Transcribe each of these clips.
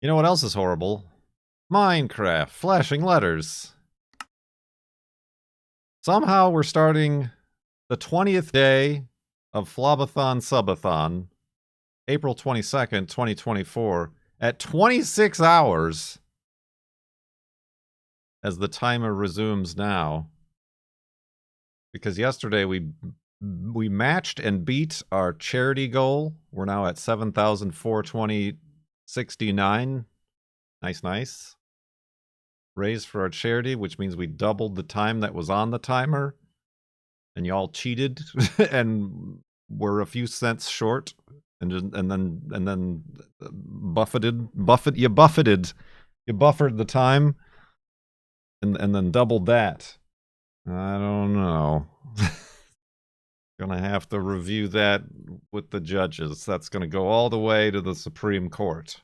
You know what else is horrible? Minecraft. Flashing letters. Somehow we're starting the 20th day of FLoB-a-thon Subathon, April 22nd, 2024, at 26 hours as the timer resumes now. Because yesterday we matched and beat our charity goal. We're now at 7,420.69. Nice. Raise for our charity, which means we doubled the time that was on the timer. And y'all cheated and were a few cents short, and then buffered the time, and then doubled that. I don't know. Gonna have to review that with the judges. That's gonna go all the way to the Supreme Court.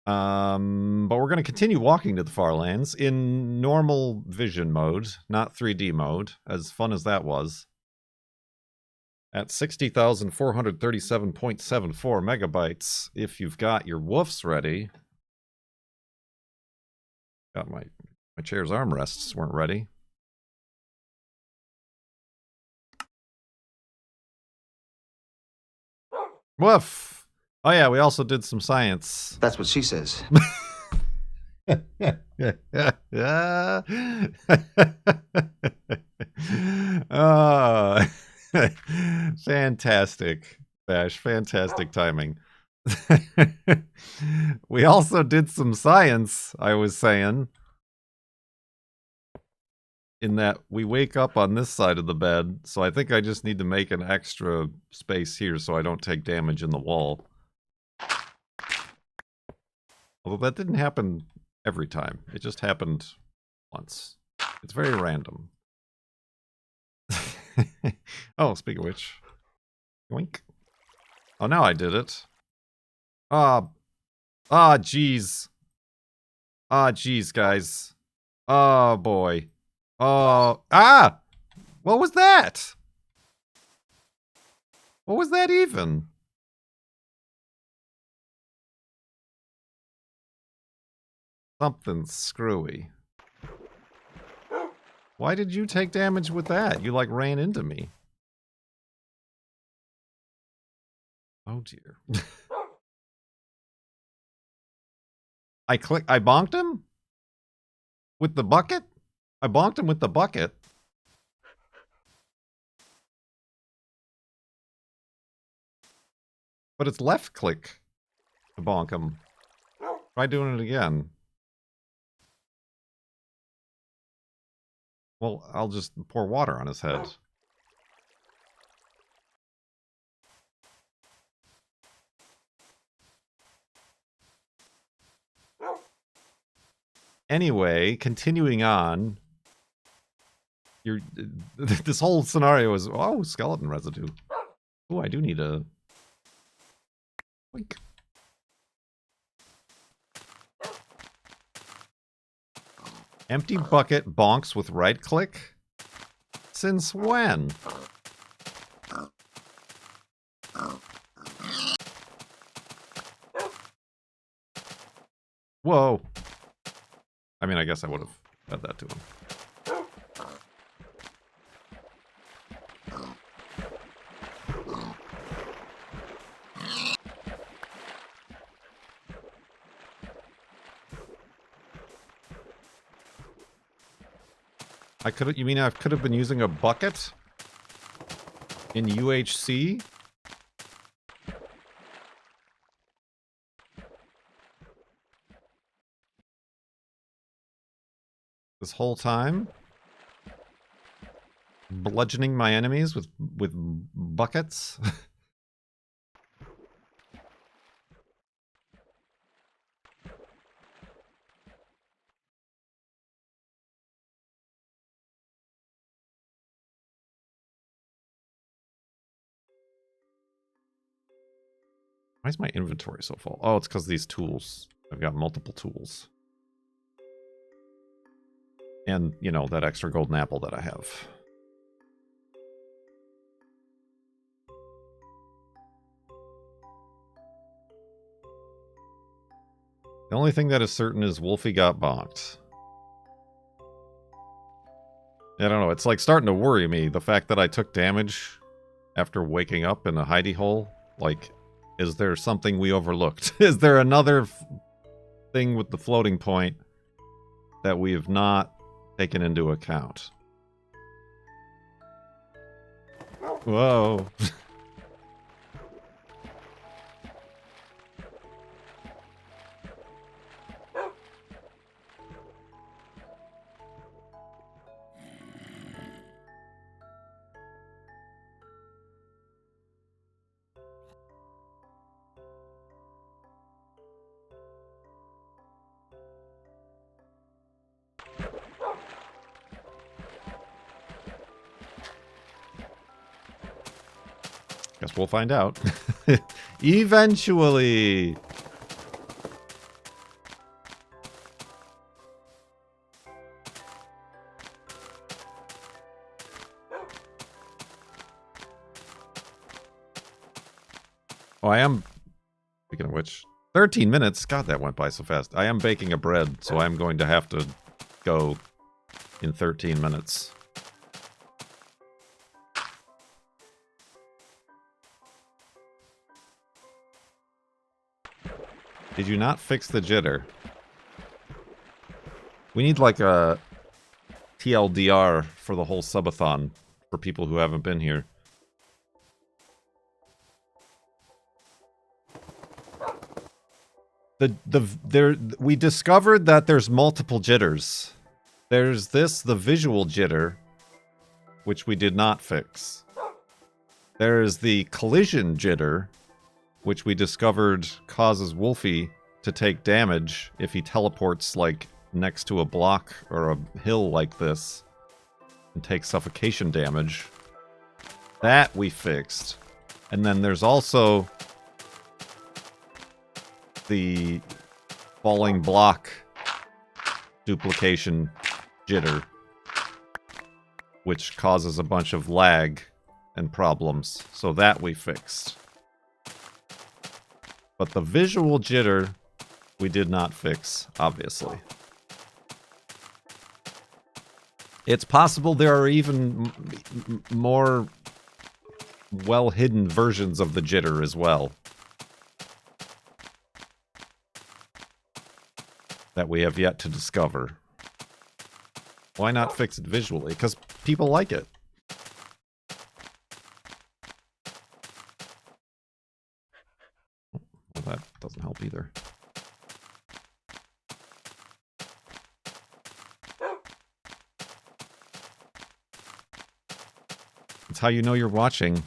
But we're going to continue walking to the Farlands in normal vision mode, not 3D mode, as fun as that was. At 60,437.74 megabytes, if you've got your woofs ready. Got my chair's armrests weren't ready. Woof! Oh yeah, we also did some science. That's what she says. Fantastic, Bash. Fantastic timing. We also did some science, I was saying. In that we wake up on this side of the bed, so I think I just need to make an extra space here so I don't take damage in the wall. Although that didn't happen every time. It just happened once. It's very random. Oh, speaking of which. Yoink. Oh, now I did it. Jeez. Jeez, guys. Oh, boy. Oh, what was that? What was that even? Something screwy. Why did you take damage with that? You, like, ran into me. Oh, dear. I bonked him? With the bucket? I bonked him with the bucket. But it's left click to bonk him. Try doing it again. Well, I'll just pour water on his head. Anyway, continuing on. This whole scenario is, oh, skeleton residue. Oh, I do need a... Oink. Empty bucket bonks with right click? Since when? Whoa. I mean, I guess I would have said that to him. You mean I could have been using a bucket? In UHC? This whole time? Bludgeoning my enemies with buckets? Why is my inventory so full? Oh, it's because of these tools. I've got multiple tools. And, you know, that extra golden apple that I have. The only thing that is certain is Wolfie got bonked. I don't know, it's like starting to worry me, the fact that I took damage after waking up in a hidey-hole. Like, is there something we overlooked? Is there another thing with the floating point that we have not taken into account? Whoa. Guess we'll find out. Eventually! Oh, I am... Speaking of which... 13 minutes? God, that went by so fast. I am baking a bread, so I'm going to have to go in 13 minutes. Did you not fix the jitter? We need like a TLDR for the whole Subathon for people who haven't been here. We discovered that there's multiple jitters. There's the visual jitter, which we did not fix. There's the collision jitter, which we discovered causes Wolfie to take damage if he teleports, like, next to a block or a hill like this and takes suffocation damage. That we fixed. And then there's also the falling block duplication jitter, which causes a bunch of lag and problems. So that we fixed. But the visual jitter, we did not fix, obviously. It's possible there are even more well-hidden versions of the jitter as well that we have yet to discover. Why not fix it visually? Because people like it. Well, that doesn't help either. It's how you know you're watching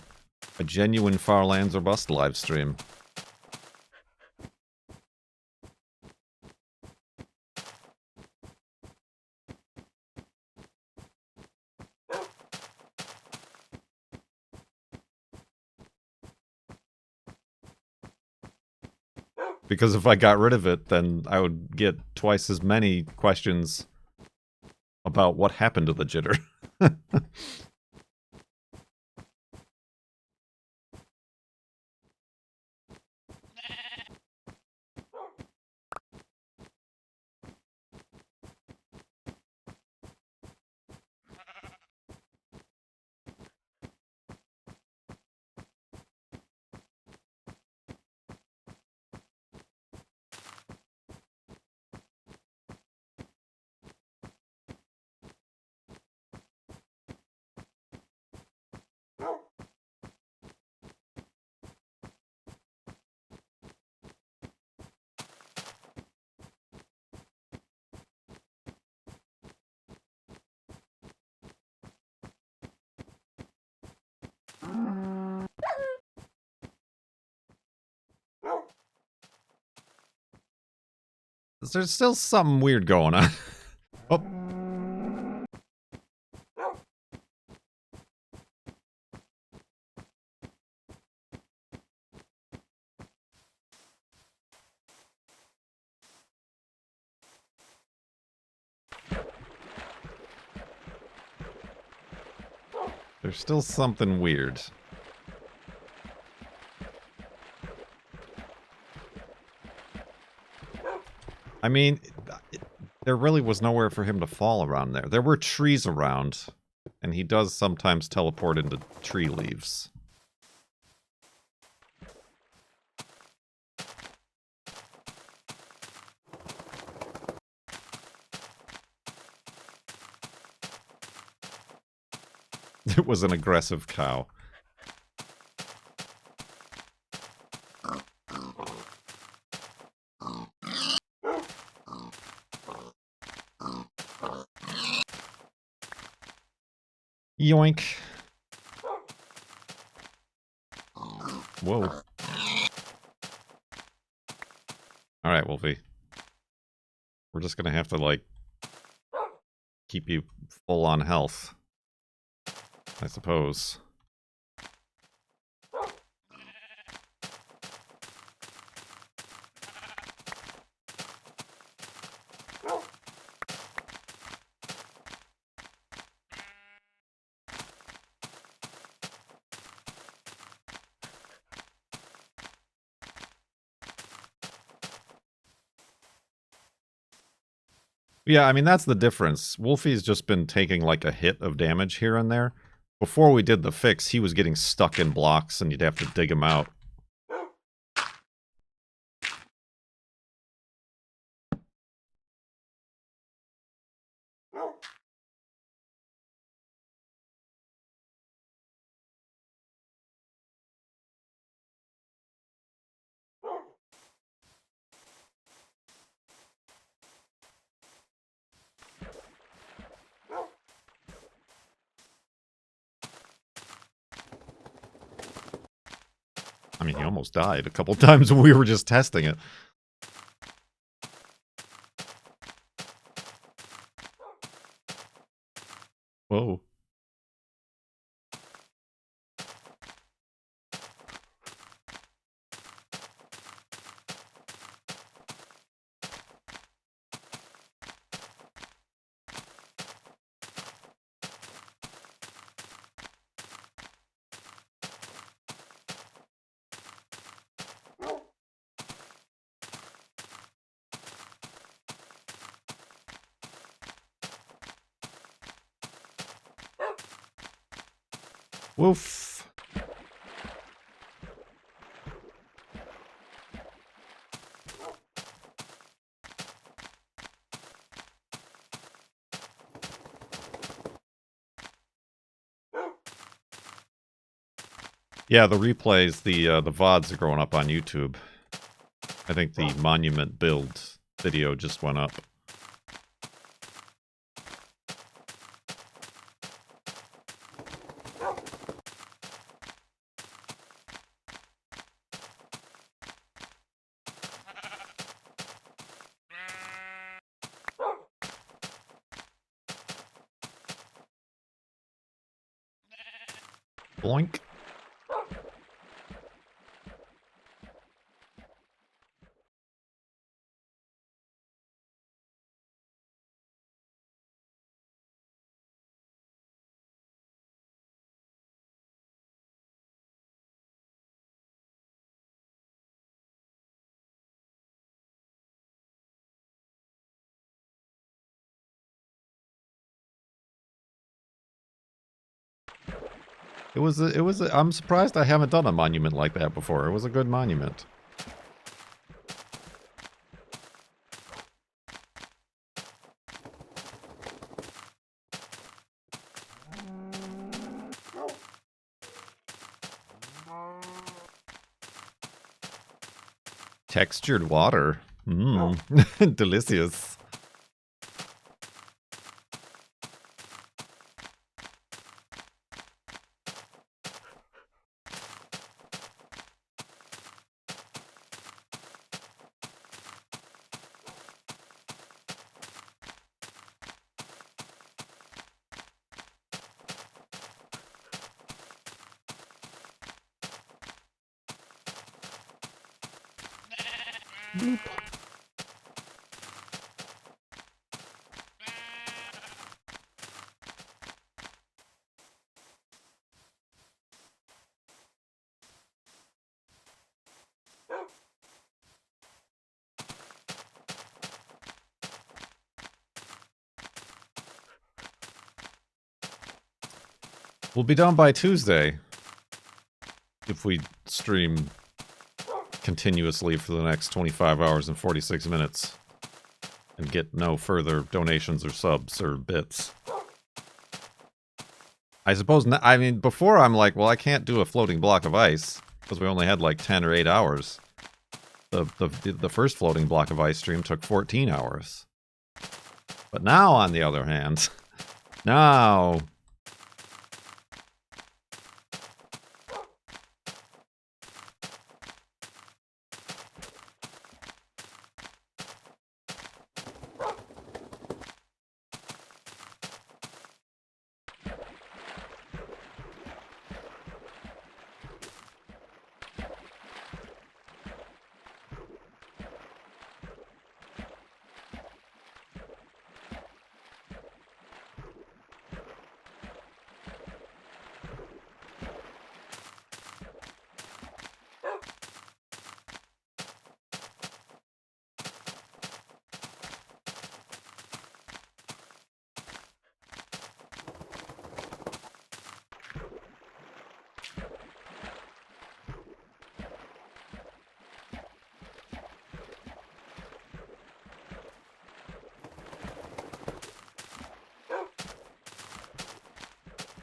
a genuine Farlands or Bust live stream. Because if I got rid of it, then I would get twice as many questions about what happened to the jitter. There's still something weird going on. Oh. There's still something weird. I mean, there really was nowhere for him to fall around there. There were trees around, and he does sometimes teleport into tree leaves. It was an aggressive cow. Yoink. Whoa. Alright, Wolfie. We're just gonna have to, like, keep you full on health, I suppose. Yeah, I mean, that's the difference. Wolfie's just been taking, like, a hit of damage here and there. Before we did the fix, he was getting stuck in blocks, and you'd have to dig him out. I mean, he almost died a couple times when we were just testing it. Whoa. Woof. Yeah, the replays, the VODs are going up on YouTube. I think the monument build video just went up. Boink. I'm surprised I haven't done a monument like that before. It was a good monument. Textured water. Mmm. Delicious. Boop. We'll be done by Tuesday. If we stream continuously for the next 25 hours and 46 minutes. And get no further donations or subs or bits. I suppose, I mean, before I'm like, well, I can't do a floating block of ice. Because we only had like 10 or 8 hours. The first floating block of ice stream took 14 hours. But now, on the other hand, now...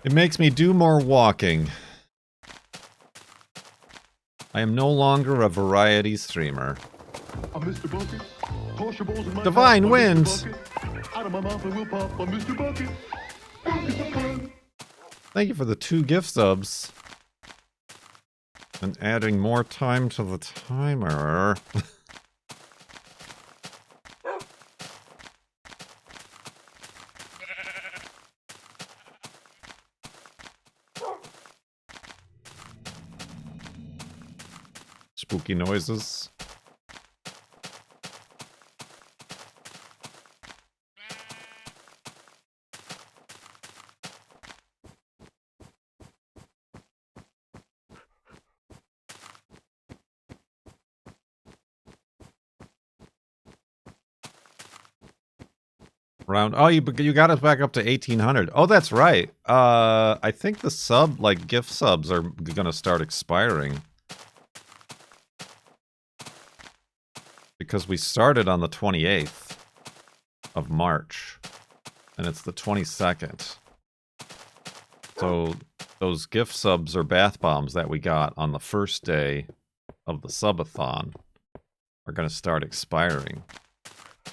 It makes me do more walking. I am no longer a variety streamer. Divine Wind! Thank you for the 2 gift subs. And adding more time to the timer. Spooky noises. Round. Oh, you got us back up to 1800. Oh, that's right. I think the sub, like gift subs, are gonna start expiring. Because we started on the 28th of March. And it's the 22nd. So those gift subs or bath bombs that we got on the first day of the Subathon are going to start expiring.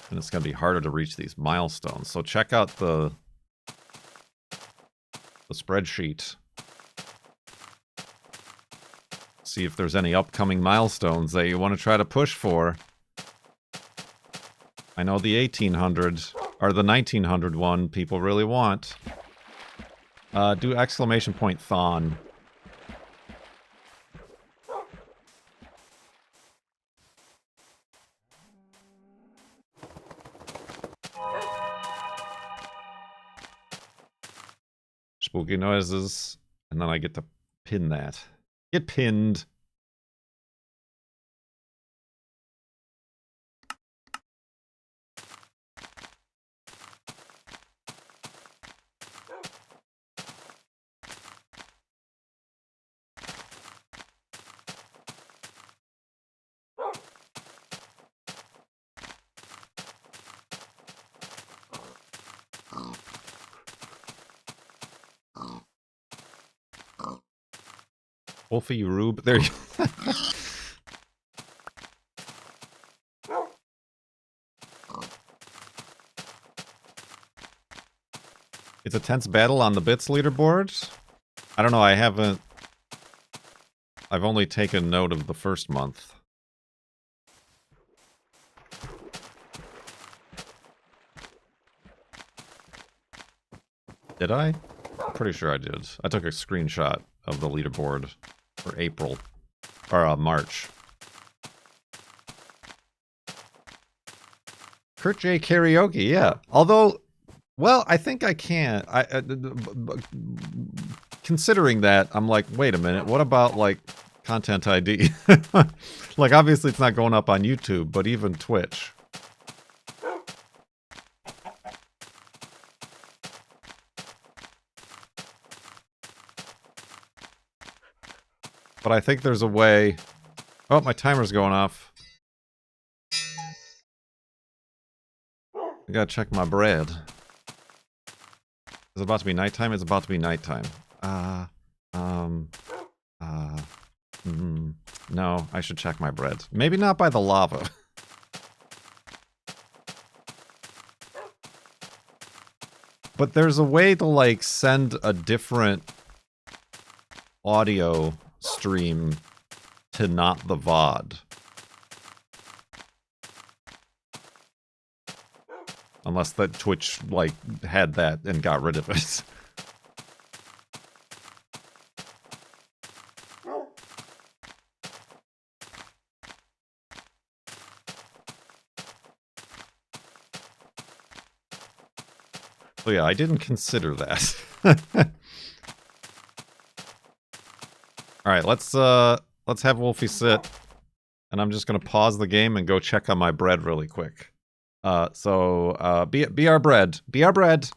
And it's going to be harder to reach these milestones. So check out the spreadsheet. See if there's any upcoming milestones that you want to try to push for. I know the 1800 or the 1900 one people really want. Do exclamation point thon. Spooky noises. And then I get to pin that. Get pinned. Wolfie Rube. There you go. It's a tense battle on the bits leaderboard. I don't know, I've only taken note of the first month. Did I? Pretty sure I did. I took a screenshot of the leaderboard for April. Or March. Kurt J. Karaoke, yeah. Although, well, I think I can. Considering that, I'm like, wait a minute, what about, like, Content ID? Like, obviously it's not going up on YouTube, but even Twitch. But I think there's a way... Oh, my timer's going off. I gotta check my bread. Is it about to be nighttime? It's about to be nighttime. No, I should check my bread. Maybe not by the lava. But there's a way to, like, send a different audio stream to not the VOD. Unless that Twitch, like, had that and got rid of it. So yeah, I didn't consider that. Alright, let's have Wolfie sit. And I'm just gonna pause the game and go check on my bread really quick. Be our bread. Be our bread.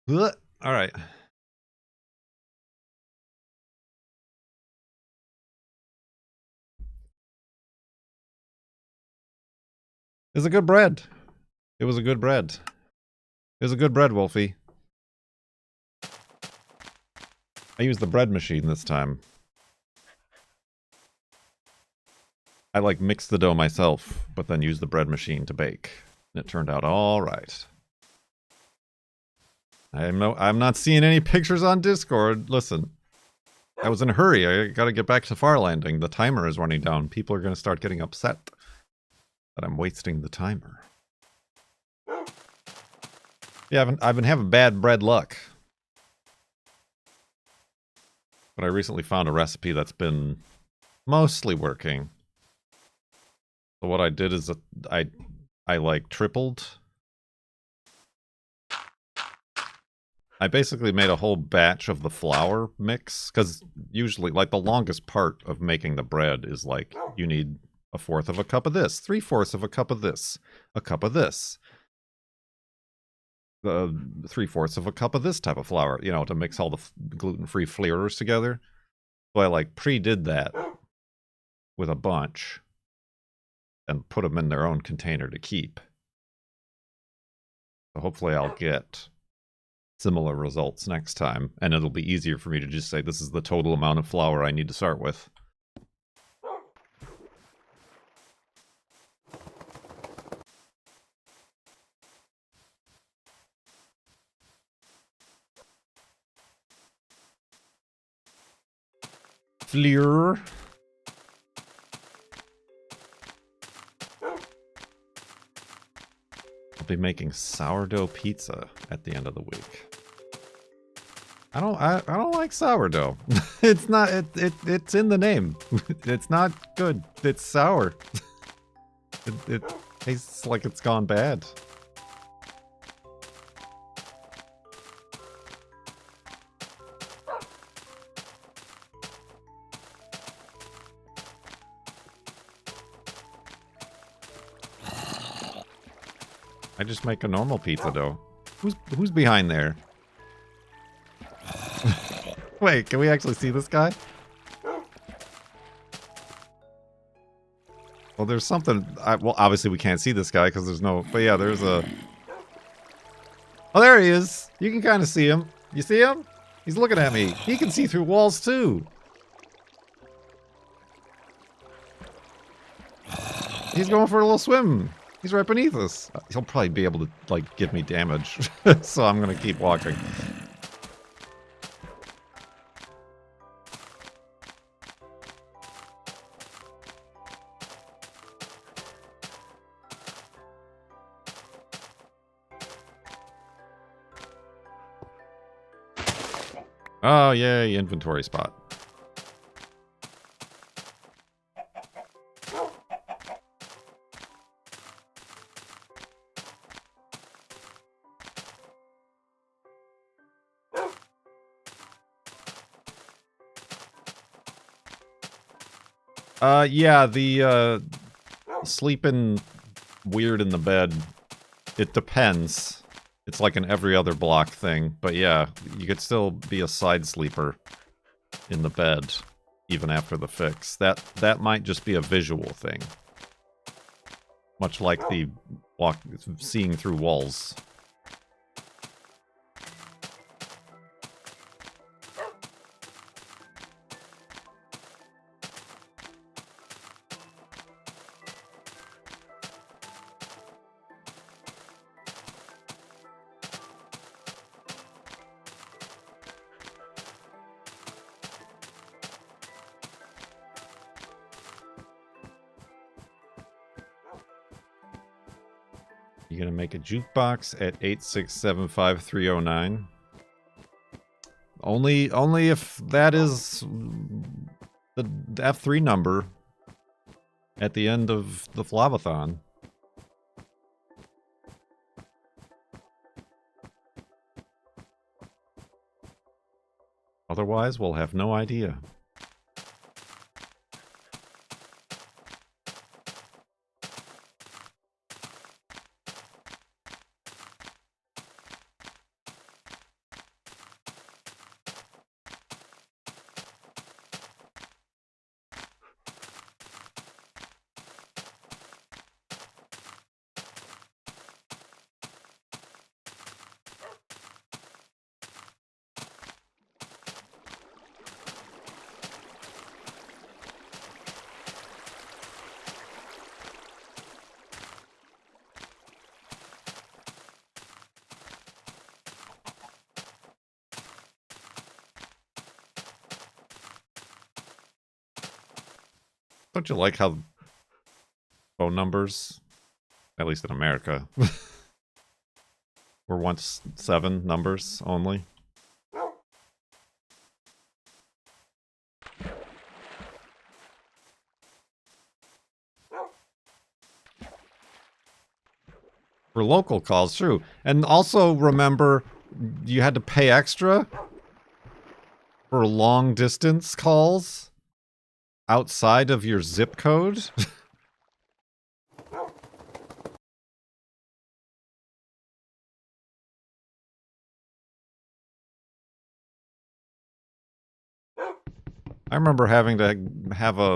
Alright. It was a good bread. It was a good bread. It was a good bread, Wolfie. I used the bread machine this time. I like mixed the dough myself, but then used the bread machine to bake. And it turned out all right. I'm not seeing any pictures on Discord. Listen, I was in a hurry. I gotta get back to Farlanding. The timer is running down. People are gonna start getting upset that I'm wasting the timer. Yeah, I've been having bad bread luck. But I recently found a recipe that's been mostly working. So what I did is I like tripled. I basically made a whole batch of the flour mix, because usually, like, the longest part of making the bread is, like, you need 1/4 of a cup of this, 3/4 of a cup of this, a cup of this, 3/4 of a cup of this type of flour, you know, to mix all the gluten-free flavors together. So I, like, pre-did that with a bunch and put them in their own container to keep. So hopefully I'll get similar results next time, and it'll be easier for me to just say this is the total amount of flour I need to start with. Fleur. I'll be making sourdough pizza at the end of the week. I don't like sourdough. It's not it's in the name. It's not good. It's sour. It tastes like it's gone bad. I just make a normal pizza dough. Who's behind there? Wait, can we actually see this guy? Well, there's something... well, obviously we can't see this guy because there's no... But yeah, there's a... Oh, there he is! You can kind of see him. You see him? He's looking at me. He can see through walls, too. He's going for a little swim. He's right beneath us. He'll probably be able to, like, give me damage. So I'm going to keep walking. Oh, yay, inventory spot. Yeah, the, sleeping weird in the bed, it depends. It's like an every other block thing, but yeah, you could still be a side sleeper in the bed, even after the fix. That might just be a visual thing. Much like the seeing through walls. You gonna make a jukebox at 8675309? Only if that is the F3 number at the end of the FLoB-a-thon. Otherwise, we'll have no idea. Don't you like how phone numbers, at least in America, were once 7 numbers only? For local calls, true. And also remember, you had to pay extra for long distance calls outside of your zip code. I remember having to have a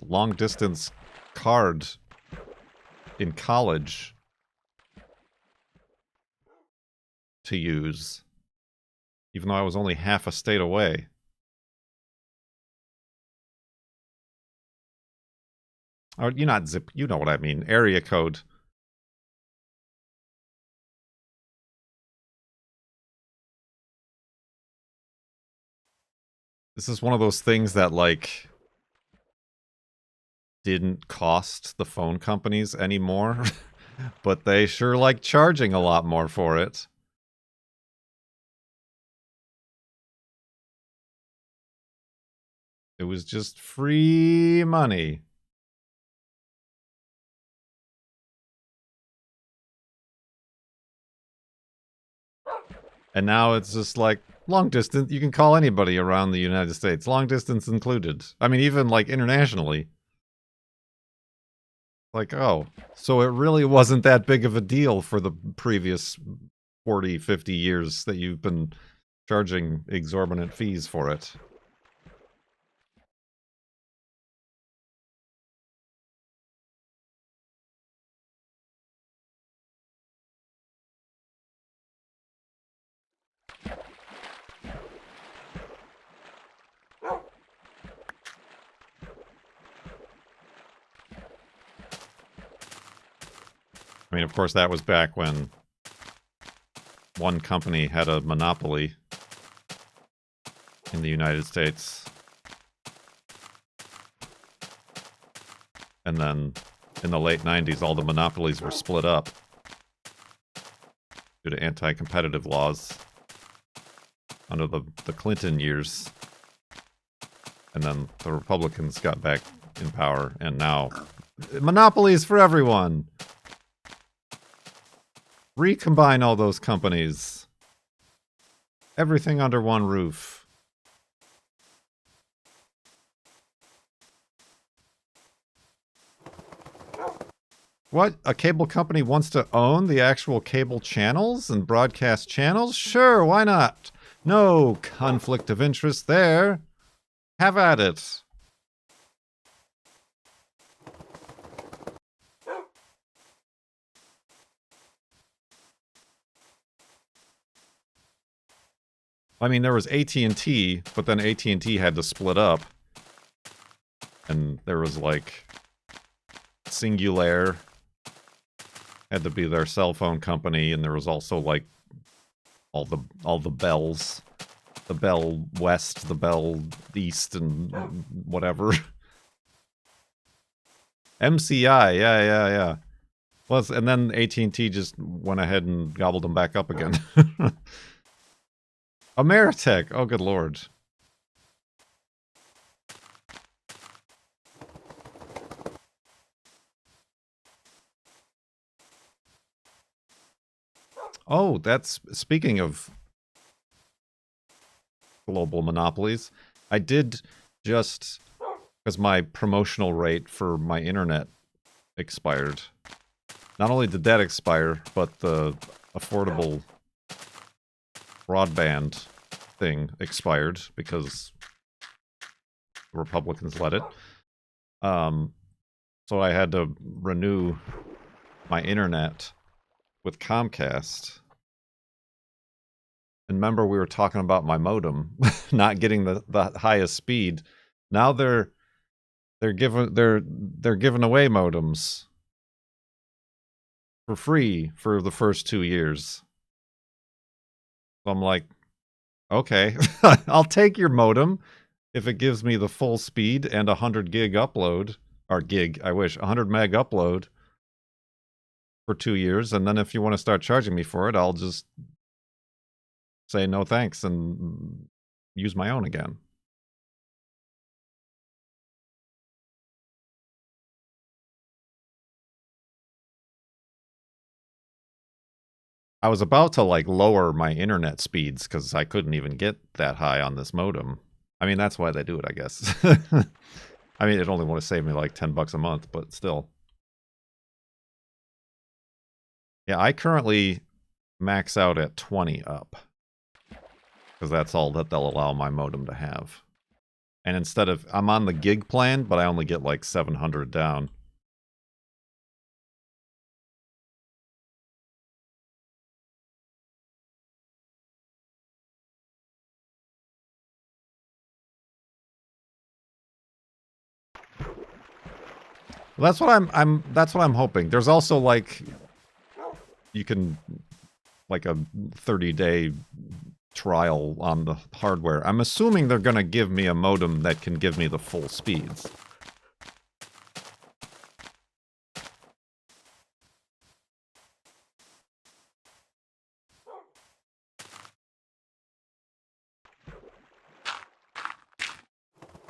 long distance card in college to use, even though I was only half a state away. Or you not zip, you know what I mean, area code. This is one of those things that, like, didn't cost the phone companies anymore, but they sure like charging a lot more for it. It was just free money. And now it's just like, long distance, you can call anybody around the United States, long distance included. I mean, even like internationally. Like, oh, so it really wasn't that big of a deal for the previous 40, 50 years that you've been charging exorbitant fees for it. I mean, of course, that was back when one company had a monopoly in the United States. And then in the late 90s, all the monopolies were split up due to anti-competitive laws under the Clinton years. And then the Republicans got back in power, and now monopolies for everyone. Recombine all those companies. Everything under one roof. What? A cable company wants to own the actual cable channels and broadcast channels? Sure, why not? No conflict of interest there. Have at it. I mean, there was AT&T, but then AT&T had to split up. And there was, like, Singular had to be their cell phone company, and there was also, like, all the bells. The Bell West, the Bell East, and whatever. MCI, yeah. Well, and then AT&T just went ahead and gobbled them back up again. Ameritech, oh good lord. Oh, that's, speaking of global monopolies, I did just, because my promotional rate for my internet expired. Not only did that expire, but the affordable broadband thing expired because the Republicans let it. So I had to renew my internet with Comcast. And remember, we were talking about my modem not getting the highest speed. Now they're giving away modems for free for the first 2 years. So I'm like, okay, I'll take your modem. if it gives me the full speed and 100 gig upload, or gig, I wish, 100 meg upload for 2 years, and then if you want to start charging me for it, I'll just say no thanks and use my own again. I was about to like lower my internet speeds because I couldn't even get that high on this modem. I mean, that's why they do it, I guess. I mean, it only would have saved me like $10 a month, but still. Yeah, I currently max out at 20 up because that's all that they'll allow my modem to have. And instead of, I'm on the gig plan, but I only get like 700 down. Well, that's what I'm hoping. There's also like, you can, like a 30-day trial on the hardware. I'm assuming they're going to give me a modem that can give me the full speeds.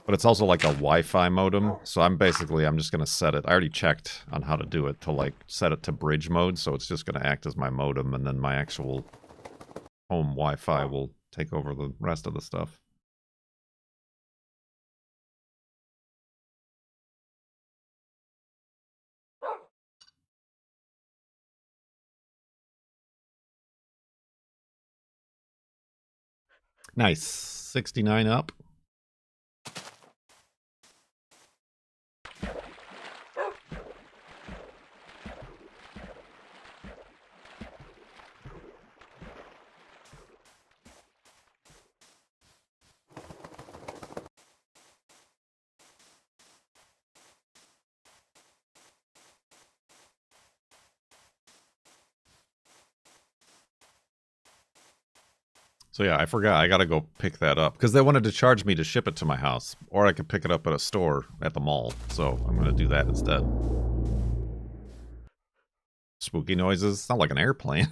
But it's also like a Wi-Fi modem, so I'm just going to set it. I already checked on how to do it to like set it to bridge mode, so it's just going to act as my modem, and then my actual home Wi-Fi will take over the rest of the stuff. Nice. 69 up. So yeah, I forgot. I gotta go pick that up. Because they wanted to charge me to ship it to my house. Or I could pick it up at a store at the mall. So I'm gonna do that instead. Spooky noises. Sound like an airplane.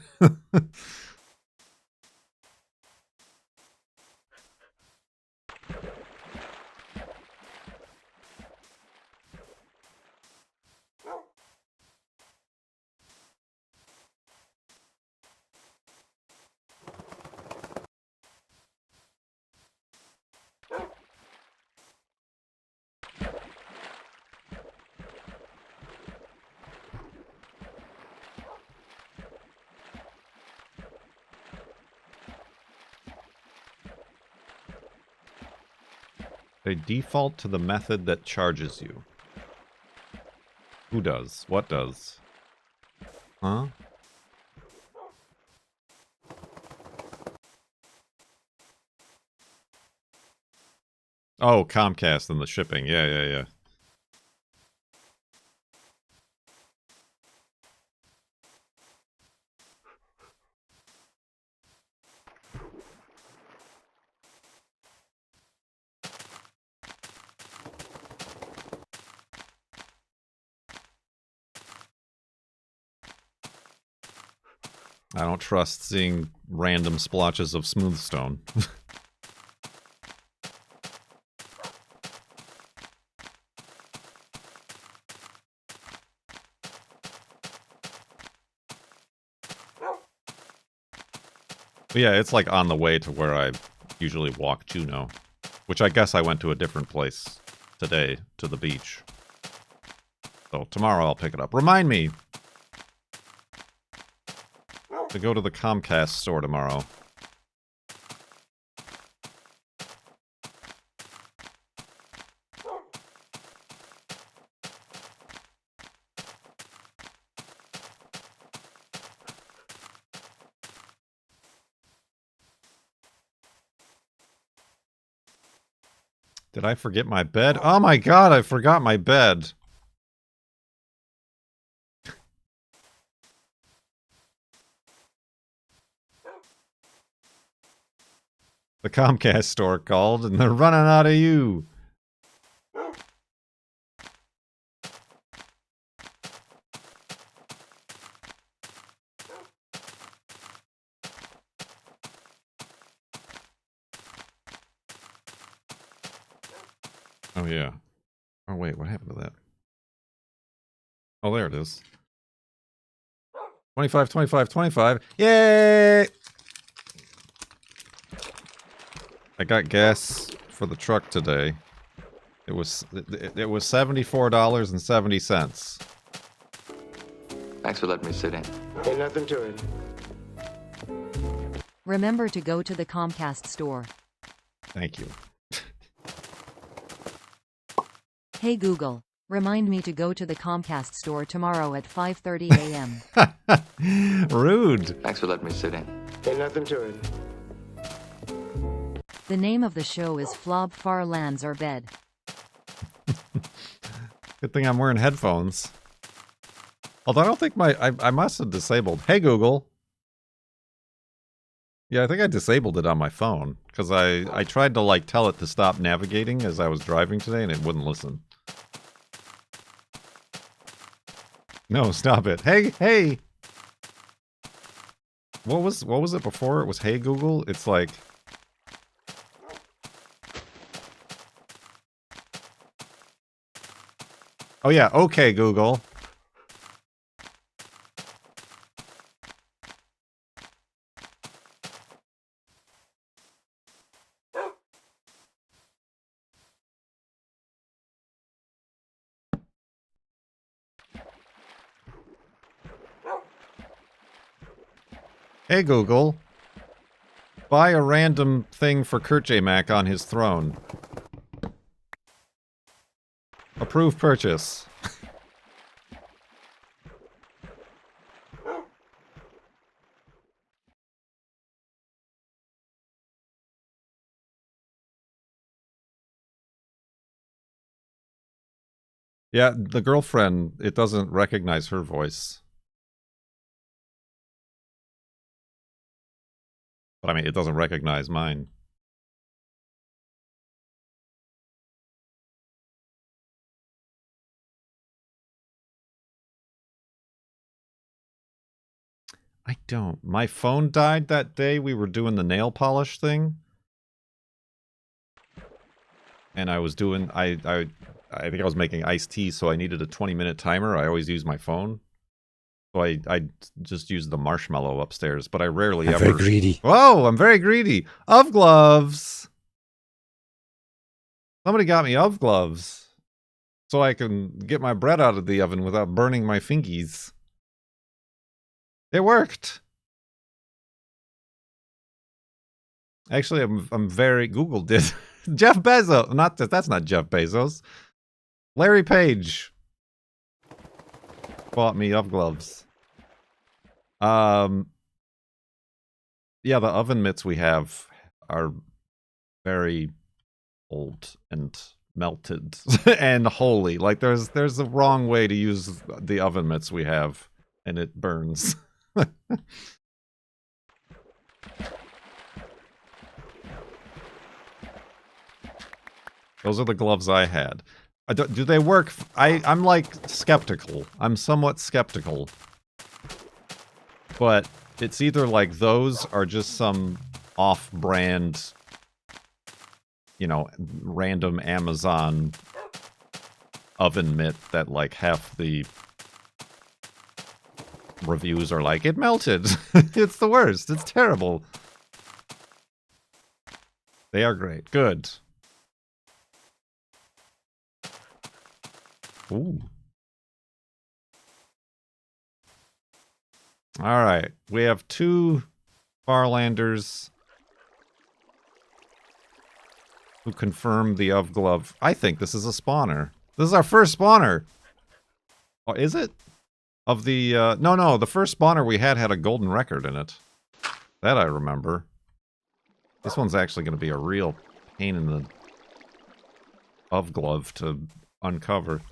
They default to the method that charges you. Who does? What does? Huh? Oh, Comcast and the shipping. Yeah, yeah, yeah. I don't trust seeing random splotches of smooth stone. But yeah, it's like on the way to where I usually walk Juno. Which I guess I went to a different place today, to the beach. So tomorrow I'll pick it up. Remind me to go to the Comcast store tomorrow. Did I forget my bed? Oh my god, I forgot my bed. The Comcast store called, and they're running out of you. Oh, yeah. Oh, wait, what happened to that? Oh, there it is. 25, 25, 25. Yay! I got gas for the truck today. It was $74.70. Thanks for letting me sit in. Ain't nothing to it. Remember to go to the Comcast store. Thank you. Hey Google, remind me to go to the Comcast store tomorrow at 5:30 a.m. Rude. Thanks for letting me sit in. Ain't nothing to it. The name of the show is FLoB Farlands or Bed. Good thing I'm wearing headphones. Although I don't think I must have disabled. Hey Google. Yeah, I think I disabled it on my phone. Because I tried to like tell it to stop navigating as I was driving today and it wouldn't listen. No, stop it. Hey, hey! What was it before? It was Hey Google? It's like... Oh yeah, okay Google. Hey Google, buy a random thing for Kurtjamac on his throne. Approve purchase. Yeah, the girlfriend, it doesn't recognize her voice. But I mean, it doesn't recognize mine. I don't. My phone died that day we were doing the nail polish thing. And I was doing, I think I was making iced tea, so I needed a 20-minute timer. I always use my phone. So I just used the marshmallow upstairs, but I rarely ever... Very greedy. Whoa, I'm very greedy. Of gloves. Somebody got me of gloves. So I can get my bread out of the oven without burning my fingies. It worked. Actually, I'm very... Google did. Jeff Bezos. Not that's not Jeff Bezos. Larry Page bought me of gloves. Yeah, the oven mitts we have are very old and melted and holy. Like there's a wrong way to use the oven mitts we have, and it burns. Those are the gloves I had. Do they work? I'm like skeptical. I'm somewhat skeptical. But it's either like those or just some off-brand, you know, random Amazon oven mitt that like half the reviews are like, it melted. It's the worst. It's terrible. They are great. Good. Ooh. Alright. We have 2 Farlanders who confirmed the of glove. I think this is a spawner. This is our first spawner. Oh, is it? Of the, no, the first spawner we had a golden record in it. That I remember. This one's actually going to be a real pain in the of glove to uncover.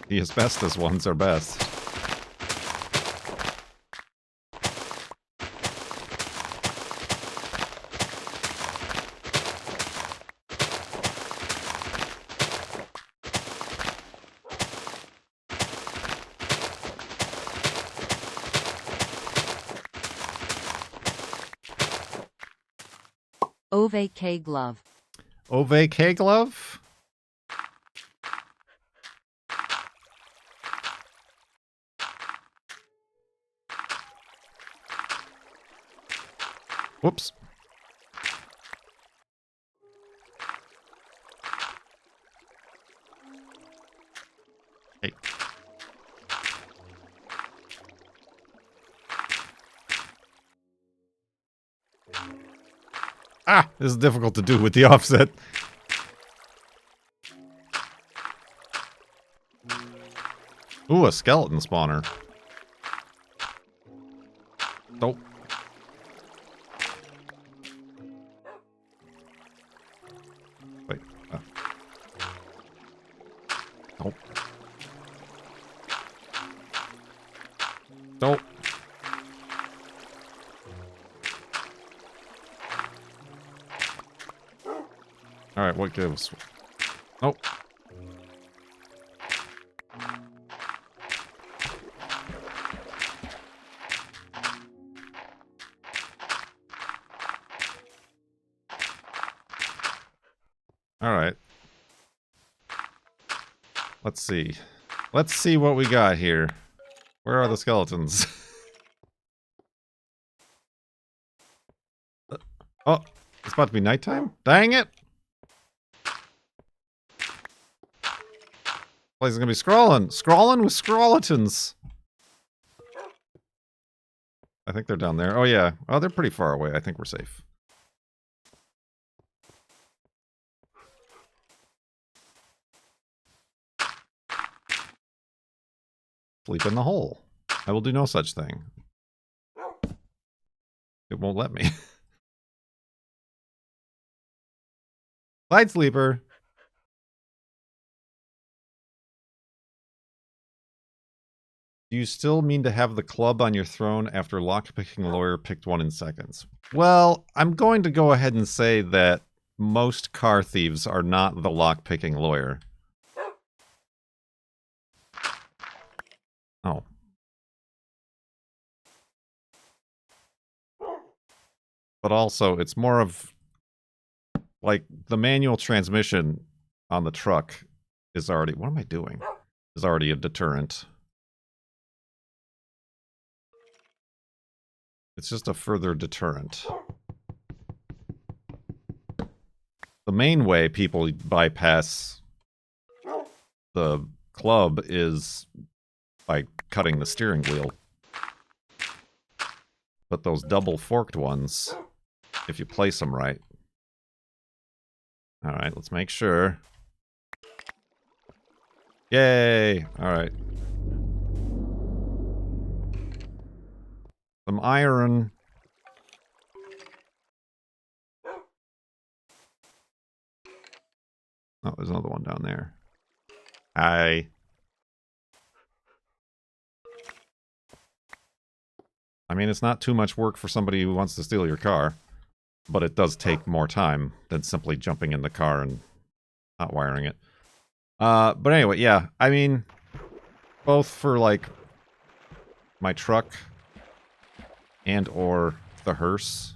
The asbestos ones are best. Ove K glove. Ove K glove? Whoops. Hey. Ah, this is difficult to do with the offset. Ooh, a skeleton spawner. Nope. Wait. Nope. Nope. Alright, what gives? Nope. Alright. Let's see. Let's see what we got here. Where are the skeletons? Oh, it's about to be nighttime? Dang it! Place is gonna be scrolling. Scrolling with skeletons. I think they're down there. Oh, yeah. Oh, they're pretty far away. I think we're safe. Sleep in the hole. I will do no such thing. It won't let me. Side sleeper. Do you still mean to have the club on your throne after lockpicking lawyer picked one in seconds? Well, I'm going to go ahead and say that most car thieves are not the lockpicking lawyer. Oh. But also, it's more of, like, the manual transmission on the truck is already... What am I doing? Is already a deterrent. It's just a further deterrent. The main way people bypass the club is by cutting the steering wheel. But those double forked ones, if you place them right. Alright, let's make sure. Yay! Alright. Some iron. Oh, there's another one down there. I mean, it's not too much work for somebody who wants to steal your car, but it does take more time than simply jumping in the car and hot wiring it. But anyway, yeah, I mean, both for, like, my truck and or the hearse.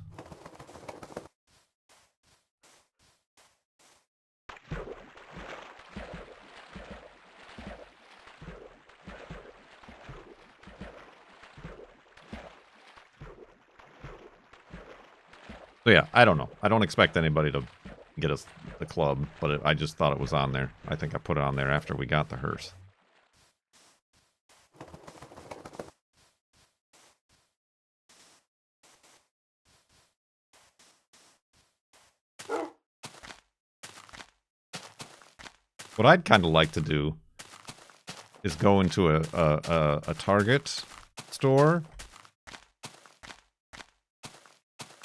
So yeah, I don't know. I don't expect anybody to get us the club, but I just thought it was on there. I think I put it on there after we got the hearse. What I'd kind of like to do is go into a Target store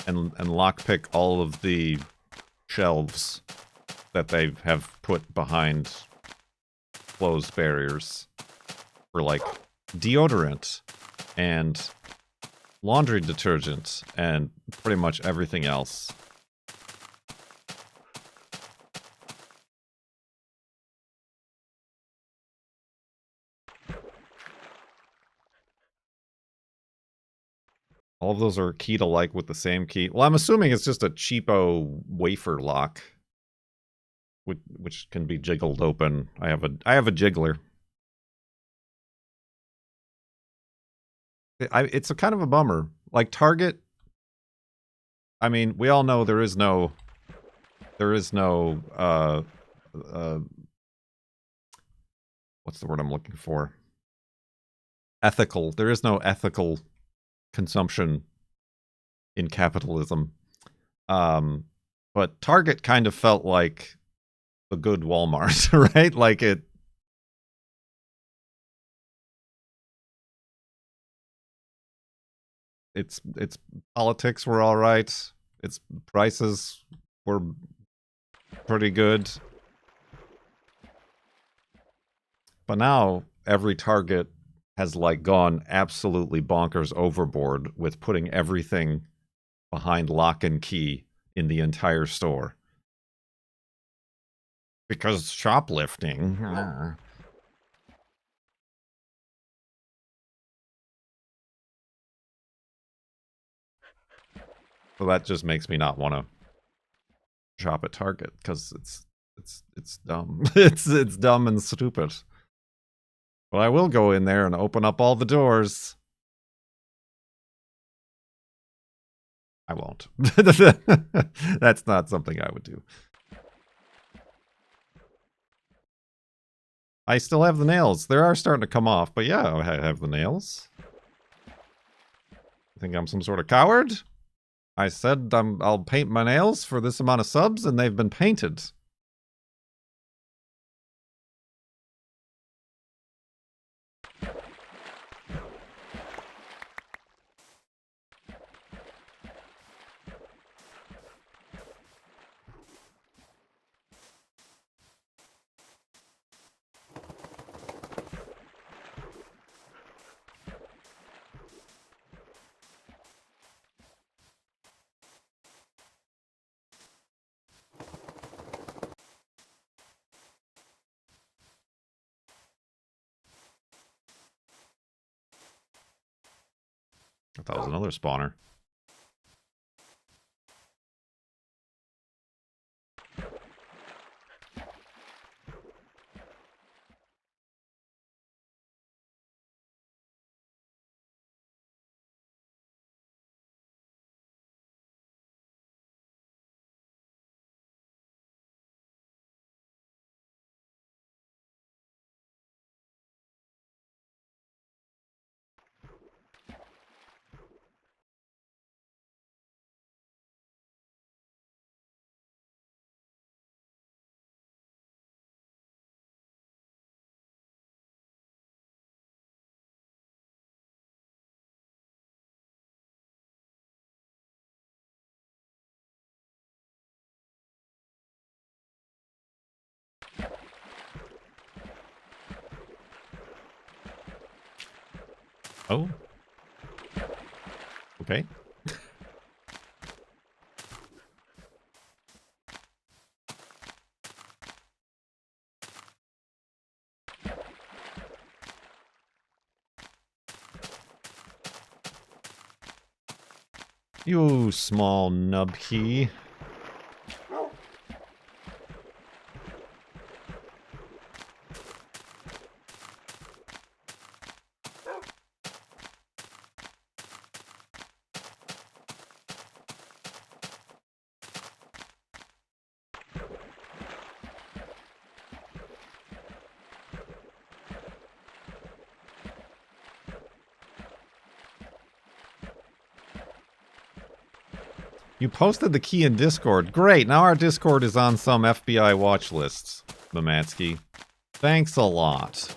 and lockpick all of the shelves that they have put behind closed barriers. for like deodorant and laundry detergent and pretty much everything else. All of those are key to like with the same key. Well, I'm assuming it's just a cheapo wafer lock, which can be jiggled open. I have a jiggler. It's a kind of a bummer. Like Target, I mean, we all know there is no what's the word I'm looking for? Ethical. There is no ethical consumption in capitalism. But Target kind of felt like a good Walmart, right? Like its politics were all right. Its prices were pretty good. But now every Target has like gone absolutely bonkers overboard with putting everything behind lock and key in the entire store. Because shoplifting. So that just makes me not want to shop at Target because it's dumb. it's dumb and stupid. But I will go in there and open up all the doors. I won't. That's not something I would do. I still have the nails. They are starting to come off, but yeah, I have the nails. I think I'm some sort of coward? I said I'll paint my nails for this amount of subs, and they've been painted. I thought it was another spawner. Oh. Okay. You small nubkey. You posted the key in Discord. Great, now our Discord is on some FBI watch lists, Mamatsky. Thanks a lot.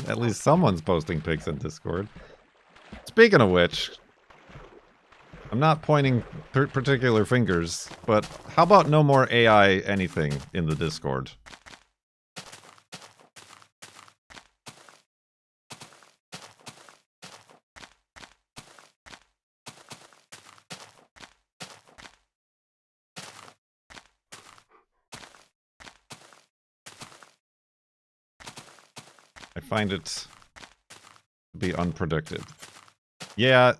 At least someone's posting pics in Discord. Speaking of which, I'm not pointing particular fingers, but how about no more AI anything in the Discord? I find it to be unpredicted. Yeah,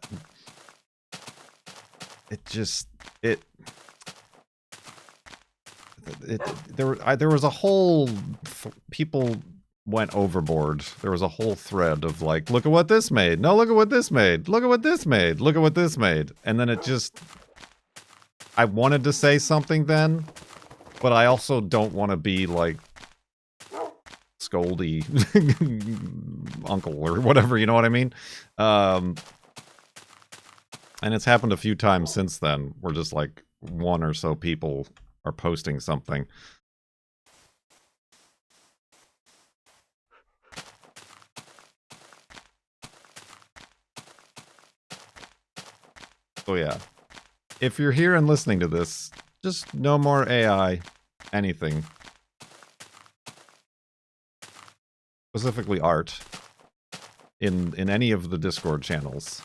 there was a whole people went overboard. There was a whole thread of like, look at what this made. No, look at what this made. Look at what this made. Look at what this made. And then it just, I wanted to say something then, but I also don't want to be like scoldy uncle or whatever, you know what I mean? And it's happened a few times since then, where just like one or so people are posting something. So yeah, if you're here and listening to this, just no more AI, anything. Specifically art, in any of the Discord channels.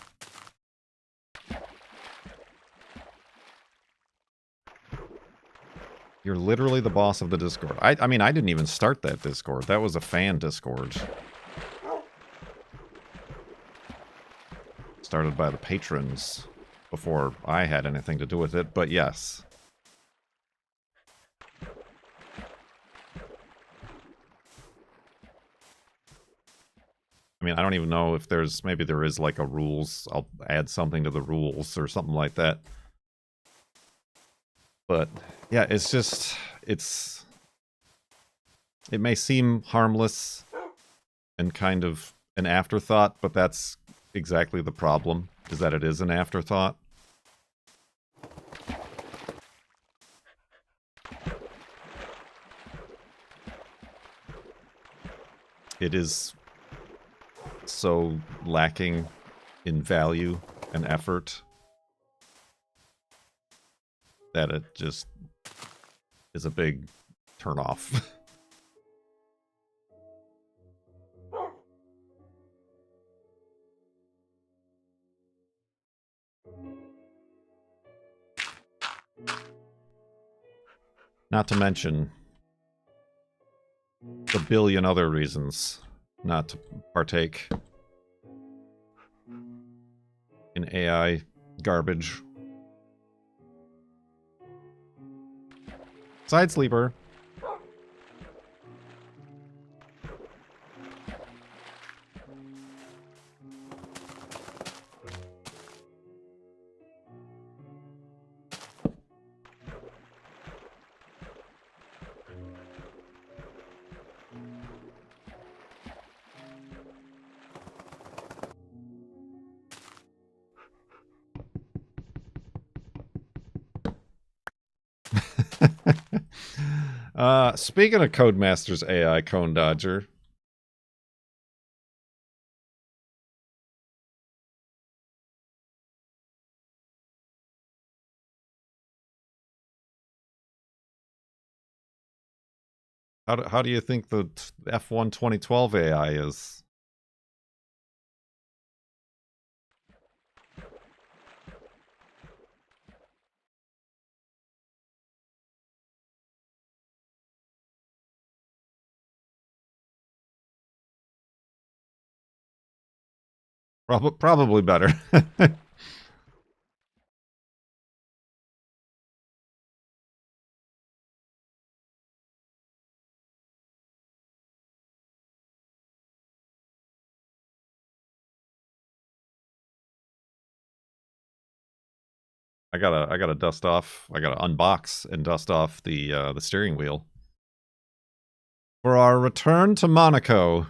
You're literally the boss of the Discord. I mean, I didn't even start that Discord. That was a fan Discord. Started by the patrons before I had anything to do with it, but yes. I mean, I don't even know if there's, maybe there is like a rules, I'll add something to the rules or something like that. But yeah, it's just, it may seem harmless and kind of an afterthought, but that's exactly the problem, is that it is an afterthought. It is so lacking in value and effort that it just is a big turnoff. Not to mention the billion other reasons not to partake in AI garbage. Side sleeper. Speaking of Codemasters AI, Cone Dodger. How do you think the F1 2012 AI is? Probably better. I gotta dust off. I gotta unbox and dust off the steering wheel for our return to Monaco.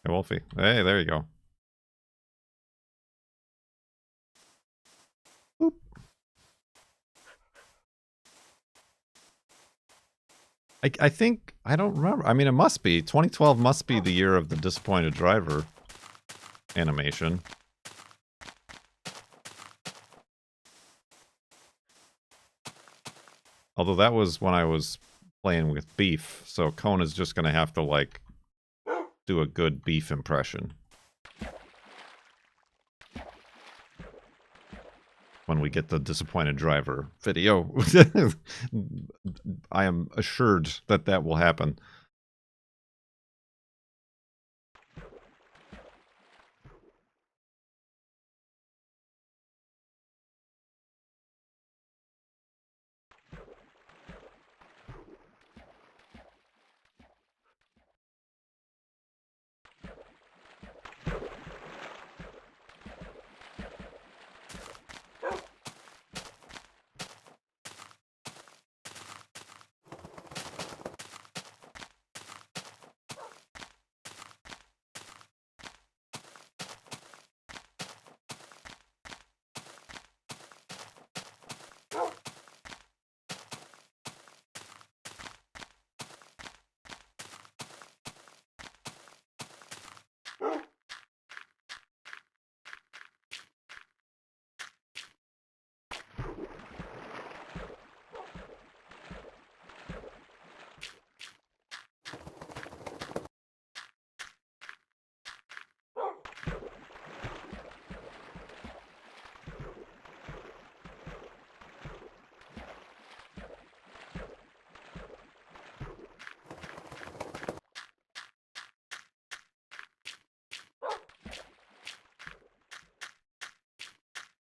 Hey, Wolfie. Hey, there you go. Boop. I think, I don't remember. I mean, it must be. 2012 must be the year of the disappointed driver animation. Although that was when I was playing with Beef, so Kona's just gonna have to, like, do a good Beef impression. When we get the disappointed driver video. I am assured that that will happen.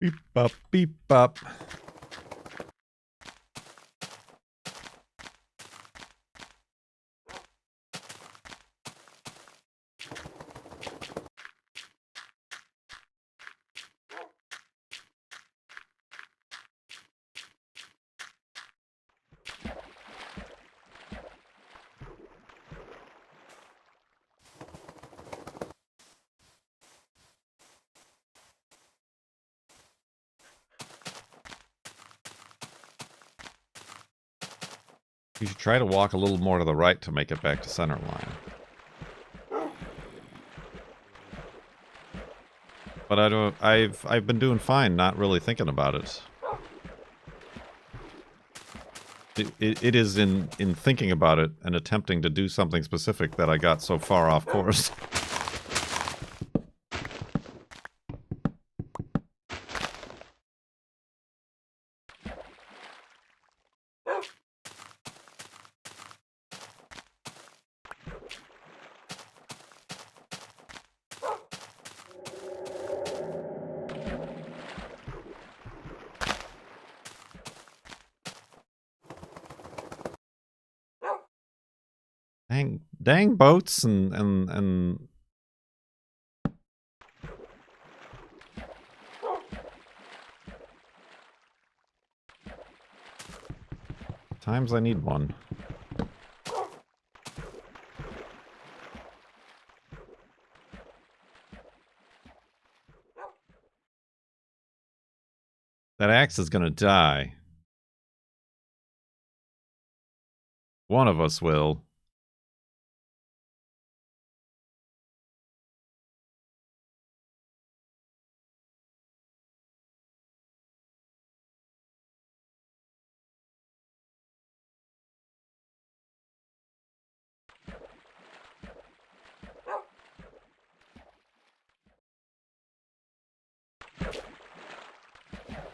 Beep bop, beep bop. You should try to walk a little more to the right to make it back to center line. But I don't. I've been doing fine, not really thinking about it. It is in thinking about it and attempting to do something specific that I got so far off course. Dang boats and times I need one. That axe is gonna die. One of us will.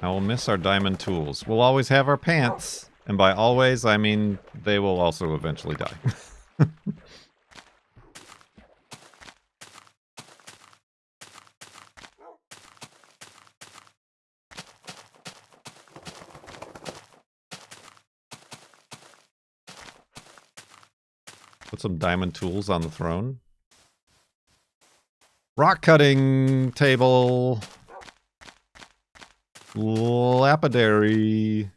I will miss our diamond tools. We'll always have our pants. And by always, I mean they will also eventually die. Put some diamond tools on the throne. Rock cutting table. Lapidary.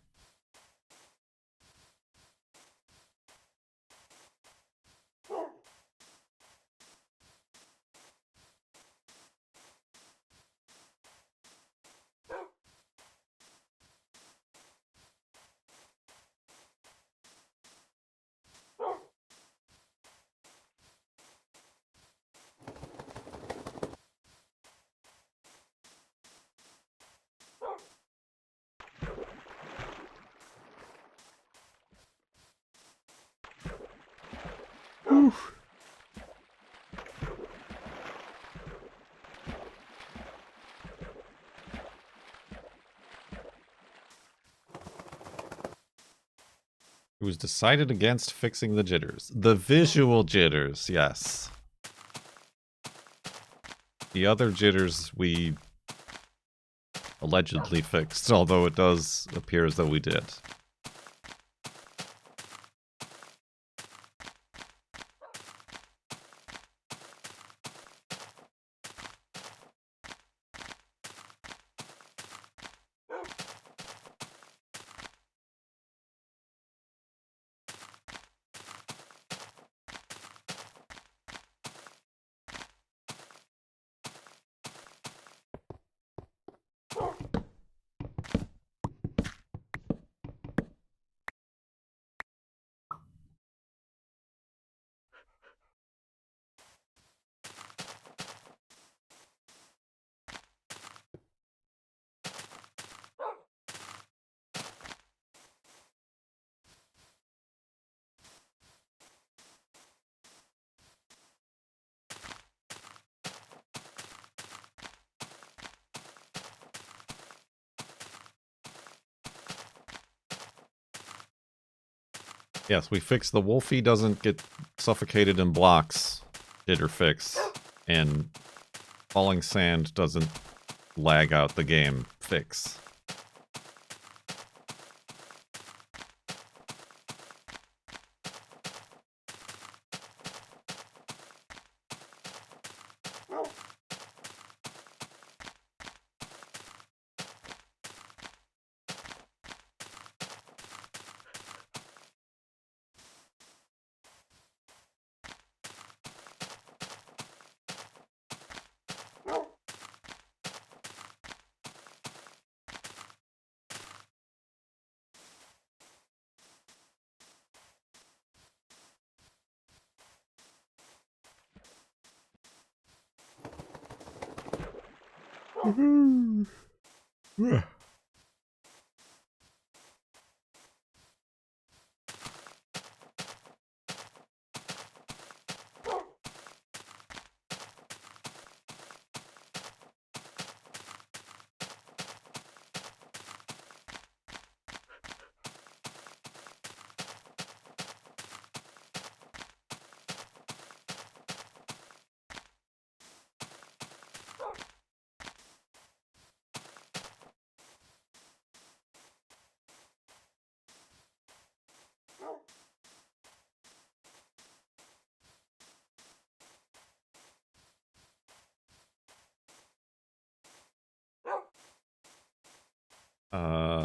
It was decided against fixing the jitters. The visual jitters, yes. The other jitters we allegedly fixed, although it does appear as though we did. Yes, we fixed the Wolfie doesn't get suffocated in blocks jitter fix, and falling sand doesn't lag out the game fix.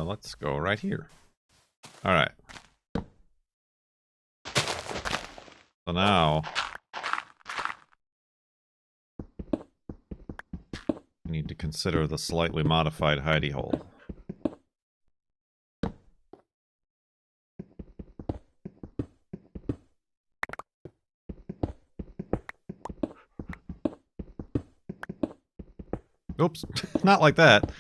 Let's go right here. All right. So now we need to consider the slightly modified hidey-hole. Oops, not like that.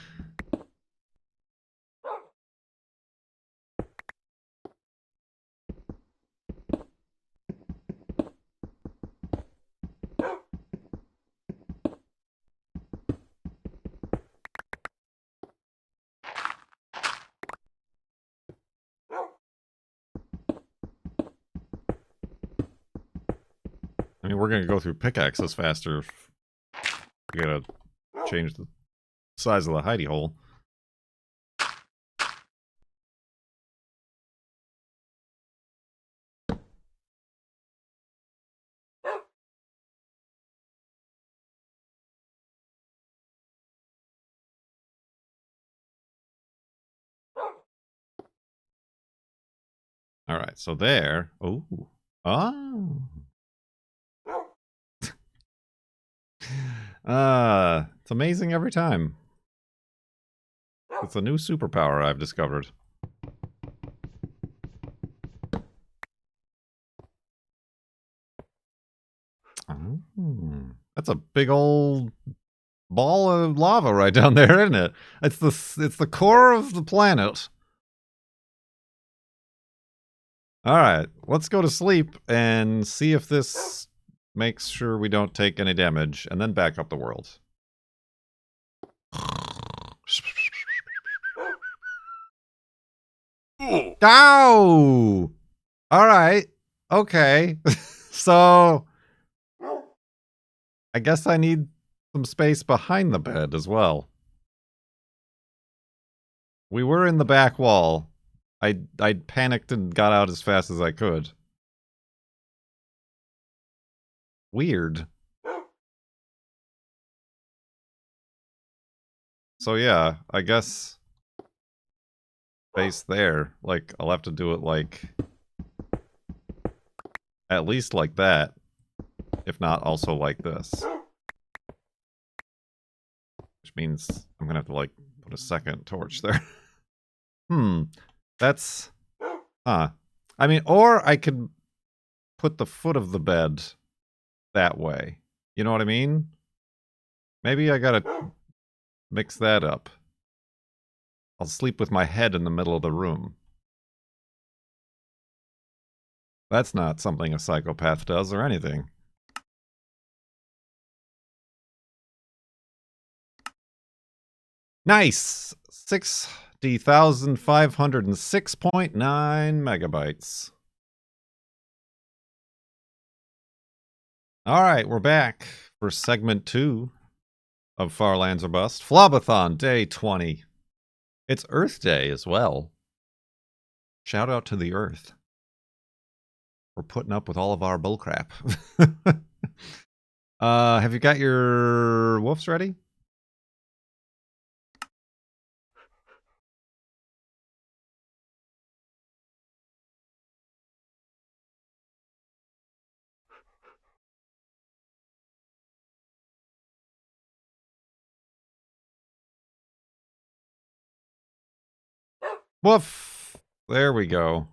I mean, we're going to go through pickaxes faster. We gotta change the size of the hidey-hole. All right, so there. Oh. Oh. It's amazing every time. It's a new superpower I've discovered. Oh, that's a big old ball of lava right down there, isn't it? It's the core of the planet. All right, let's go to sleep and see if this makes sure we don't take any damage, and then back up the world. Ow! All right. Okay. So I guess I need some space behind the bed as well. We were in the back wall. I panicked and got out as fast as I could. Weird. So yeah, I guess space there. Like, I'll have to do it like at least like that. If not, also like this. Which means I'm gonna have to like put a second torch there. That's I mean, or I could put the foot of the bed that way. You know what I mean? Maybe I gotta mix that up. I'll sleep with my head in the middle of the room. That's not something a psychopath does or anything. Nice! 60,506.9 megabytes. Alright, we're back for segment 2 of Farlands or Bust. FLoB-a-thon, day 20. It's Earth Day as well. Shout out to the Earth. We're putting up with all of our bullcrap. Have you got your woofs ready? Woof! There we go.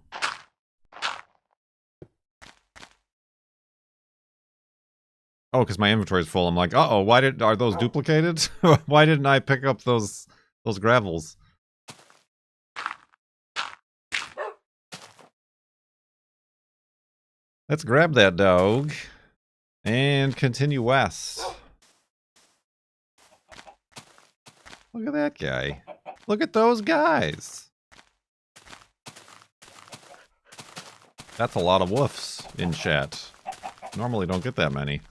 Oh, because my inventory is full. I'm like, uh-oh, are those duplicated? Why didn't I pick up those gravels? Let's grab that dog and continue west. Look at that guy. Look at those guys. That's a lot of woofs in chat. Normally don't get that many.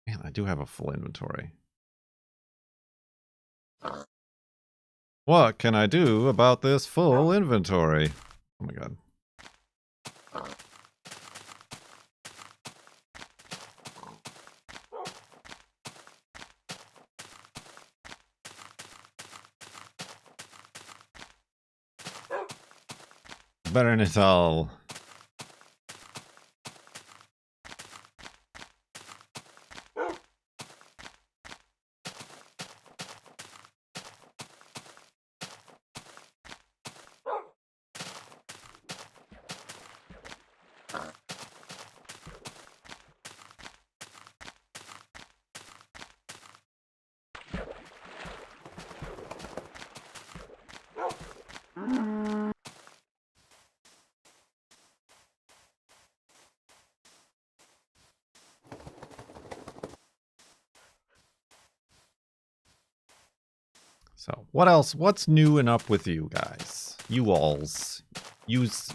Man, I do have a full inventory. What can I do about this full inventory? Oh my god. Burn it all. So, what else? What's new and up with you guys? You alls. Use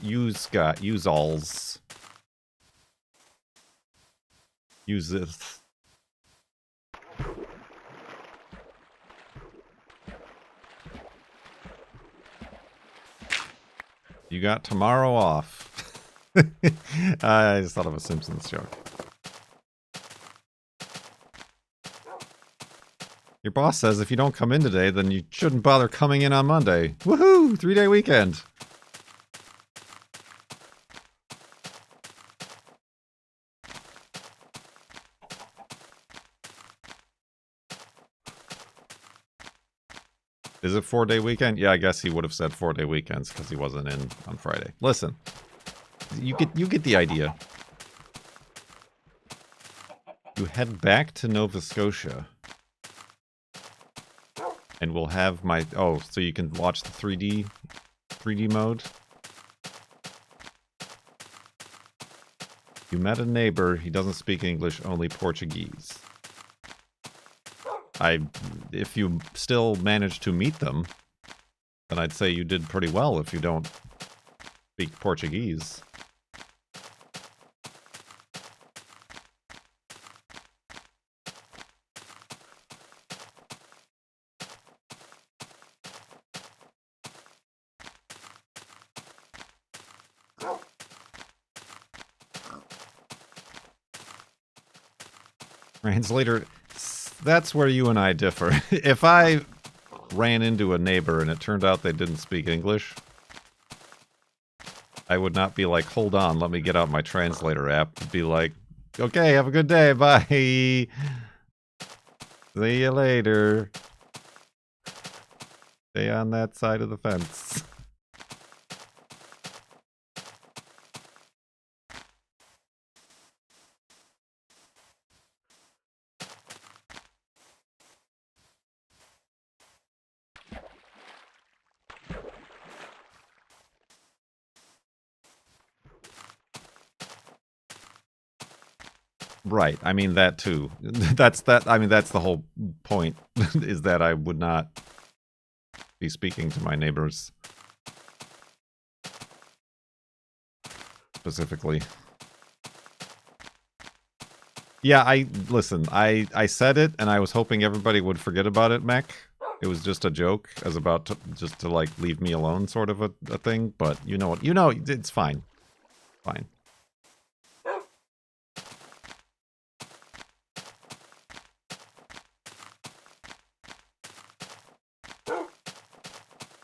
alls. Use this. You got tomorrow off. I just thought of a Simpsons joke. Your boss says if you don't come in today, then you shouldn't bother coming in on Monday. Woohoo! 3-day weekend. Is it 4-day weekend? Yeah, I guess he would have said 4-day weekends because he wasn't in on Friday. Listen, you get the idea. You head back to Nova Scotia. And we'll have my... Oh, so you can watch the 3D mode? You met a neighbor. He doesn't speak English, only Portuguese. If you still manage to meet them, then I'd say you did pretty well if you don't speak Portuguese. Translator, that's where you and I differ. If I ran into a neighbor and it turned out they didn't speak English, I would not be like, hold on, let me get out my translator app. I'd be like, okay, have a good day, bye. See you later. Stay on that side of the fence. Right. I mean that too. I mean that's the whole point is that I would not be speaking to my neighbors specifically. Yeah, listen, I said it and I was hoping everybody would forget about it, Mech. It was just a joke as about just to like leave me alone sort of a thing, but you know what? You know it's fine. Fine.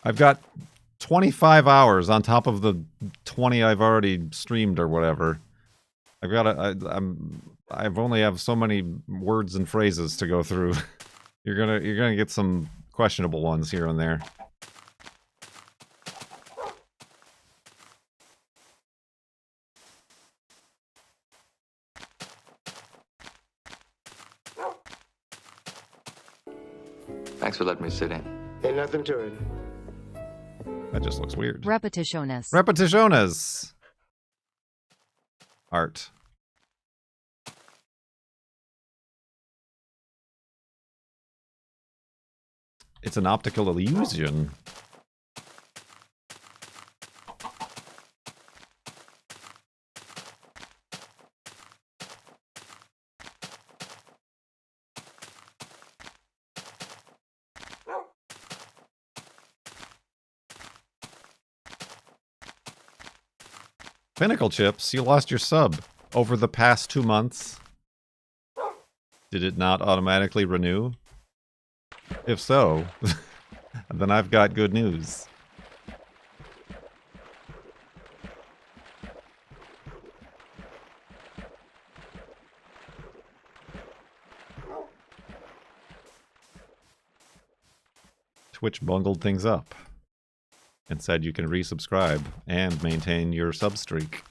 I've got 25 hours on top of the 20 I've already streamed or whatever. I've got I've only have so many words and phrases to go through. You're gonna get some questionable ones here and there. Thanks for letting me sit in. Ain't nothing to it. That just looks weird. Repeticiones. Repeticiones. Art. It's an optical illusion. Pinnacle Chips, you lost your sub over the past 2 months. Did it not automatically renew? If so, then I've got good news. Twitch bungled things up and said you can resubscribe and maintain your sub streak.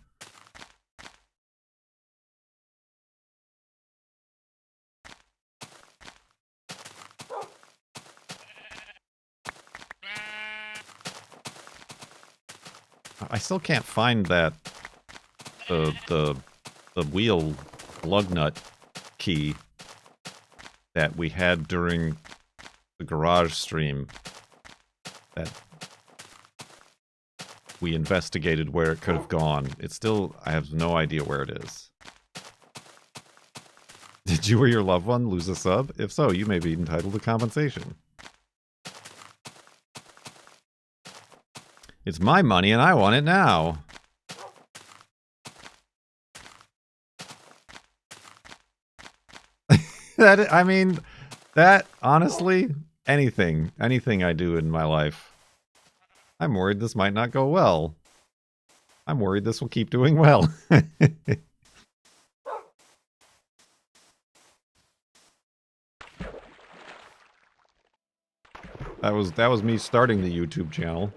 I still can't find that the wheel lug nut key that we had during the garage stream that we investigated where it could have gone. It's still, I have no idea where it is. Did you or your loved one lose a sub? If so, you may be entitled to compensation. It's my money and I want it now. I mean, that, honestly, anything I do in my life, I'm worried this might not go well. I'm worried this will keep doing well. That was me starting the YouTube channel.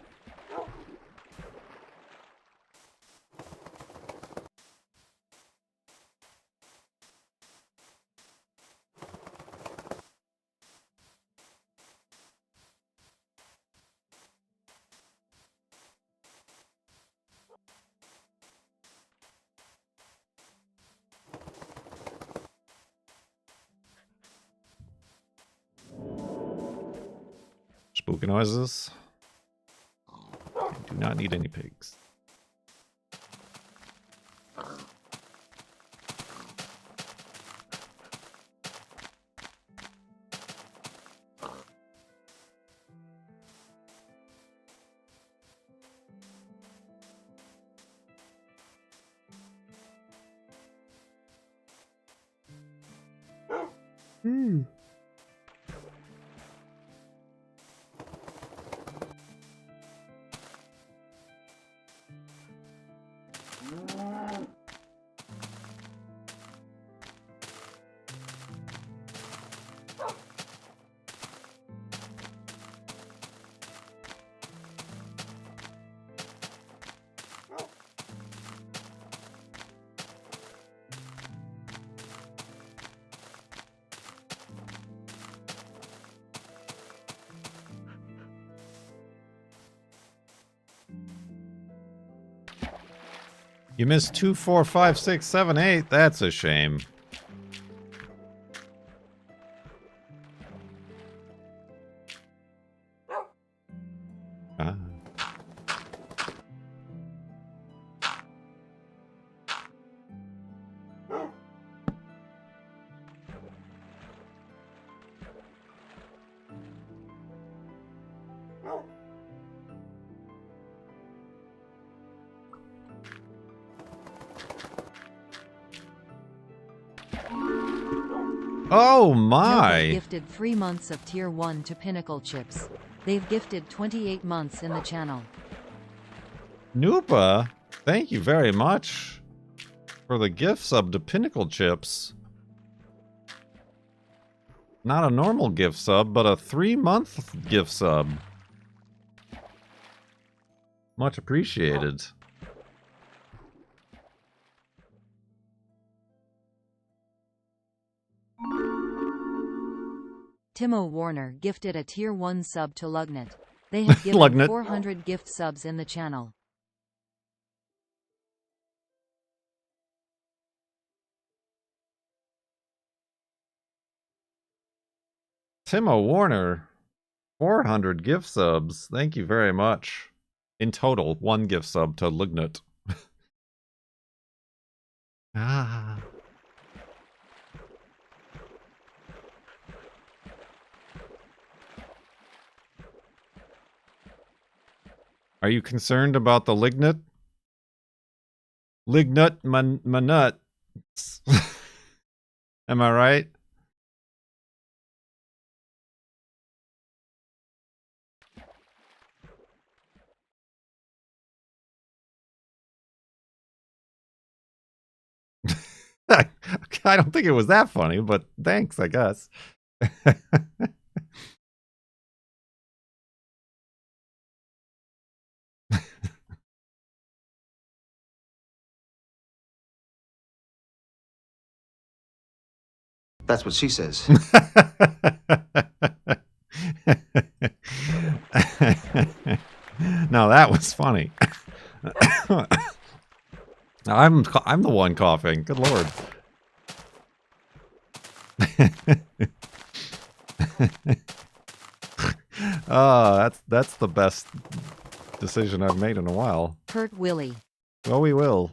Spooky noises. not need any pigs. You missed 2, 4, 5, 6, 7, 8. That's a shame. Ah. Oh Nova my! gifted 3 months of Tier 1 to Pinnacle Chips. They've gifted 28 months in the channel. Nupa, thank you very much for the gift sub to Pinnacle Chips. Not a normal gift sub, but a 3-month gift sub. Much appreciated. Timo Warner gifted a Tier 1 sub to Lugnet. They have given Lugnet. 400 gift subs in the channel. Timo Warner, 400 gift subs. Thank you very much. In total, 1 gift sub to Lugnet. Ah. Are you concerned about the Lignut? Lignut manut. Am I right? I don't think it was that funny, but thanks, I guess. That's what she says. No, that was funny. I'm the one coughing. Good lord. That's the best decision I've made in a while. Kurt Willie. Well, we will.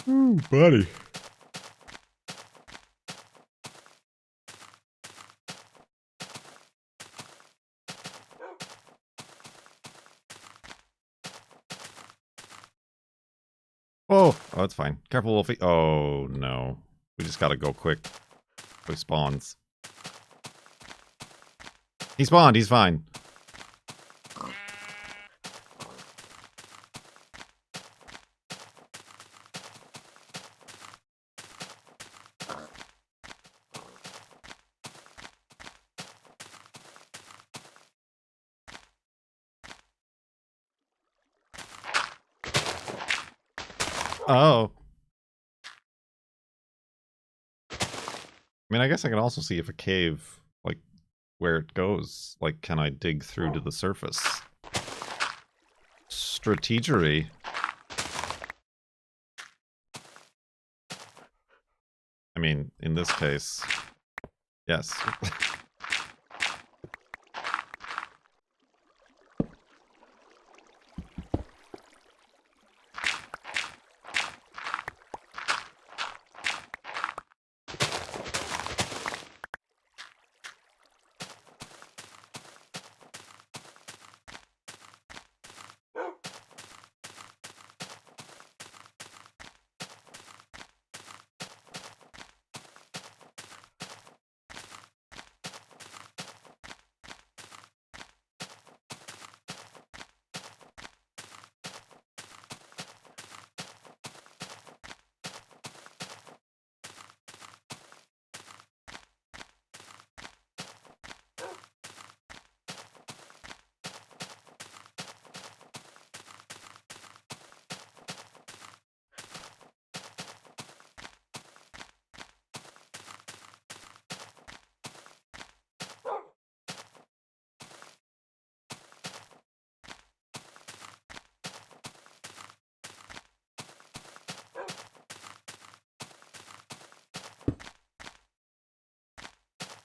Ooh, buddy. Oh, that's fine. Careful, Wolfie. Oh, no. We just gotta go quick. He spawns. He spawned. He's fine. Oh. I mean, I guess I can also see if a cave, like, where it goes. Like, can I dig through to the surface? Strategery. I mean, in this case, yes.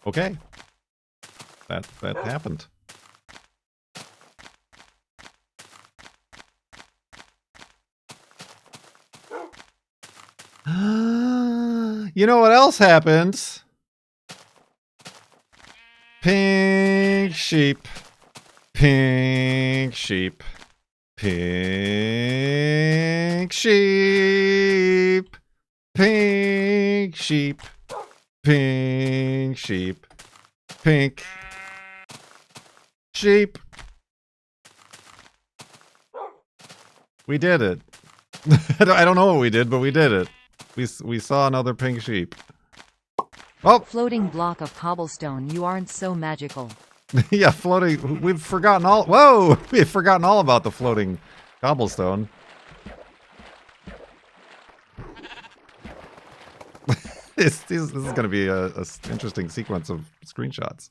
Okay. That happened. You know what else happens? Pink sheep. Pink sheep. Pink sheep. Pink sheep. Pink sheep. Pink sheep. We did it. I don't know what we did, but we did it. We saw another pink sheep. Oh! Floating block of cobblestone, you aren't so magical. Yeah, floating. We've forgotten all. Whoa! We've forgotten all about the floating cobblestone. This is going to be a interesting sequence of screenshots.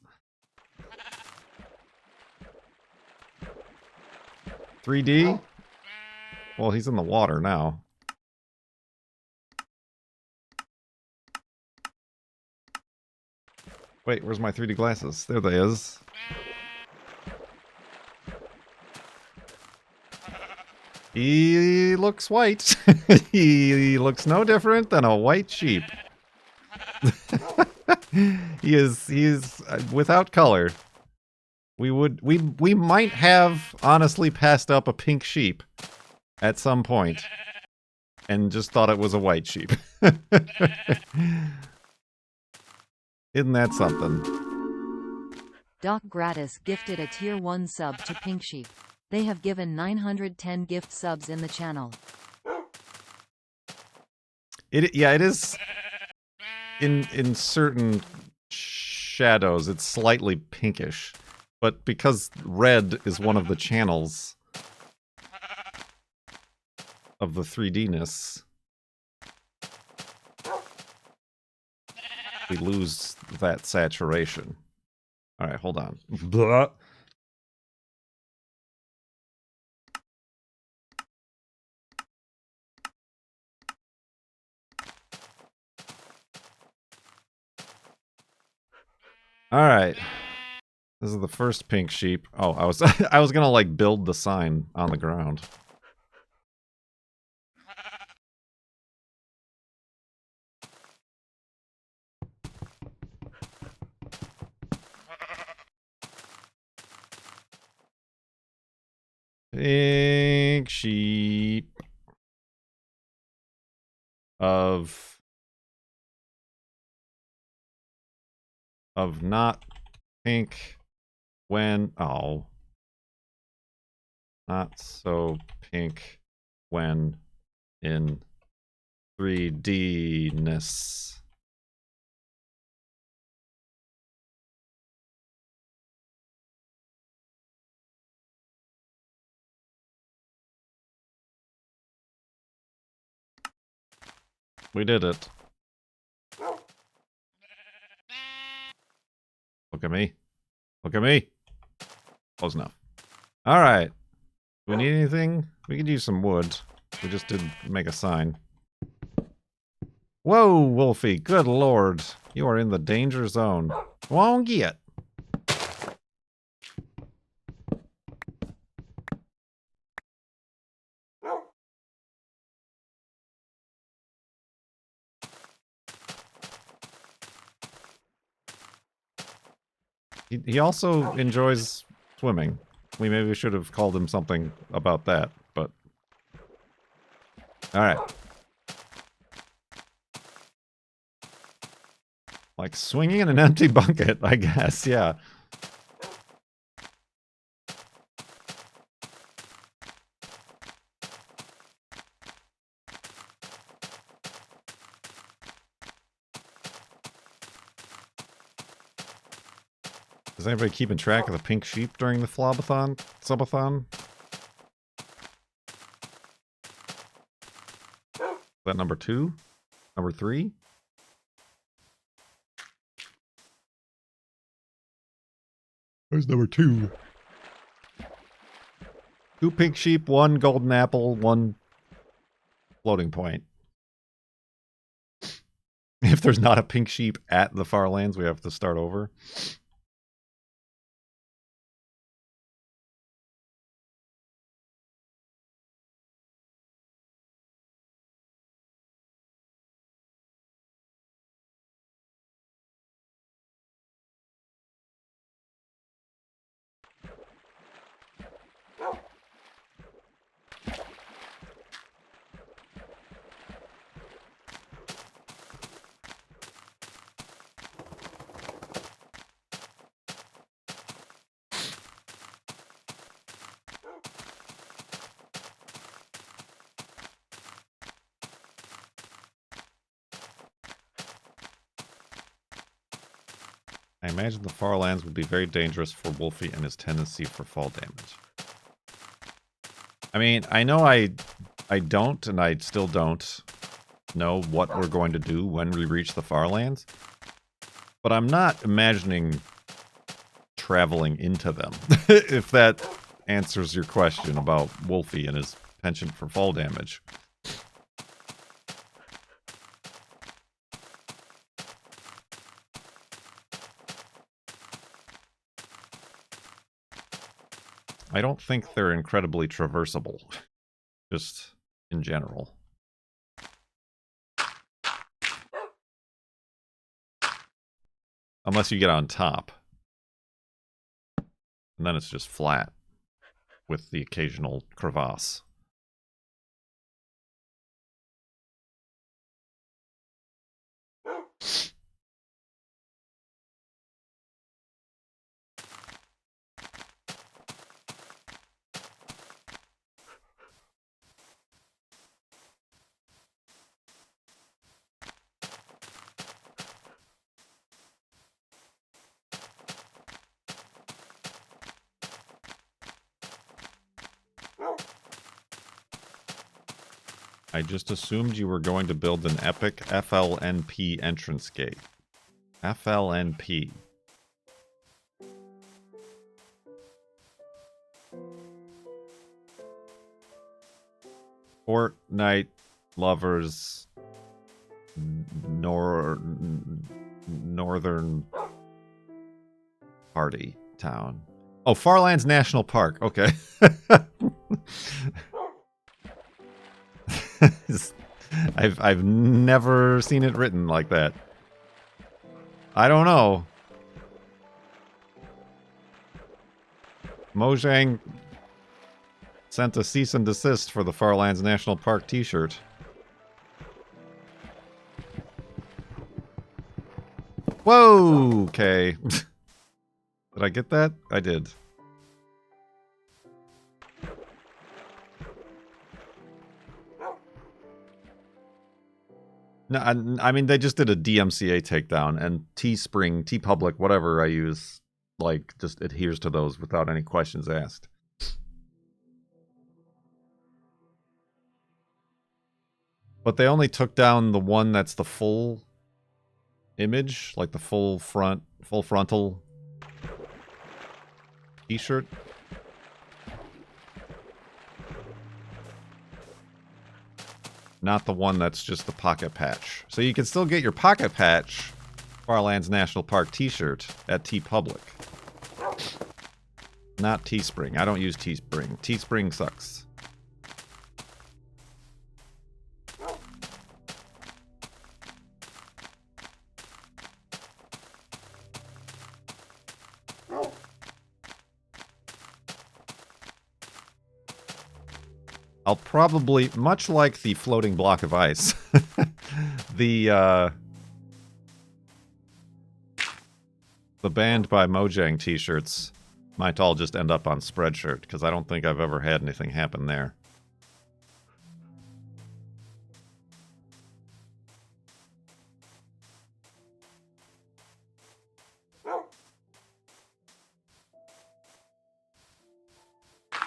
3D? Well, he's in the water now. Wait, where's my 3D glasses? There they is. He looks white. He looks no different than a white sheep. he is without color. We might have honestly passed up a pink sheep at some point and just thought it was a white sheep. Isn't that something? Doc Gratis gifted a tier 1 sub to Pink Sheep. They have given 910 gift subs in the channel. It is in certain shadows it's slightly pinkish, but because red is one of the channels of the 3D-ness, we lose that saturation. All right, hold on. Blah. All right. This is the first pink sheep. Oh, I was I was gonna like build the sign on the ground. Pink sheep of not pink when not so pink when in 3D-ness. We did it. Look at me. Look at me. Close enough. All right. Do we need anything? We could use some wood. We just did make a sign. Whoa, Wolfie. Good lord. You are in the danger zone. Won't get. He also enjoys swimming. Maybe should have called him something about that, but... Alright. Like swinging in an empty bucket, I guess, yeah. Is anybody keeping track of the pink sheep during the FLoB-a-thon? Subathon? Is that number 2? Number 3? Where's number 2? 2 pink sheep, 1 golden apple, 1 floating point. If there's not a pink sheep at the Farlands, we have to start over. I imagine the Farlands would be very dangerous for Wolfie and his tendency for fall damage. I mean, I know I don't, and I still don't know what we're going to do when we reach the Farlands, but I'm not imagining traveling into them, if that answers your question about Wolfie and his penchant for fall damage. I don't think they're incredibly traversable, just in general. Unless you get on top. And then it's just flat, with the occasional crevasse. I just assumed you were going to build an epic FLNP entrance gate. FLNP. Fortnite lovers northern party town. Oh, Farlands National Park. Okay. I've never seen it written like that. I don't know. Mojang sent a cease and desist for the Farlands National Park t-shirt. Whoa! Okay. Did I get that? I did. No, I mean, they just did a DMCA takedown, and Teespring, TeePublic, whatever I use, like, just adheres to those without any questions asked. But they only took down the one that's the full image, like the full frontal t-shirt. not the one that's just the pocket patch. So you can still get your pocket patch Farlands National Park t-shirt at TeePublic. Not Teespring. I don't use Teespring. Teespring sucks. I'll probably, much like the floating block of ice, the Banned by Mojang t-shirts might all just end up on Spreadshirt, because I don't think I've ever had anything happen there.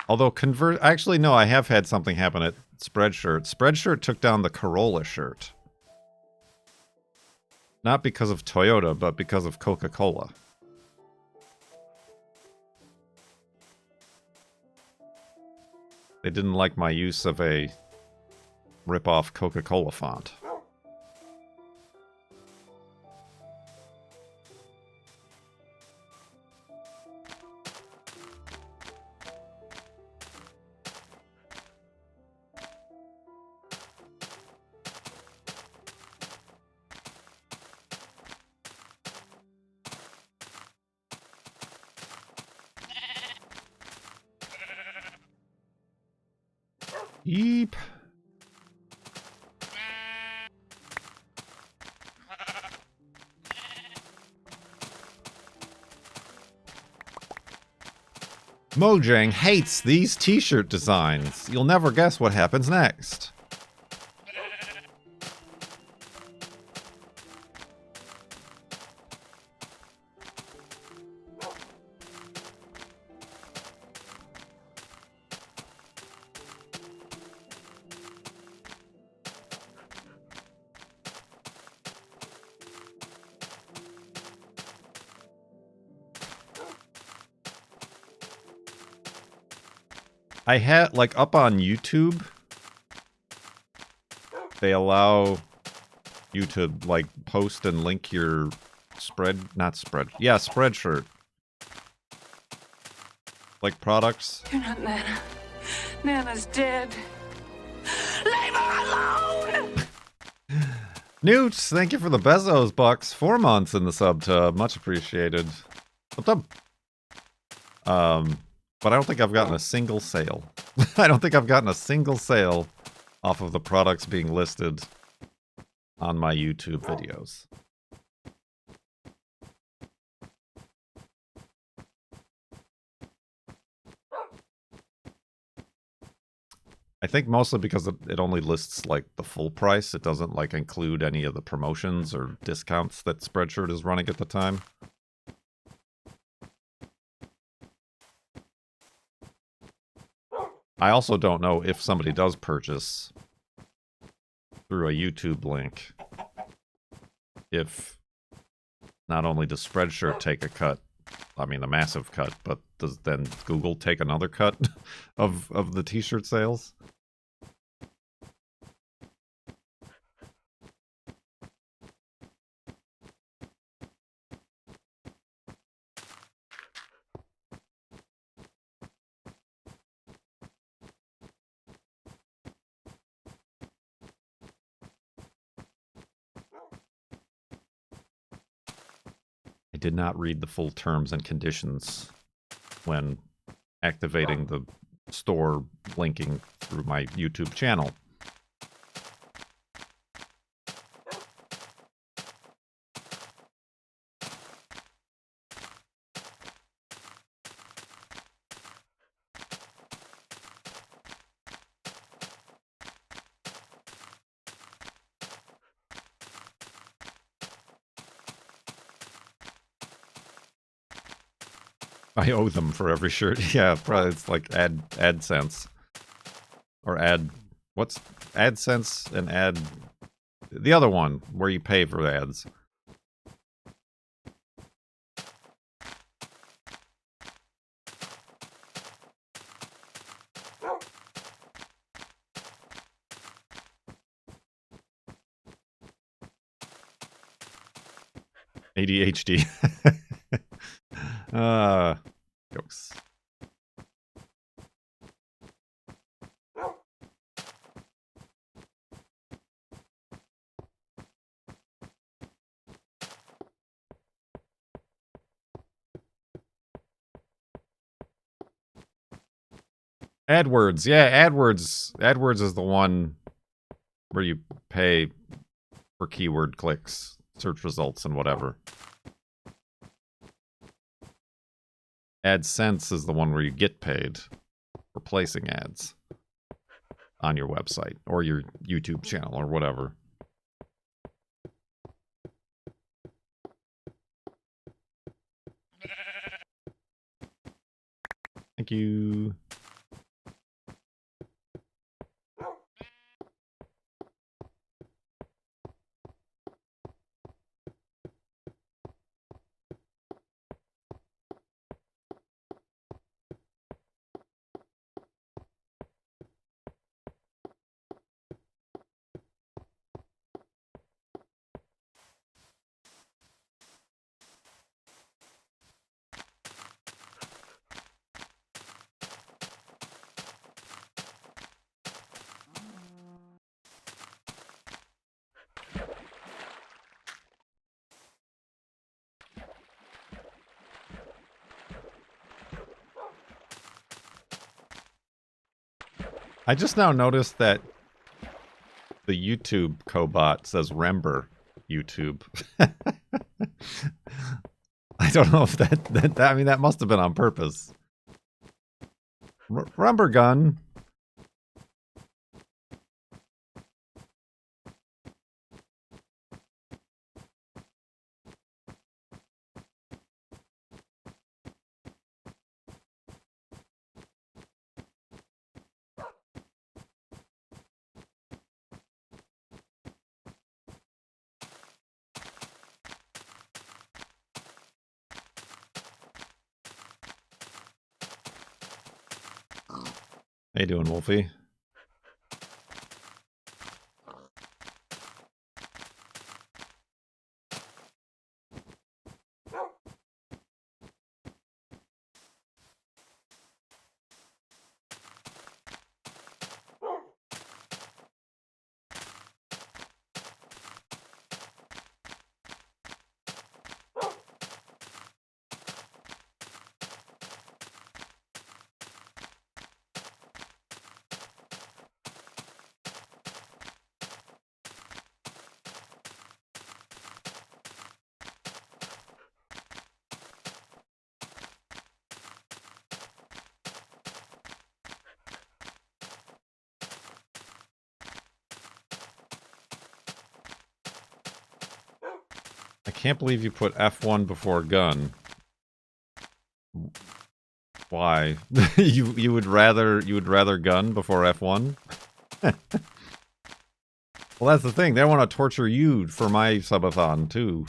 Although actually no, I have had something happen at Spreadshirt. Spreadshirt took down the Corolla shirt. Not because of Toyota, but because of Coca-Cola. They didn't like my use of a rip-off Coca-Cola font. Yeep. Mojang hates these t-shirt designs. You'll never guess what happens next. I had, like, up on YouTube, they allow you to, like, post and link your Spreadshirt. Like, products. You're not Nana. Nana's dead. Leave her alone! Newt, thank you for the Bezos bucks. 4 months in the sub-tub. Much appreciated. What's up? But I don't think I've gotten a single sale. I don't think I've gotten a single sale off of the products being listed on my YouTube videos. I think mostly because it only lists, like, the full price. It doesn't, like, include any of the promotions or discounts that Spreadshirt is running at the time. I also don't know if somebody does purchase through a YouTube link, if not only does Spreadshirt take a cut, I mean a massive cut, but does then Google take another cut of the t-shirt sales? I did not read the full terms and conditions when activating the store linking through my YouTube channel. I owe them for every shirt. Yeah, probably it's like AdSense. Or what's AdSense and the other one where you pay for the ads. ADHD. Jokes. AdWords, yeah, AdWords. AdWords is the one where you pay for keyword clicks, search results, and whatever. AdSense is the one where you get paid for placing ads on your website or your YouTube channel or whatever. Thank you. I just now noticed that the YouTube cobot says Rember YouTube. I don't know if that I mean, that must have been on purpose. Rember gun. How you doing, Wolfie? I can't believe you put F1 before gun. Why? you would rather gun before F1? Well, that's the thing. They want to torture you for my subathon too.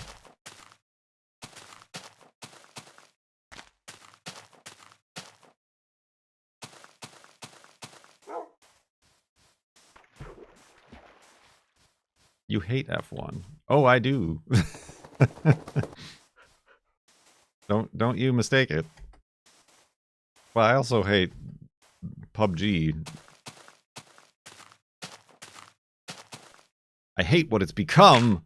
You hate F1. Oh, I do. Don't you mistake it. Well, I also hate PUBG. I hate what it's become.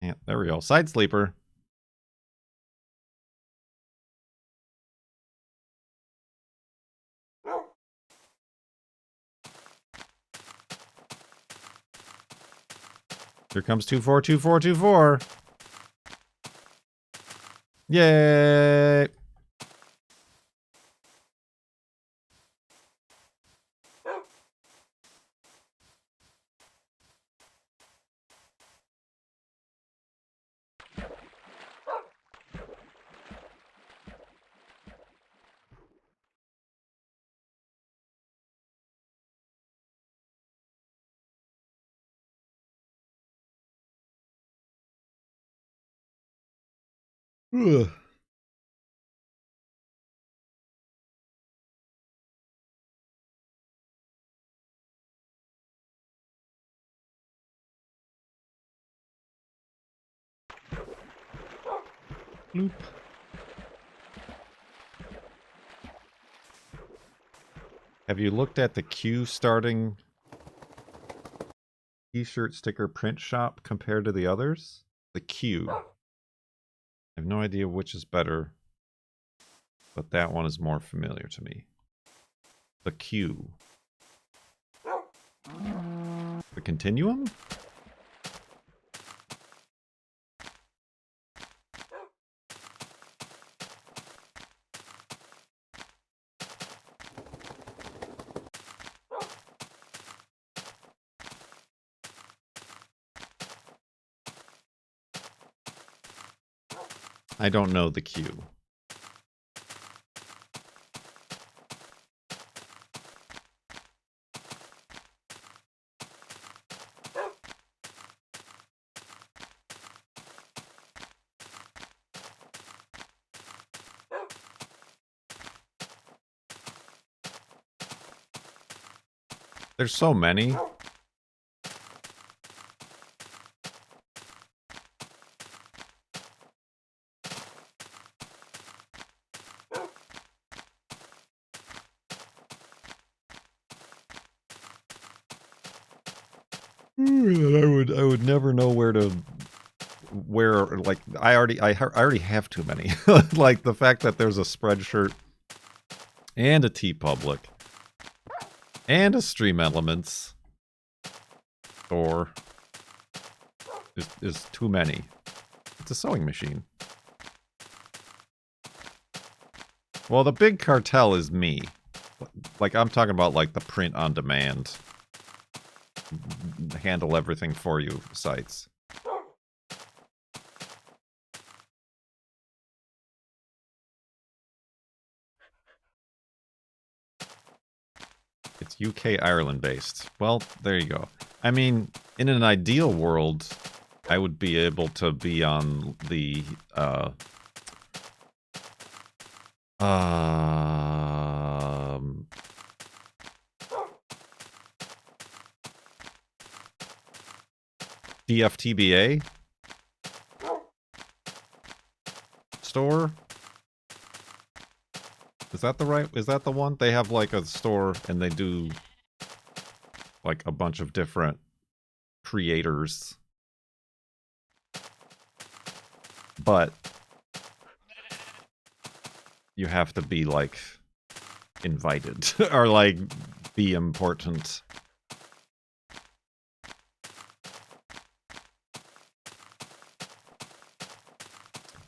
Yeah, there we go. Side sleeper. Here comes 242424. Yay! Ugh. Bloop. Have you looked at the queue starting t-shirt sticker print shop compared to the others? The queue. I have no idea which is better, but that one is more familiar to me. The queue. The continuum? I don't know the queue. There's so many. I would never know where like I already have too many. Like the fact that there's a Spreadshirt and a TeePublic and a Stream Elements store is too many. It's a sewing machine. Well, the big cartel is me. Like I'm talking about like the print on demand, handle everything for you sites. It's UK Ireland based. Well, there you go. I mean, in an ideal world, I would be able to be on the DFTBA store. Is that the one? They have like a store and they do like a bunch of different creators. But you have to be like invited or like be important.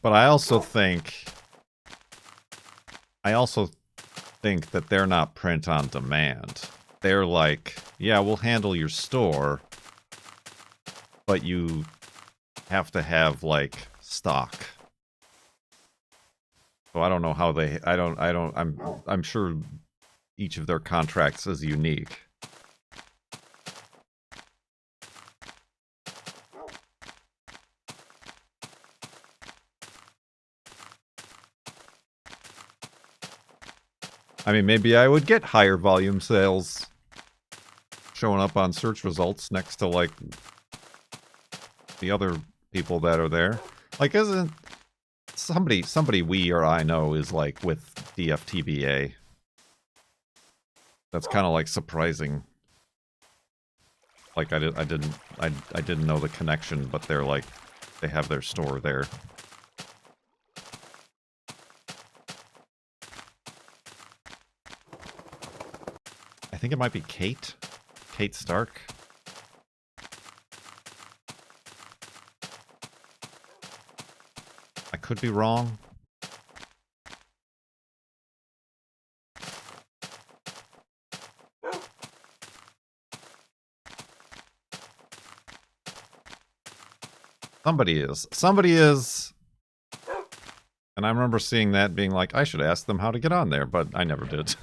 But I also think that they're not print on demand. They're like, yeah, we'll handle your store, but you have to have like stock. So I don't know how they I'm sure each of their contracts is unique. I mean, maybe I would get higher volume sales showing up on search results next to, like, the other people that are there. Like, isn't somebody we or I know is, like, with DFTBA. That's kind of, like, surprising. Like, I didn't know the connection, but they're, like, they have their store there. I think it might be Kate Stark. I could be wrong. Somebody is. And I remember seeing that being like, I should ask them how to get on there, but I never did.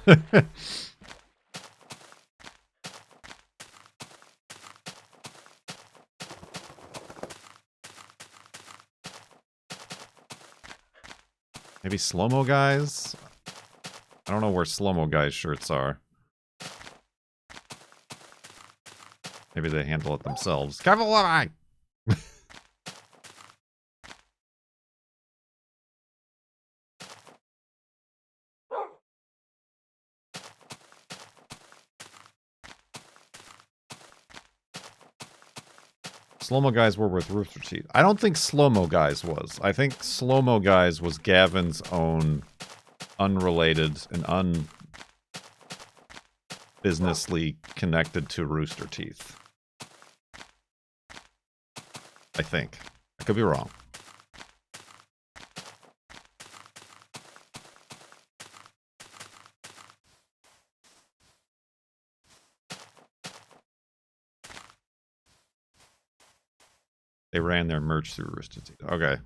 Maybe slow-mo guys? I don't know where slow-mo guys' shirts are. Maybe they handle it themselves. Careful, what I? Slow-mo guys were with Rooster Teeth. I don't think slow-mo guys was. I think slow-mo guys was Gavin's own unrelated and un-businessly connected to Rooster Teeth. I think. I could be wrong. They ran their merch through Rooster Teeth. Okay.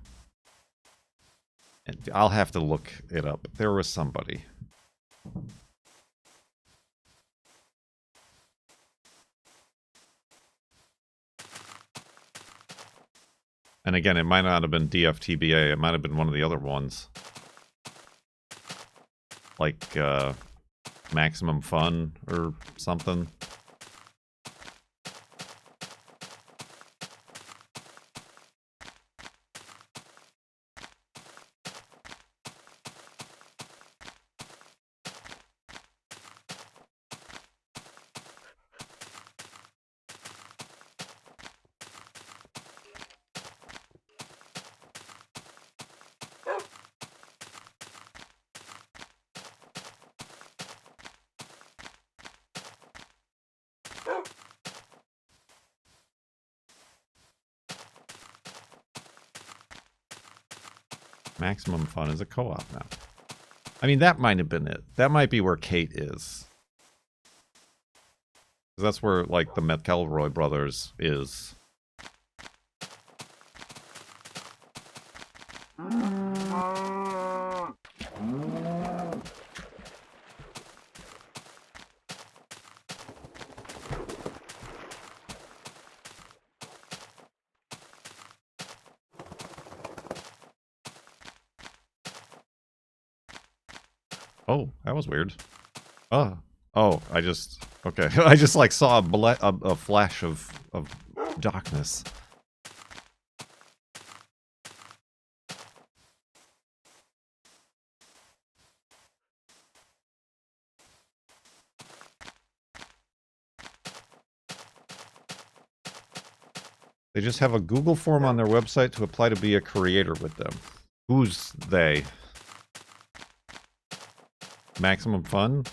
And I'll have to look it up. There was somebody. And again, it might not have been DFTBA. It might have been one of the other ones. Like, Maximum Fun or something. Maximum Fun is a co-op now. I mean, that might have been it. That might be where Kate is. That's where, like, the McElroy brothers is. Oh, that was weird. Oh, I just... Okay, I just, like, saw a flash of darkness. They just have a Google form on their website to apply to be a creator with them. Who's they? Maximum Fun?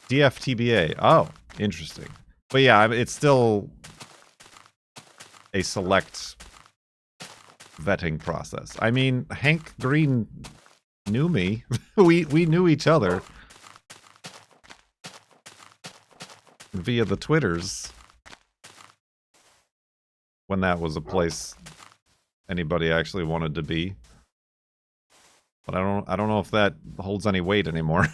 DFTBA. Oh, interesting. But yeah, it's still a select vetting process. I mean, Hank Green knew me. we knew each other via the Twitters when that was a place anybody actually wanted to be. But I don't know if that holds any weight anymore.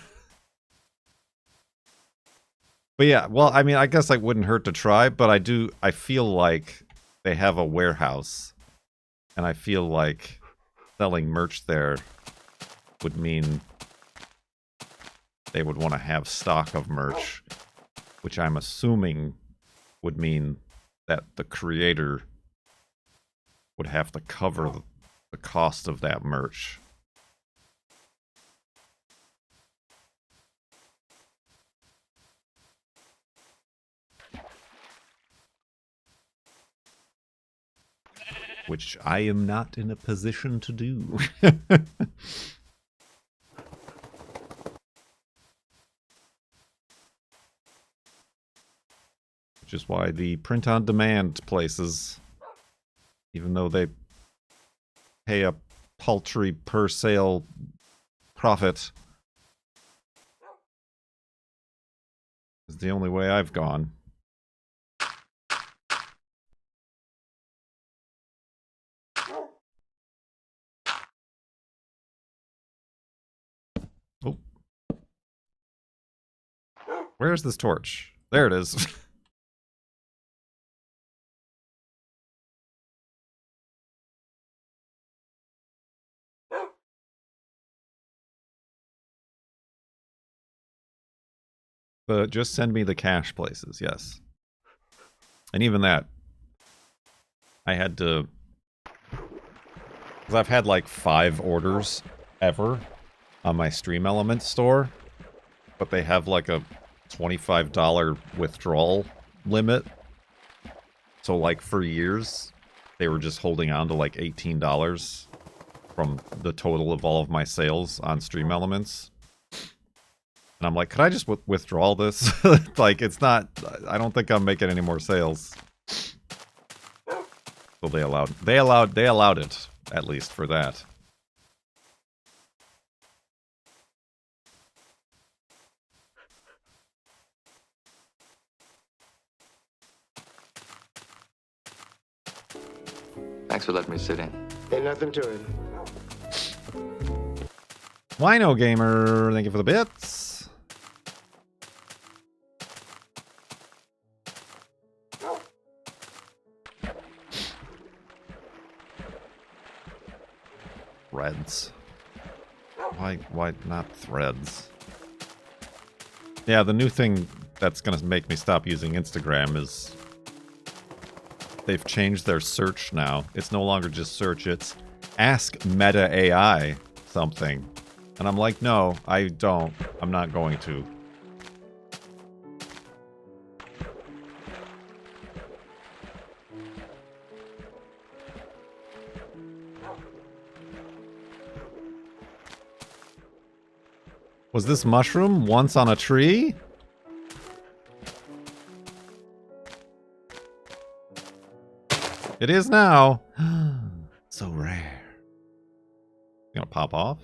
But yeah, well, I mean, I guess it wouldn't hurt to try, but I feel like they have a warehouse, and I feel like selling merch there would mean they would want to have stock of merch, which I'm assuming would mean that the creator would have to cover the cost of that merch. Which I am not in a position to do. Which is why the print-on-demand places, even though they pay a paltry per-sale profit, is the only way I've gone. Oh. Where's this torch? There it is. But just send me the cash places, yes. And even that, I had to... Because I've had like 5 orders ever on my Stream Elements store. But they have like a $25 withdrawal limit. So like for years, they were just holding on to like $18 from the total of all of my sales on Stream Elements. And I'm like, could I just withdraw this? Like, it's not... I don't think I'm making any more sales. So they allowed it, at least for that. Thanks for letting me sit in. Ain't nothing to it. Wino Gamer, thank you for the bits. Threads. Why not threads? Yeah, the new thing that's gonna make me stop using Instagram is they've changed their search now. It's no longer just search, it's ask Meta AI something. And I'm like, no, I don't. I'm not going to. Was this mushroom once on a tree? It is now. So rare. Gonna pop off?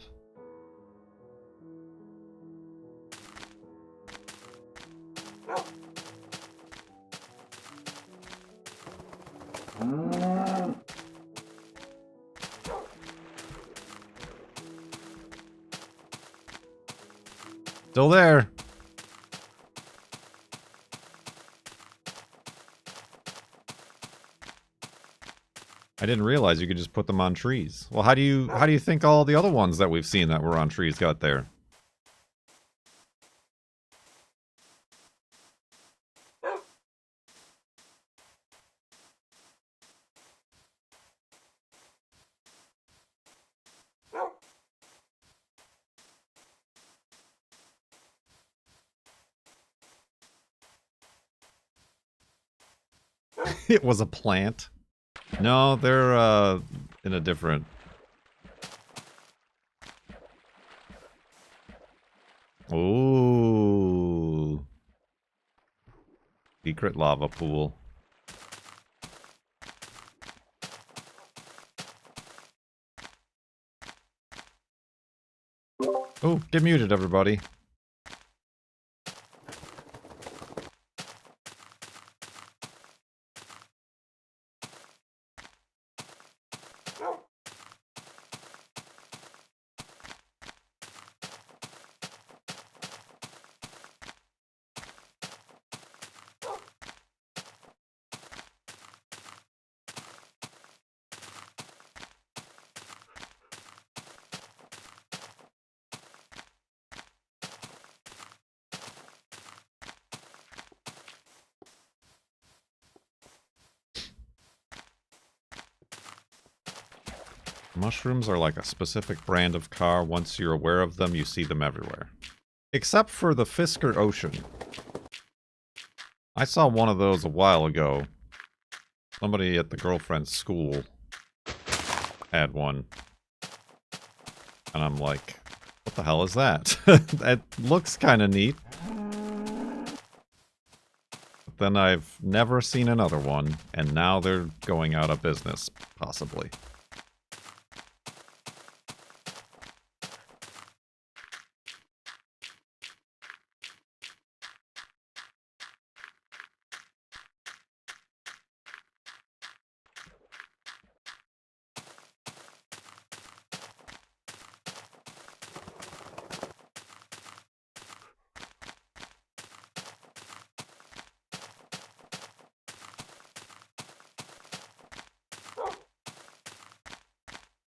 Still there. I didn't realize you could just put them on trees. Well, how do you think all the other ones that we've seen that were on trees got there? It was a plant. No, they're in a different... Ooh. Secret lava pool. Oh, get muted, everybody. Mushrooms are like a specific brand of car. Once you're aware of them, you see them everywhere. Except for the Fisker Ocean. I saw one of those a while ago. Somebody at the girlfriend's school had one. And I'm like, what the hell is that? It looks kind of neat. But then I've never seen another one, and now they're going out of business, possibly.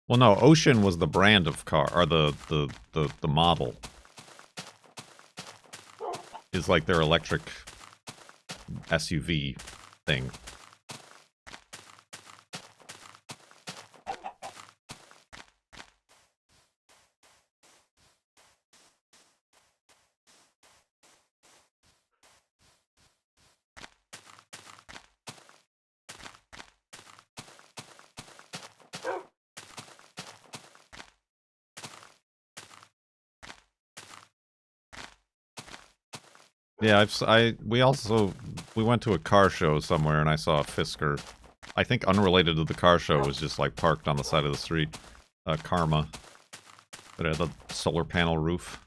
Well, no, Ocean was the brand of car, or the model. is like their electric SUV thing. Yeah, we went to a car show somewhere and I saw a Fisker. I think unrelated to the car show, was just like parked on the side of the street. Karma. That had the solar panel roof.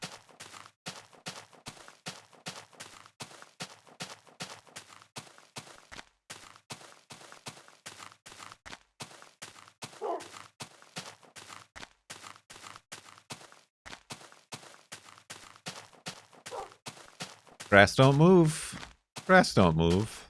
Grass don't move. Grass don't move.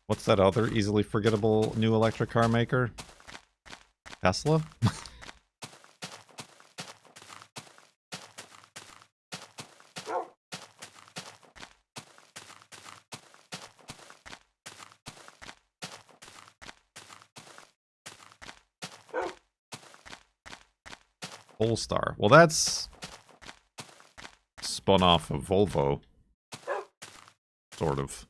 What's that other easily forgettable new electric car maker? Tesla? Polestar. Well, that's spun off of Volvo. Sort of.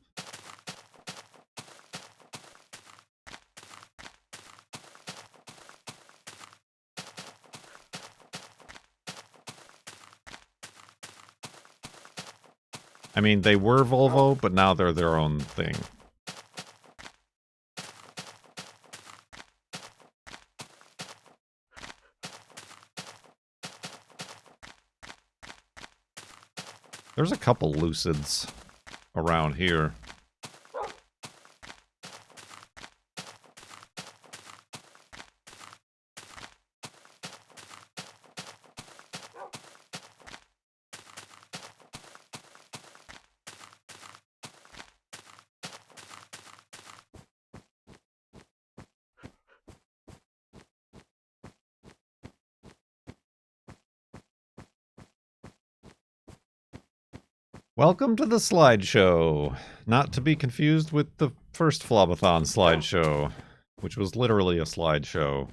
I mean, they were Volvo, but now they're their own thing. There's a couple Lucids around here. Welcome to the slideshow. Not to be confused with the first FLoB-a-thon slideshow, which was literally a slideshow.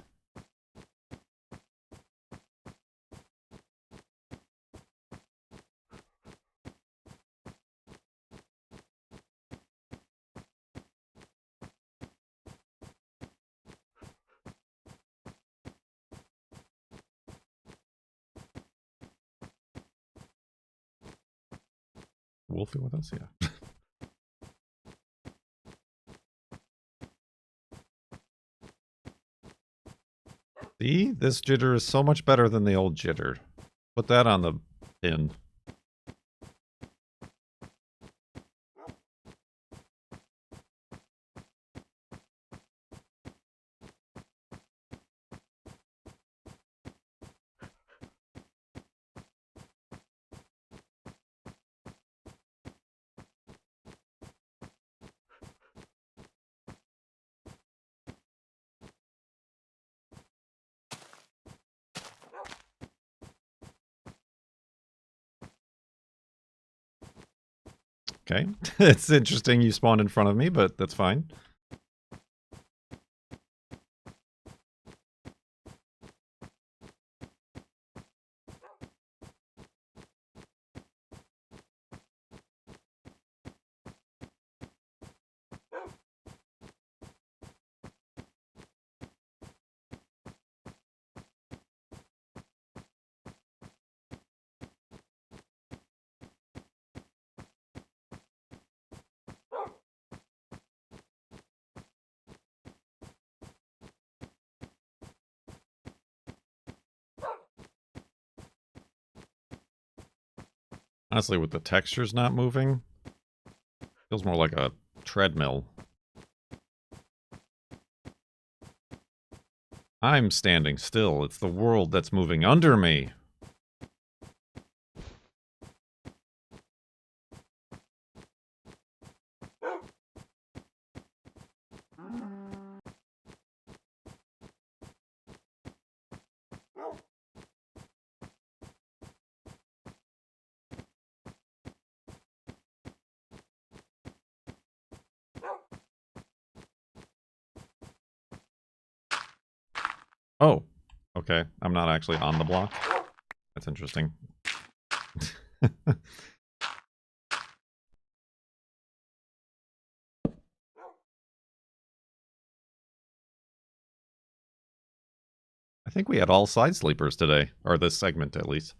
Wolfie with us? Yeah. See? This jitter is so much better than the old jitter. Put that on the pin. Okay. It's interesting you spawned in front of me, but that's fine. Honestly, with the textures not moving, feels more like a treadmill. I'm standing still. It's the world that's moving under me. Oh, okay. I'm not actually on the block. That's interesting. I think we had all side sleepers today, or this segment at least.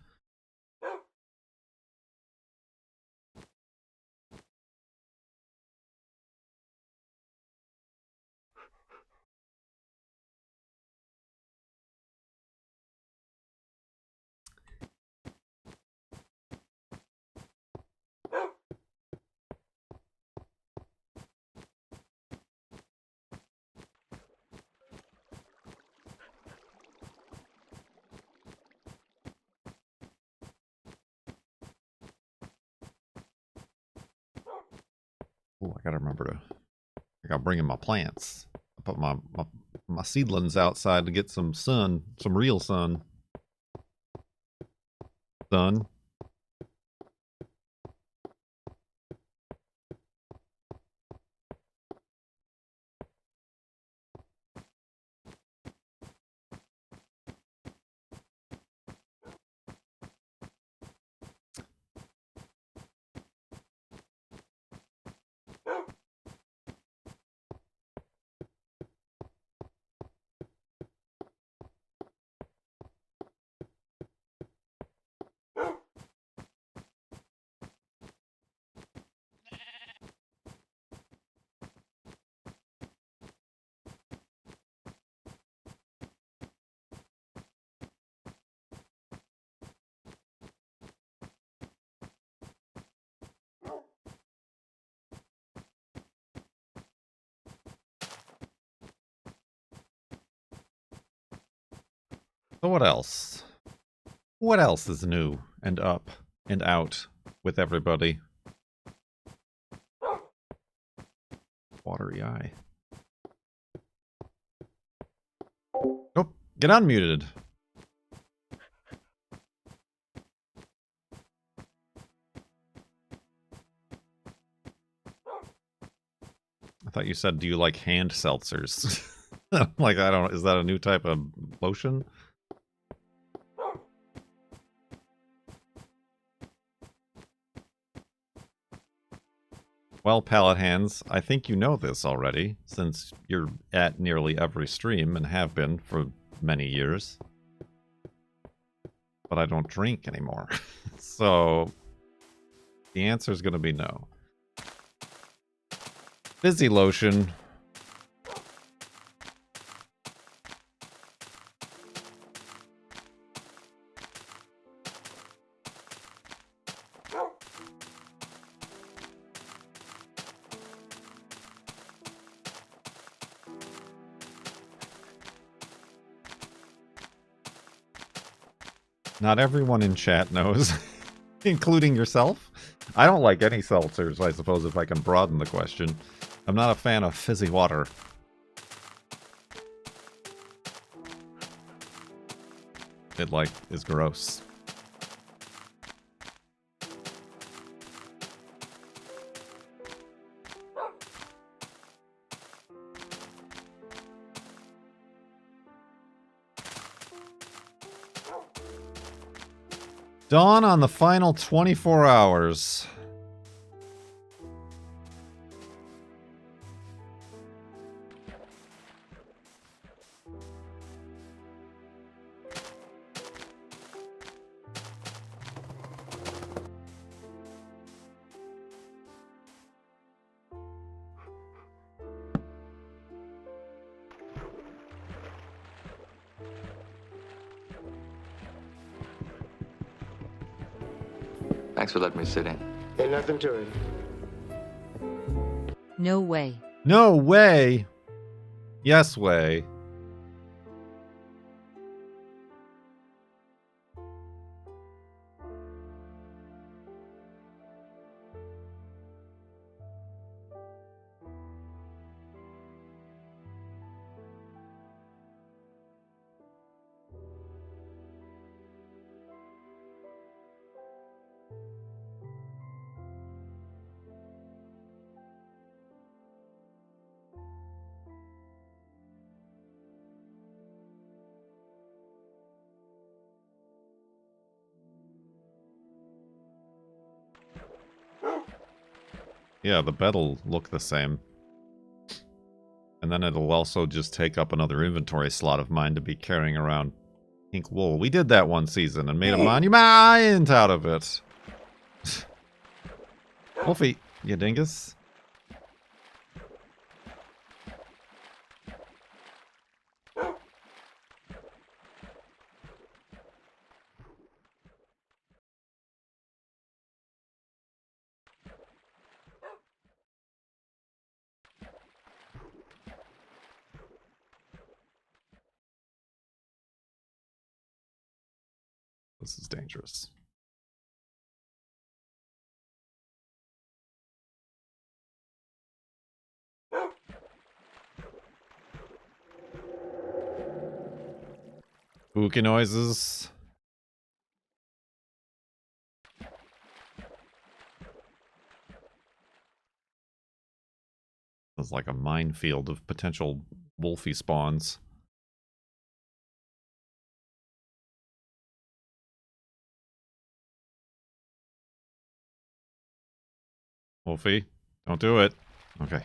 Oh, I gotta remember to. I gotta bring in my plants. I put my seedlings outside to get some sun, some real sun. Sun. So what else? What else is new and up and out with everybody? Watery eye. Oh, get unmuted. I thought you said, do you like hand seltzers? Like, I don't, is that a new type of lotion? Well, Pallet Hands, I think you know this already, since you're at nearly every stream and have been for many years. But I don't drink anymore. So, the answer is going to be no. Fizzy lotion. Not everyone in chat knows, including yourself. I don't like any seltzers, I suppose, if I can broaden the question. I'm not a fan of fizzy water. It, like, is gross. Dawn on the final 24 hours. Thanks for letting me sit in. Ain't nothing to it. No way. No way. Yes way. Yeah, the bed'll look the same. And then it'll also just take up another inventory slot of mine to be carrying around pink wool. We did that one season and made a monument out of it. Wolfie, you dingus. This is dangerous. Spooky noises. It's like a minefield of potential wolfie spawns. Wolfie, don't do it. Okay.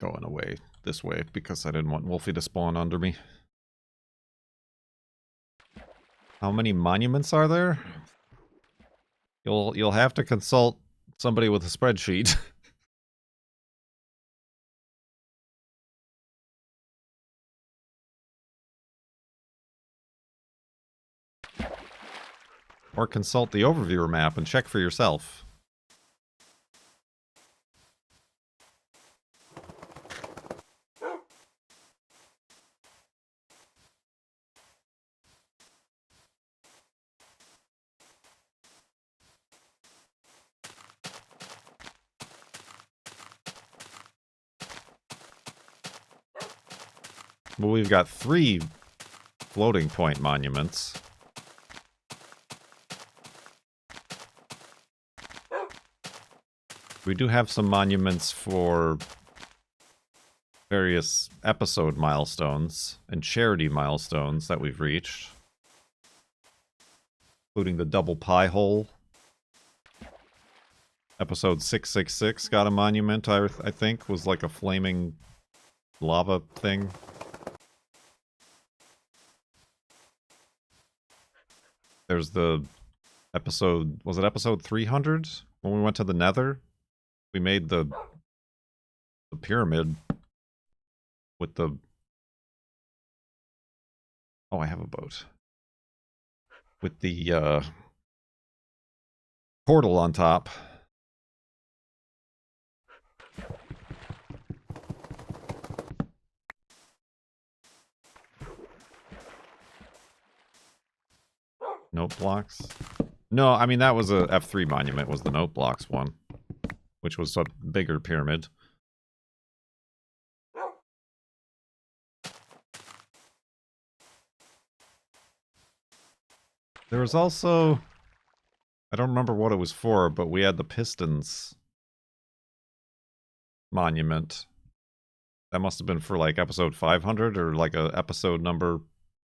Going away this way because I didn't want Wolfie to spawn under me. How many monuments are there? You'll have to consult somebody with a spreadsheet. Or consult the overviewer map and check for yourself. Well, we've got 3 floating point monuments. We do have some monuments for various episode milestones and charity milestones that we've reached, including the double pie hole. Episode 666 got a monument, I think, was like a flaming lava thing. There's the episode, was it episode 300? When we went to the Nether? We made the pyramid with the... Oh, I have a boat. With the portal on top. Note blocks? No, I mean, that was a F3 monument, was the note blocks one. Which was a bigger pyramid. There was also... I don't remember what it was for, but we had the Pistons monument. That must have been for like episode 500 or like a episode number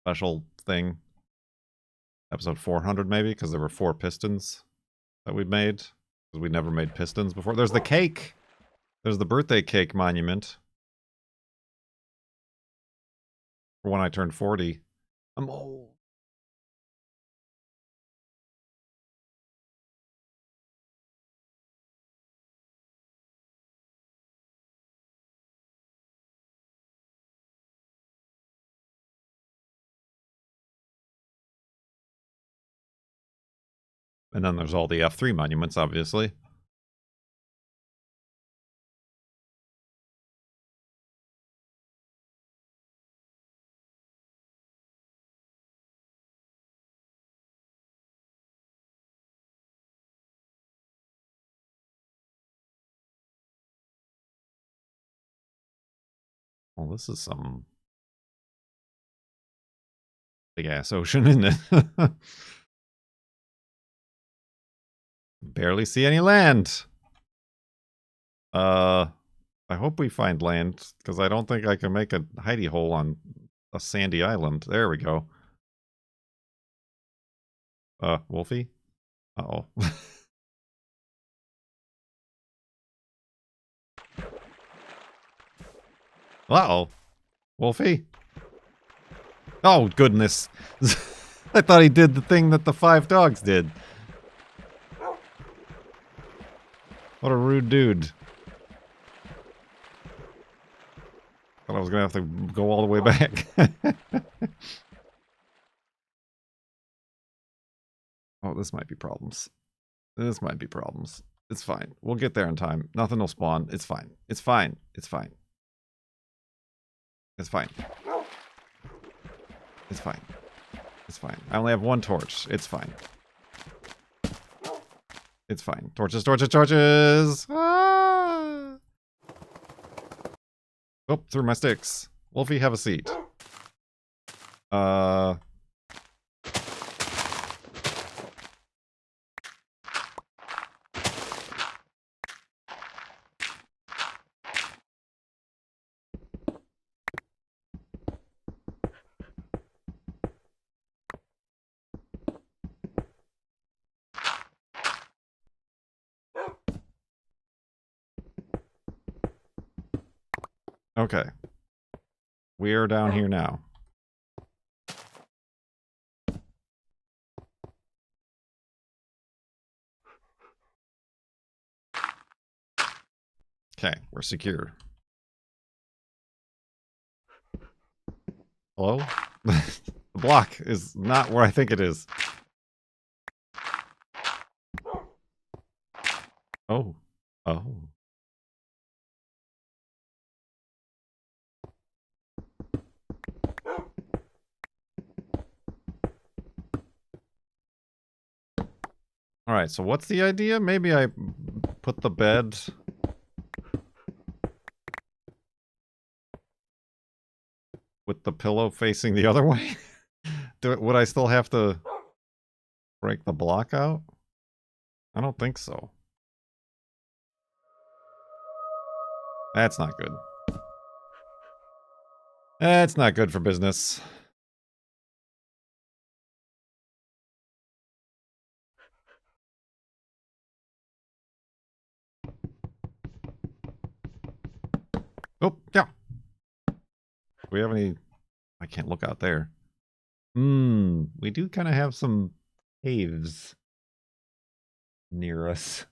special thing. Episode 400 maybe, because there were 4 pistons that we made. Because we never made pistons before. There's the cake! There's the birthday cake monument. For when I turned 40. I'm old. And then there's all the F3 monuments, obviously. Well, this is some big ass ocean, isn't it? Barely see any land. I hope we find land, because I don't think I can make a hidey-hole on a sandy island. There we go. Wolfie? Uh-oh. Uh-oh. Wolfie? Oh, goodness. I thought he did the thing that the 5 dogs did. What a rude dude. Thought I was going to have to go all the way back. Oh, this might be problems. This might be problems. It's fine. We'll get there in time. Nothing will spawn. It's fine. It's fine. It's fine. It's fine. It's fine. It's fine. I only have 1 torch. It's fine. It's fine. Torches, torches, torches! Ah! Oh, through my sticks. Wolfie, have a seat. Okay. We are down here now. Okay, we're secure. Hello? The block is not where I think it is. Oh. Oh. Alright, so what's the idea? Maybe I put the bed... with the pillow facing the other way? Would I still have to break the block out? I don't think so. That's not good. That's not good for business. Oh, yeah. Do we have any... I can't look out there. We do kind of have some caves near us.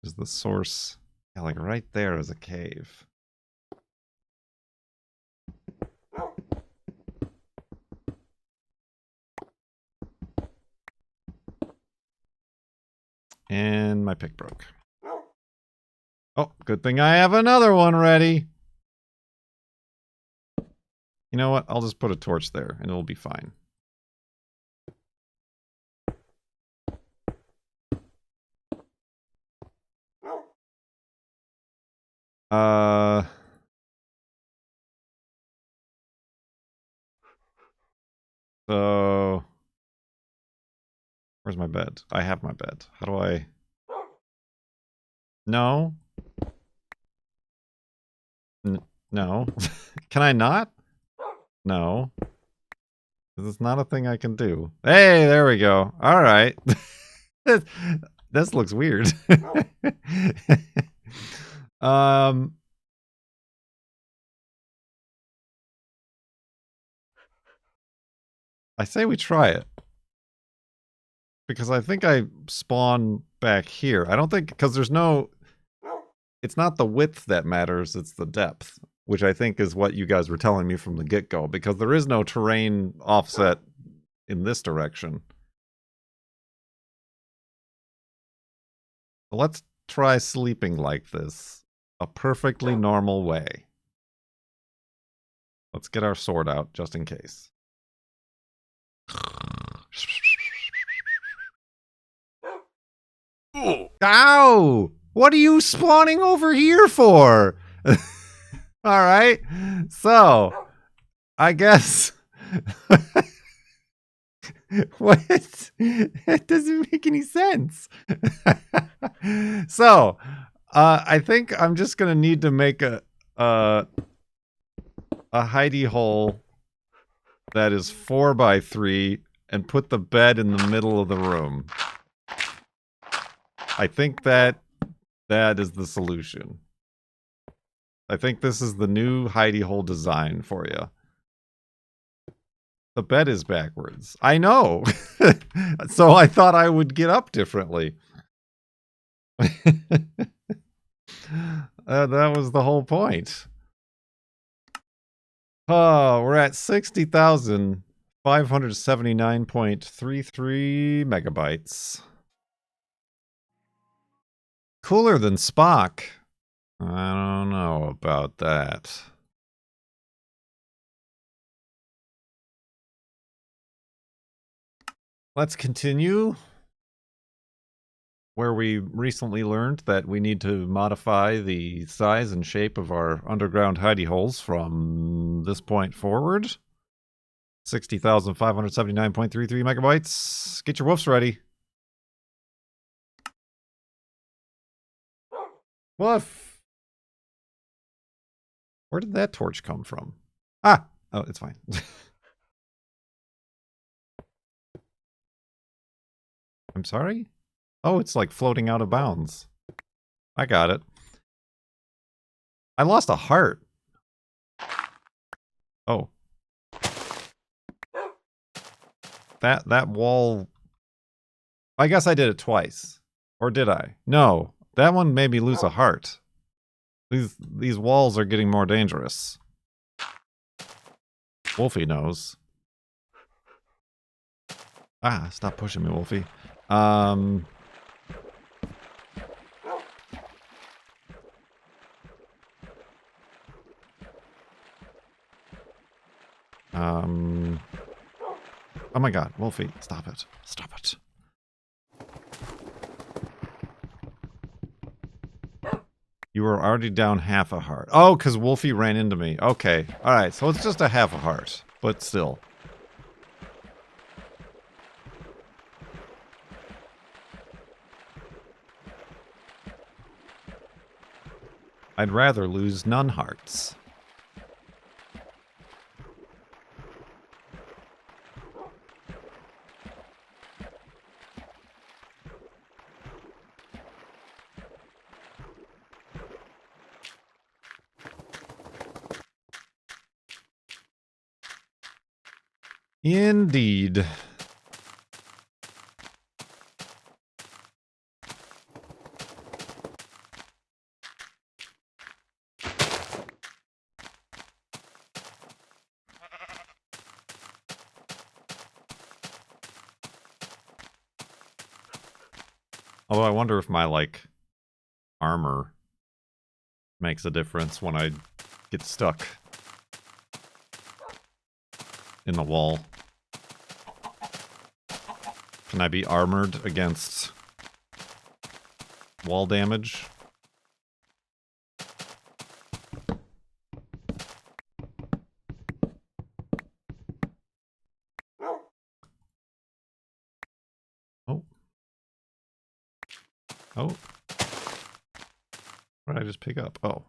Is the source... Yeah, like right there is a cave. And my pick broke. Oh, good thing I have another one ready. You know what? I'll just put a torch there and it'll be fine. So where's my bed? I have my bed. How do I... No. No. Can I not? No. This is not a thing I can do. Hey, there we go. All right. This looks weird. I say we try it. Because I think I spawn back here. I don't think... Because there's no... It's not the width that matters, it's the depth. Which I think is what you guys were telling me from the get-go. Because there is no terrain offset in this direction. Let's try sleeping like this. A perfectly normal way. Let's get our sword out, just in case. Ow! What are you spawning over here for? Alright. So, I guess... What? It doesn't make any sense. So, I think I'm just gonna need to make a hidey-hole that is 4x3 and put the bed in the middle of the room. I think that is the solution. I think this is the new hidey-hole design for you. The bed is backwards. I know. So I thought I would get up differently. That was the whole point. Oh, we're at 60,579.33 megabytes. Cooler than Spock. I don't know about that. Let's continue. Where we recently learned that we need to modify the size and shape of our underground hidey holes from this point forward. 60,579.33 megabytes. Get your woofs ready. Woof! Where did that torch come from? Ah! Oh, it's fine. I'm sorry? Oh, it's like floating out of bounds. I got it. I lost a heart. Oh. That wall... I guess I did it twice. Or did I? No. That one made me lose a heart. These walls are getting more dangerous. Wolfie knows. Ah, stop pushing me, Wolfie. Oh my god, Wolfie, stop it. Stop it. You were already down half a heart. Oh, because Wolfie ran into me. Okay. Alright, so it's just a half a heart. But still. I'd rather lose none hearts. Indeed. Although I wonder if my, like, armor makes a difference when I get stuck in the wall. Can I be armored against wall damage? Oh. Oh. What did I just pick up? Oh.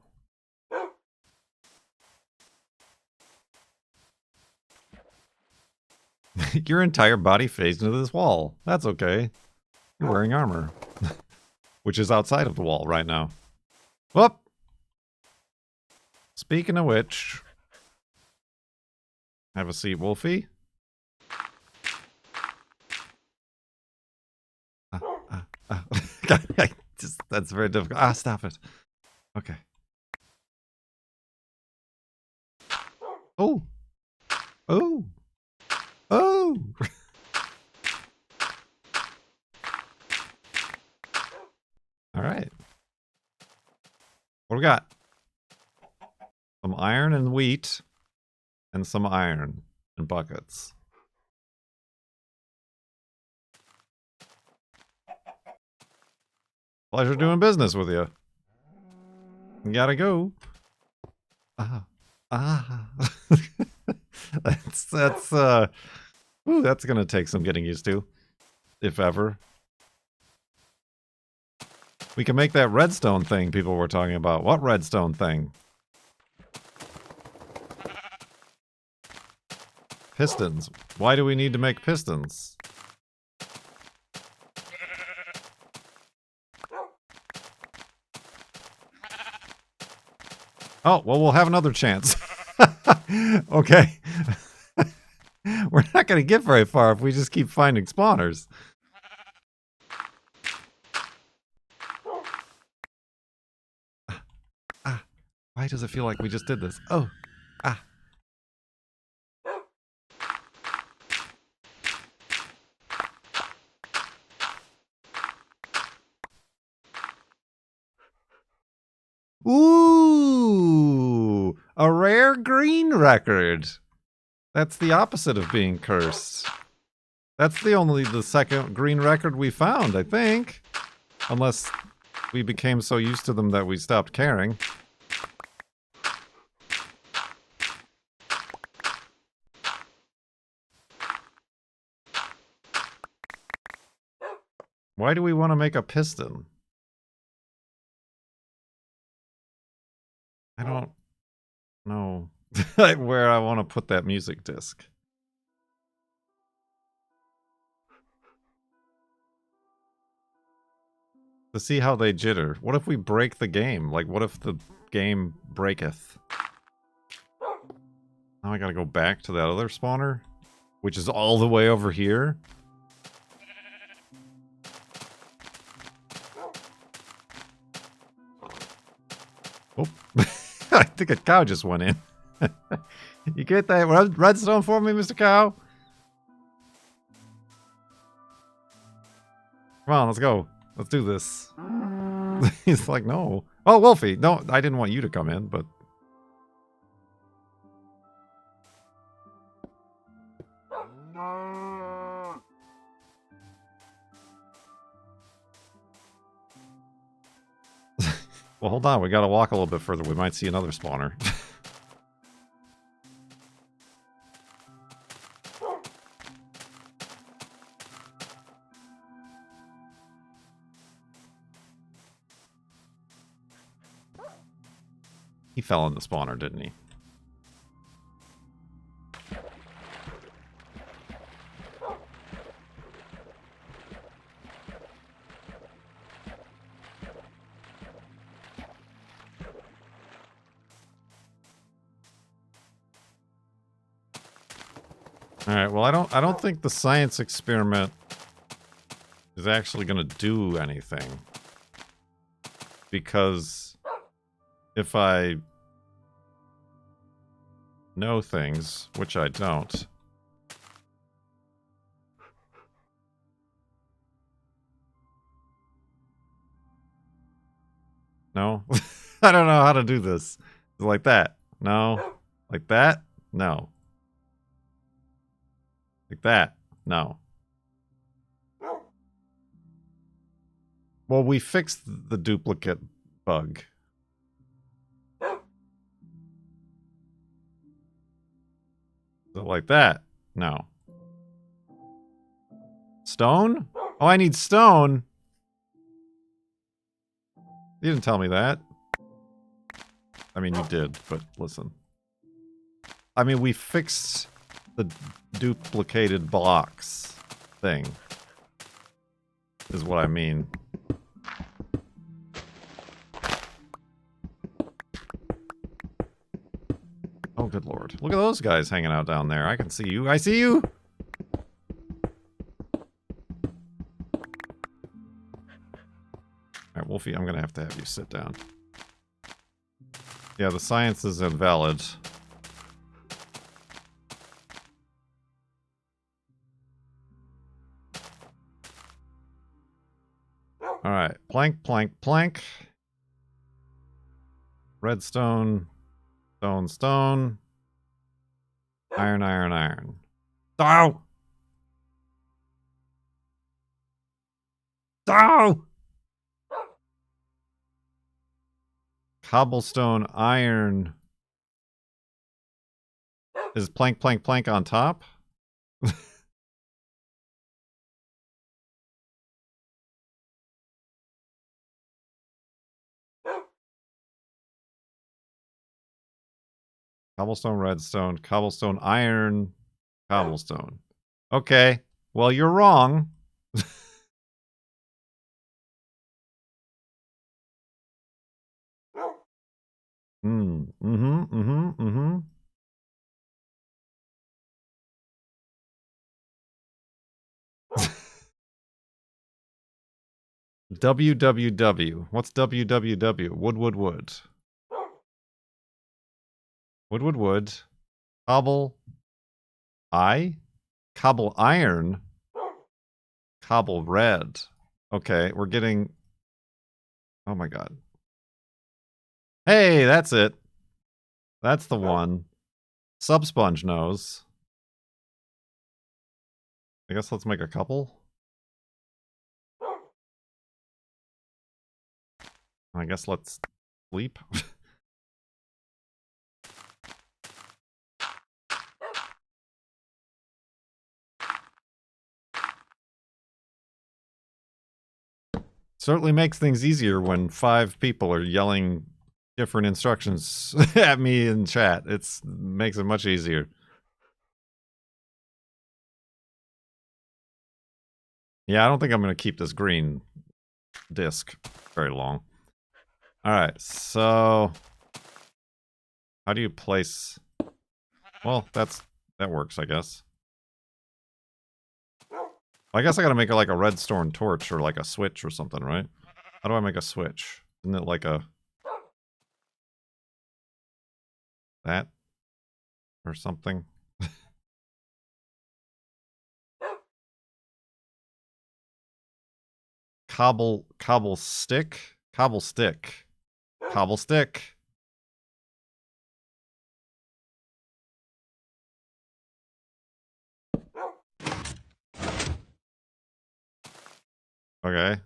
Your entire body phased into this wall. That's okay. You're wearing armor. Which is outside of the wall right now. Whoop! Speaking of which... Have a seat, Wolfie. That's very difficult. Ah, stop it. Okay. Oh! Oh! Oh! All right. What do we got? Some iron and wheat, and some iron and buckets. Pleasure doing business with you. You gotta go. That's gonna take some getting used to, if ever. We can make that redstone thing people were talking about. What redstone thing? Pistons. Why do we need to make pistons? Oh, well, we'll have another chance. Okay. We're not going to get very far if we just keep finding spawners. Why does it feel like we just did this? Oh. Ooh, a rare green record. That's the opposite of being cursed. That's the second green record we found, I think. Unless we became so used to them that we stopped caring. Why do we want to make a piston? I don't know where I want to put that music disc. To see how they jitter. What if we break the game? Like, what if the game breaketh? Now I gotta go back to that other spawner, which is all the way over here. Oh, I think a cow just went in. You get that redstone for me, Mr. Cow? Come on, let's go. Let's do this. He's like, no. Oh, Wolfie. No, I didn't want you to come in, but... Well, hold on. We gotta walk a little bit further. We might see another spawner. He fell in the spawner, didn't he? Alright, well I don't think the science experiment is actually gonna do anything. Because if I know things, which I don't. No? I don't know how to do this. Like that. No. Like that? No. Like that? No. Well, we fixed the duplicate bug. So like that? No. Stone? Oh, I need stone? You didn't tell me that. I mean, you did, but listen. I mean, we fixed the duplicated blocks thing. Is what I mean. Oh, good lord. Look at those guys hanging out down there. I can see you. I see you! Alright, Wolfie, I'm gonna have to have you sit down. Yeah, the science is invalid. All right. Plank, plank, plank. Redstone, stone, stone. Iron, iron, iron. Oh! Oh! Cobblestone, iron. Is plank, plank, plank on top? Cobblestone, redstone, cobblestone, iron, cobblestone. Okay. Well, you're wrong. Mm-hmm. WWW. What's WWW? Wood, wood, wood. Wood, wood, wood. Cobble. Cobble iron. Cobble red. Okay, we're getting... Oh my god. Hey, that's it. That's the one. Subsponge knows. I guess let's make a couple. I guess let's sleep. Certainly makes things easier when 5 people are yelling different instructions at me in chat. It makes it much easier. Yeah, I don't think I'm going to keep this green disc very long. Alright, so... How do you place... Well, that works, I guess. I guess I gotta make it like a redstone torch or like a switch or something, right? How do I make a switch? Isn't it like a... that? Or something? Cobble stick? Cobble stick. Cobble stick. Okay.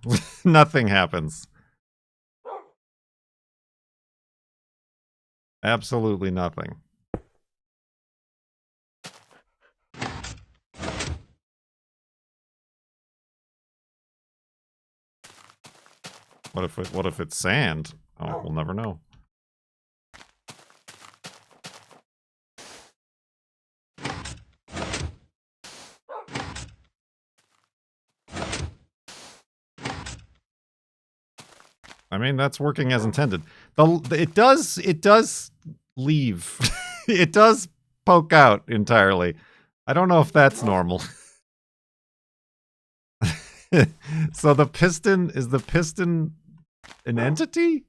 Nothing happens. Absolutely nothing. What if it's sand? Oh, we'll never know. I mean, that's working as intended. It does leave. It does poke out entirely. I don't know if that's normal. So the piston, is the piston an entity?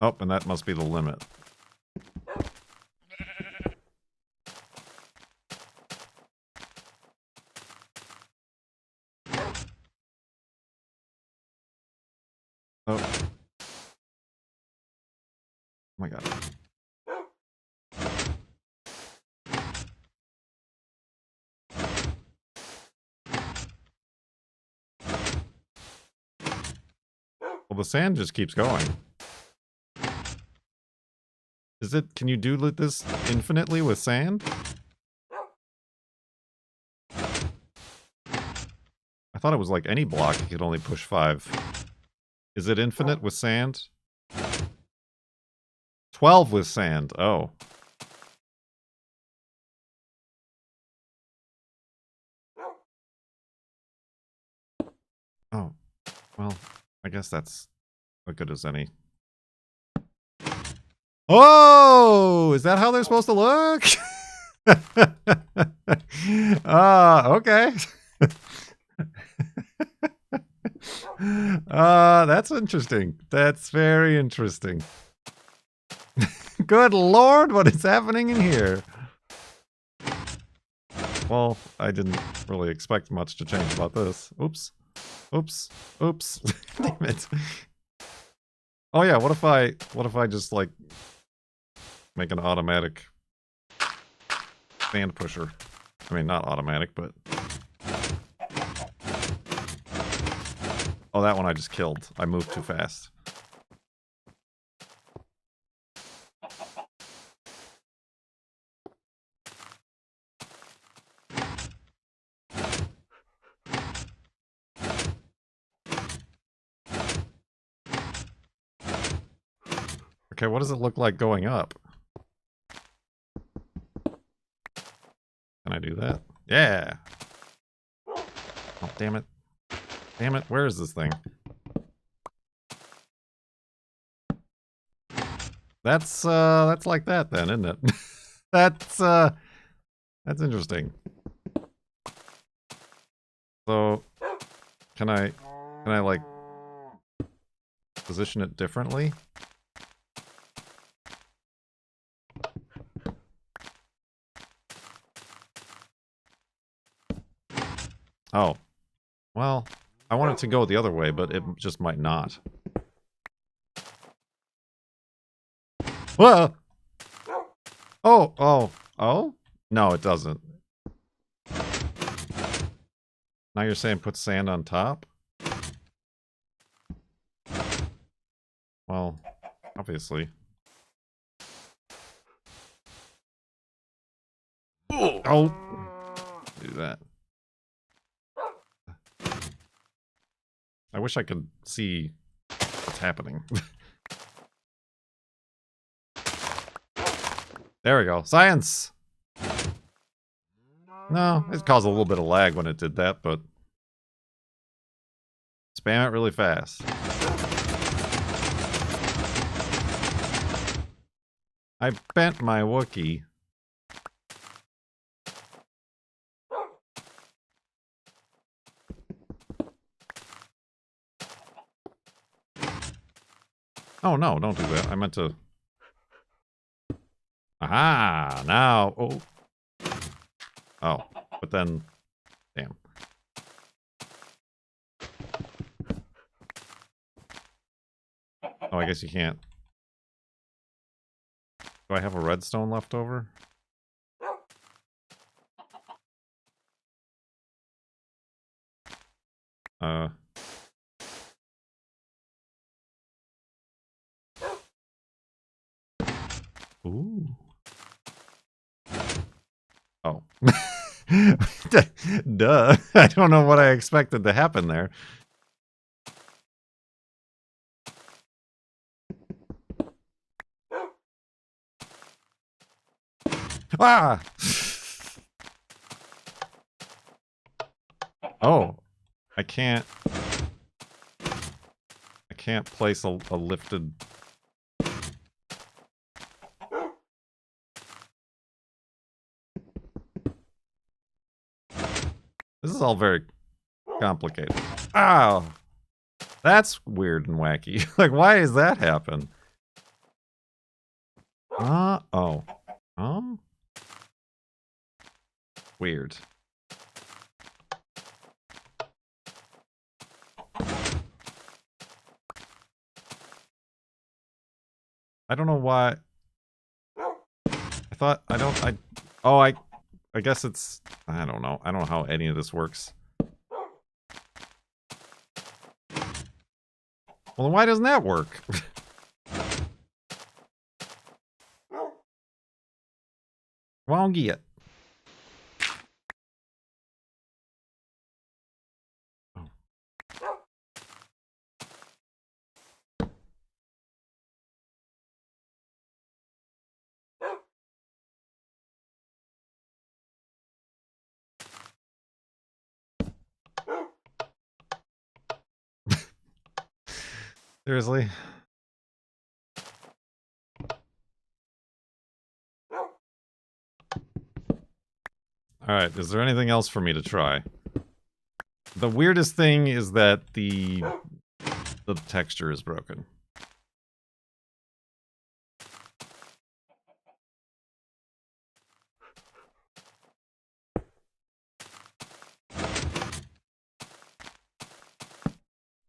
Oh, and that must be the limit. Oh. Oh my god. Well, the sand just keeps going. Is it, can you do this infinitely with sand? I thought it was like any block you could only push 5. Is it infinite with sand? 12 with sand, oh. Oh, well, I guess that's as good as any. Oh, is that how they're supposed to look? Okay. That's interesting. That's very interesting. Good lord, what is happening in here? Well, I didn't really expect much to change about this. Oops. Oops. Oops. Damn it. Oh yeah, what if I just like make an automatic sand pusher? I mean, not automatic, but oh, that one I just killed. I moved too fast. Okay, what does it look like going up? Can I do that? Yeah! Oh, damn it. Damn it, where is this thing? That's like that then, isn't it? That's interesting. So, can I like position it differently? Oh. Well, I want it to go the other way, but it just might not. Whoa! Oh, oh, oh? No, it doesn't. Now you're saying put sand on top? Well, obviously. Oh! Do that. I wish I could see what's happening. There we go. Science! No, it caused a little bit of lag when it did that, but spam it really fast. I bent my Wookiee. Oh no, don't do that. I meant to... Aha! Now... Oh. Oh. But then... Damn. Oh, I guess you can't. Do I have a redstone left over? Ooh. Oh. Duh. I don't know what I expected to happen there. Ah! Oh. I can't place a lifted... This is all very complicated. Ow! That's weird and wacky. Like, why does that happen? Oh. Oh? Weird. I don't know why. I guess it's, I don't know. I don't know how any of this works. Well, then why doesn't that work? Won't get. Oh. Seriously? Alright, is there anything else for me to try? The weirdest thing is that the texture is broken.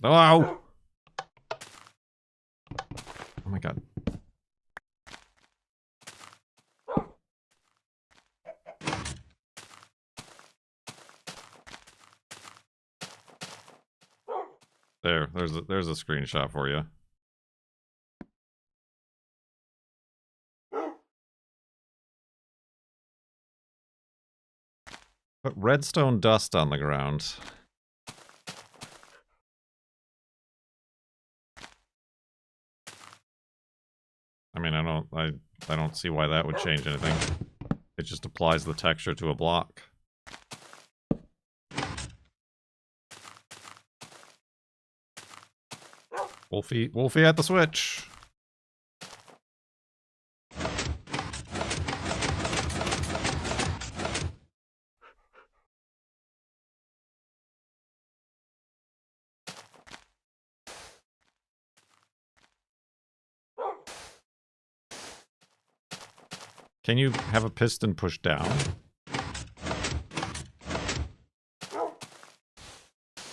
Oh! Oh my god. There's a screenshot for you. Put redstone dust on the ground. I mean, I don't see why that would change anything. It just applies the texture to a block. Wolfie at the switch. Can you have a piston pushed down?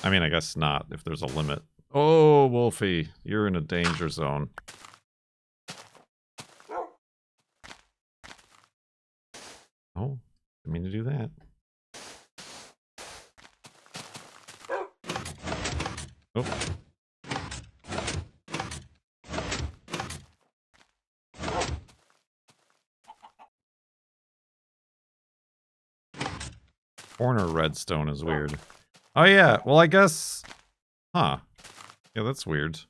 I mean, I guess not, if there's a limit. Oh, Wolfie, you're in a danger zone. Oh, didn't mean to do that. Oh. Corner redstone is weird. Oh yeah, well I guess... Huh. Yeah, that's weird.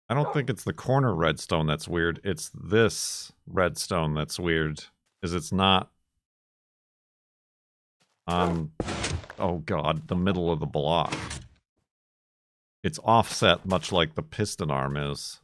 I don't think it's the corner redstone that's weird. It's this redstone that's weird. Is it's not on... Oh god, the middle of the block. It's offset much like the piston arm is.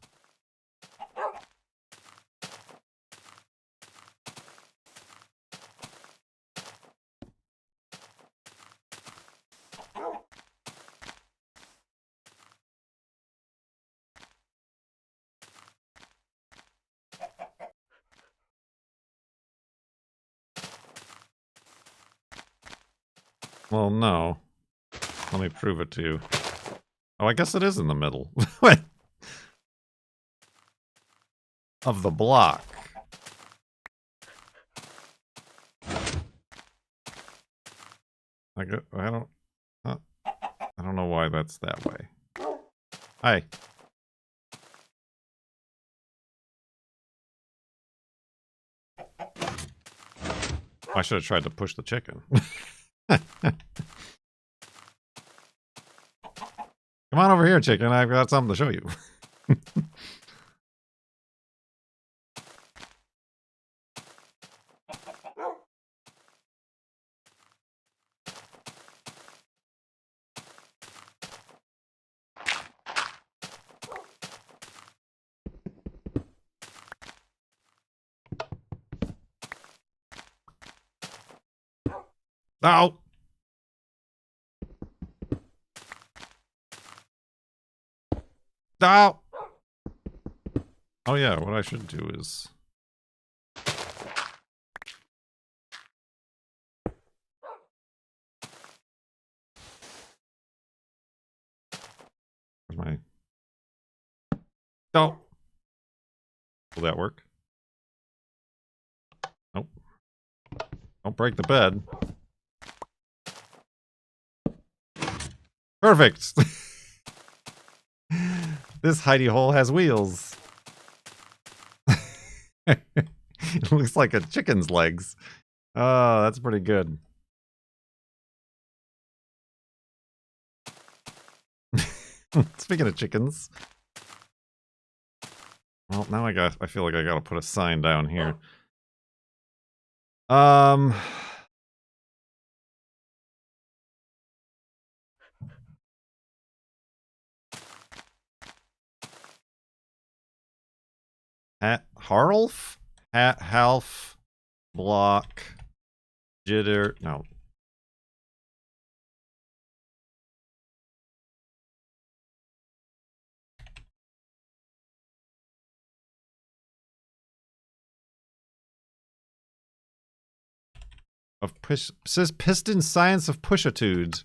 Well, no. Let me prove it to you. Oh, I guess it is in the middle. Of the block. I don't know why that's that way. Hi. I should have tried to push the chicken. Come on over here, chicken. I've got something to show you. Ow! Ow! Oh yeah, what I should do is... Where's my... Oh! Will that work? Nope. Don't break the bed. Perfect! This hidey-hole has wheels. It looks like a chicken's legs. Oh, that's pretty good. Speaking of chickens. Well, now I feel like I gotta put a sign down here. Harlf? Half block jitter. No. of push. It says piston science of pushitude.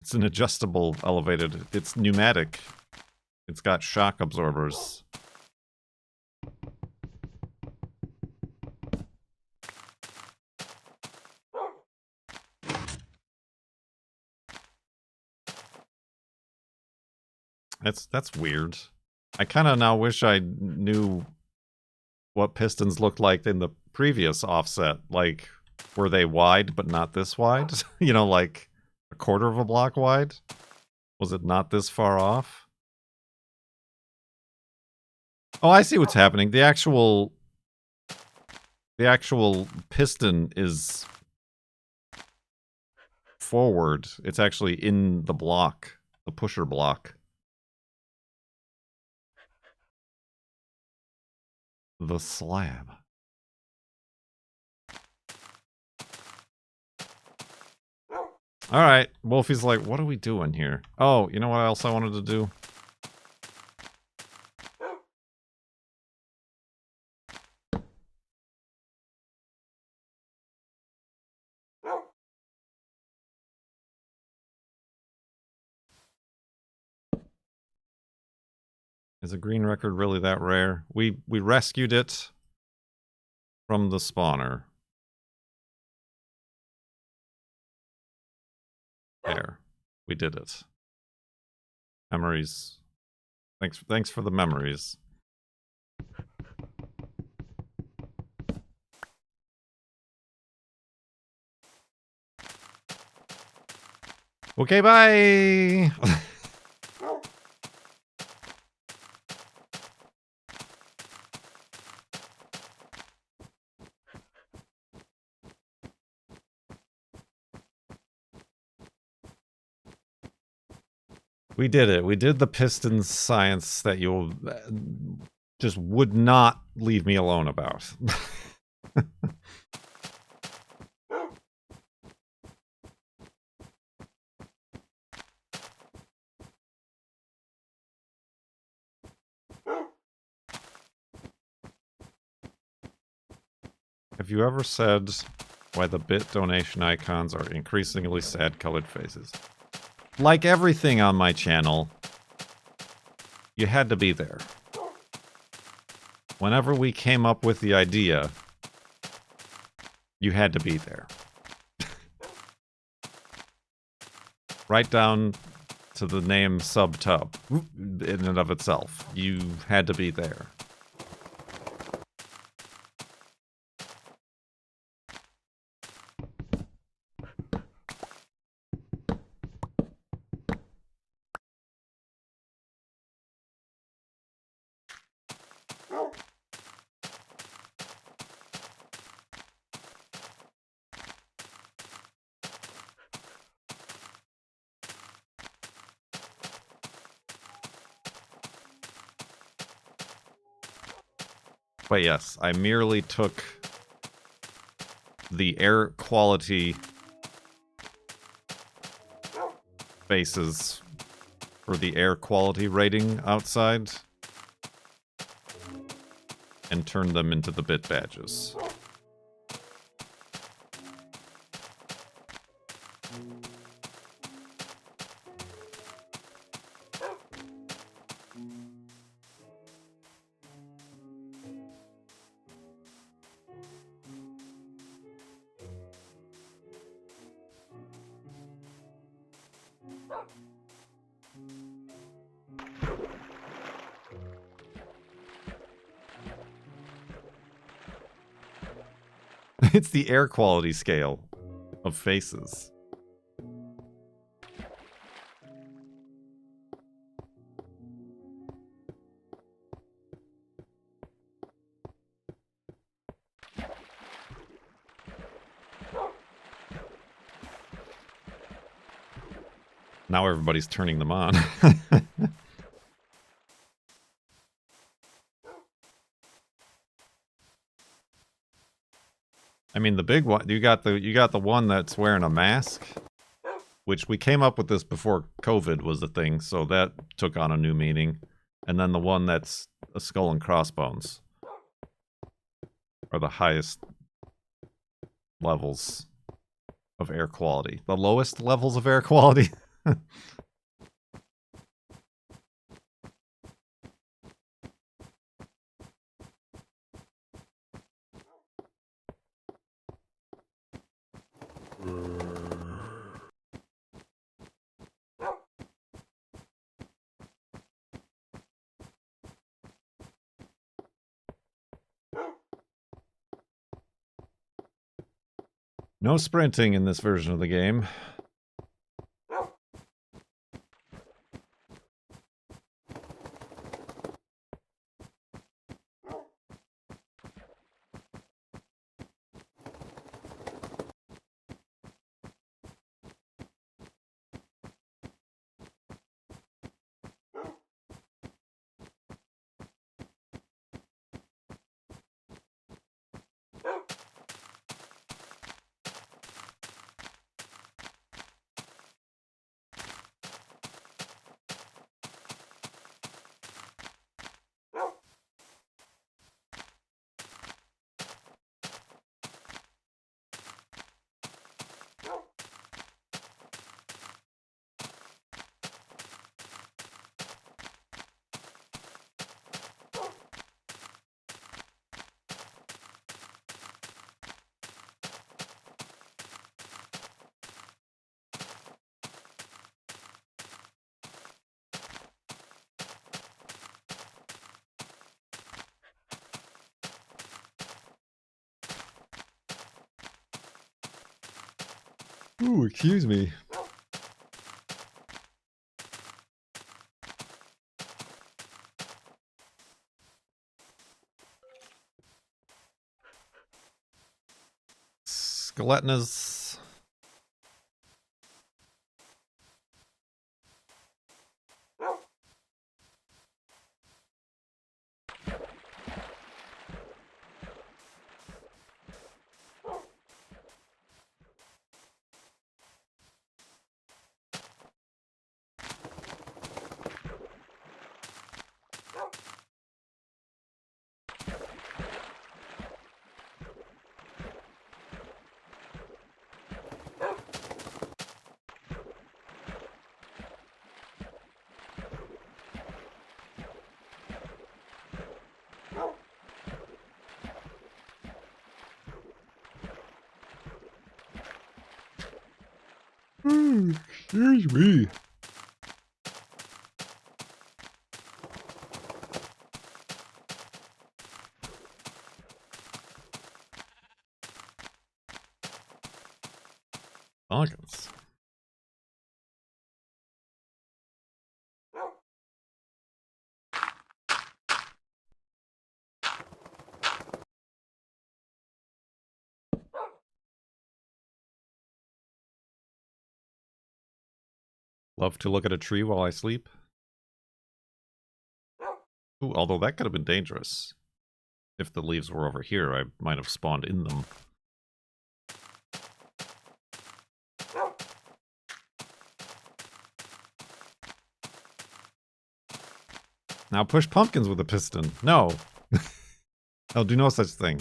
It's an adjustable elevated. It's pneumatic. It's got shock absorbers. That's weird. I kind of now wish I knew what pistons looked like in the previous offset. Like, were they wide but not this wide? You know, like a quarter of a block wide? Was it not this far off? Oh, I see what's happening. The actual piston is forward. It's actually in the block, the pusher block. The slab. Alright, Wolfie's like, what are we doing here? Oh, you know what else I wanted to do? Is a green record really that rare? We rescued it from the spawner. There. We did it. Memories. Thanks for the memories. Okay, bye! We did it. We did the pistons science that you just would not leave me alone about. Have you ever said why the bit donation icons are increasingly sad colored faces? Like everything on my channel, you had to be there. Whenever we came up with the idea, you had to be there. Right down to the name Subtub, in and of itself. You had to be there. But yes, I merely took the air quality faces for the air quality rating outside and turned them into the bit badges. It's the air quality scale of faces. Now everybody's turning them on. I mean, the big one, you got the one that's wearing a mask, which we came up with this before COVID was a thing, so that took on a new meaning. And then the one that's a skull and crossbones are the highest levels of air quality. The lowest levels of air quality. No sprinting in this version of the game. Ooh, excuse me. Skeletnas. Excuse me. Hawkins. Love to look at a tree while I sleep. Ooh, although that could have been dangerous. If the leaves were over here, I might have spawned in them. Now push pumpkins with a piston. No. I'll do no such thing.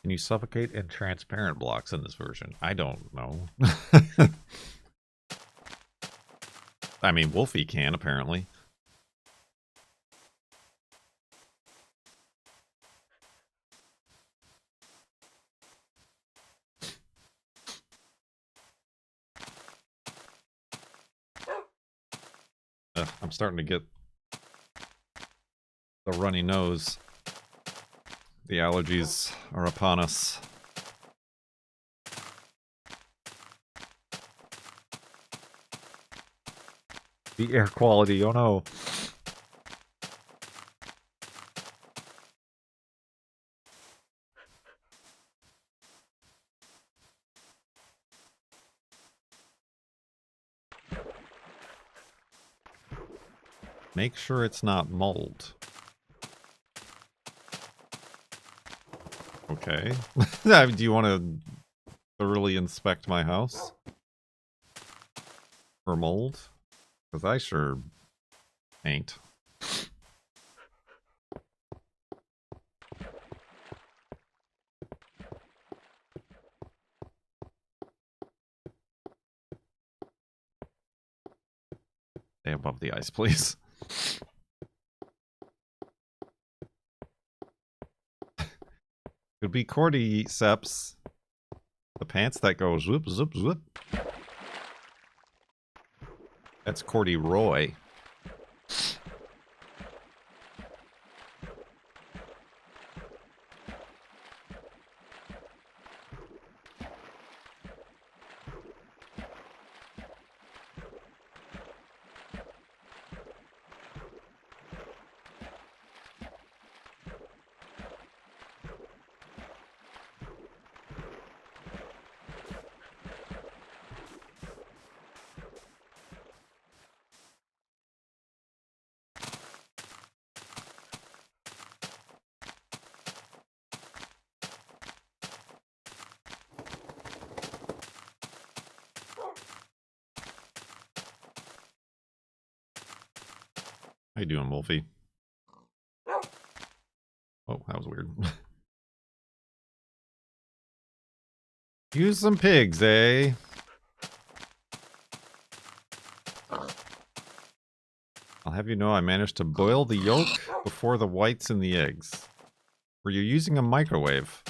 Can you suffocate in transparent blocks in this version? I don't know. I mean, Wolfie can, apparently. I'm starting to get the runny nose. The allergies are upon us. The air quality, oh no. Make sure it's not mold. Okay. Do you want to thoroughly inspect my house for mold? Because I sure ain't. Stay above the ice, please. Could be cordyceps. The pants that go zoop, zoop, zoop. That's corduroy. How you doing, Wolfie? Oh, that was weird. Use some pigs, eh? I'll have you know I managed to boil the yolk before the whites in the eggs. Were you using a microwave?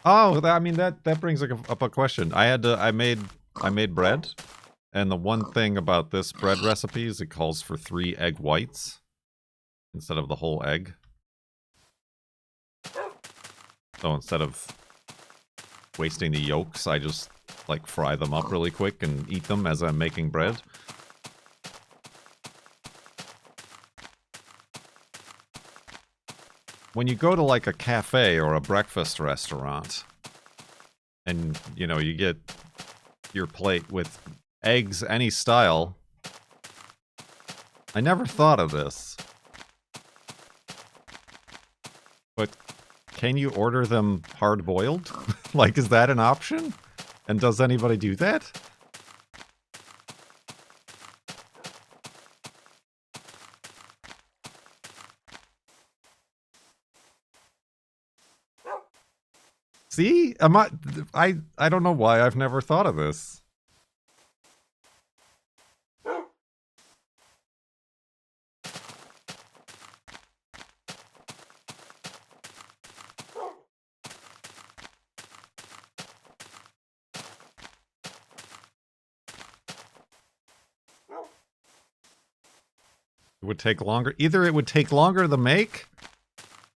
Oh, I mean that brings up a question. I made bread, and the one thing about this bread recipe is it calls for 3 egg whites instead of the whole egg. So instead of wasting the yolks, I just like fry them up really quick and eat them as I'm making bread. When you go to like a cafe or a breakfast restaurant and, you know, you get your plate with eggs any style, I never thought of this. But can you order them hard-boiled? Like, is that an option? And does anybody do that? See? I don't know why I've never thought of this. It would take longer. Either it would take longer to make,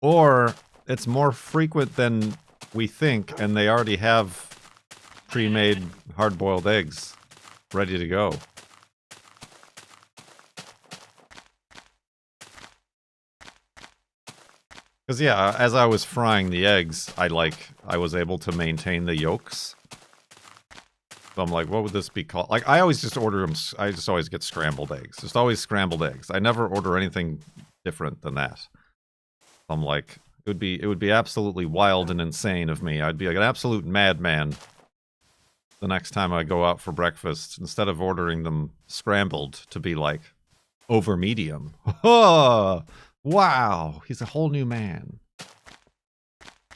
or it's more frequent than we think, and they already have pre-made hard-boiled eggs ready to go. Because yeah, as I was frying the eggs, I was able to maintain the yolks. So I'm like, what would this be called? Like, I always just order them. I just always get scrambled eggs. Just always scrambled eggs. I never order anything different than that. I'm like, it would be absolutely wild and insane of me. I'd be like an absolute madman the next time I go out for breakfast, instead of ordering them scrambled, to be like over medium. Oh, wow, he's a whole new man.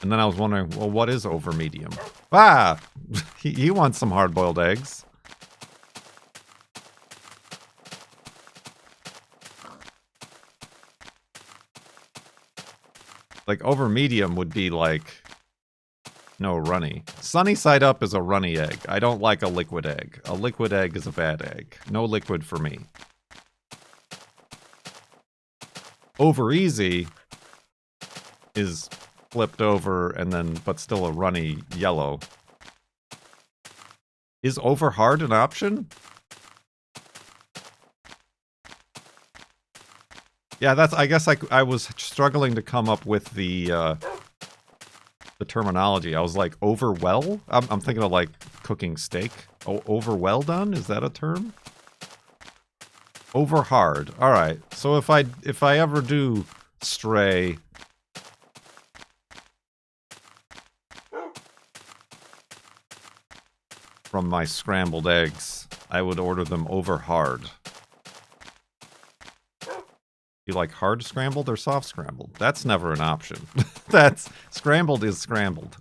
And then I was wondering, well, what is over medium? Ah, he wants some hard-boiled eggs. Like, over medium would be like, no, runny. Sunny side up is a runny egg. I don't like a liquid egg. A liquid egg is a bad egg. No liquid for me. Over easy is flipped over and then, but still a runny yellow. Is over hard an option? Yeah, I guess I was struggling to come up with the terminology. I was like, over well? I'm thinking of like cooking steak. Oh, over well done? Is that a term? Over hard. All right. So if I ever do stray from my scrambled eggs, I would order them over hard. You like hard scrambled or soft scrambled? That's never an option. That's scrambled is scrambled.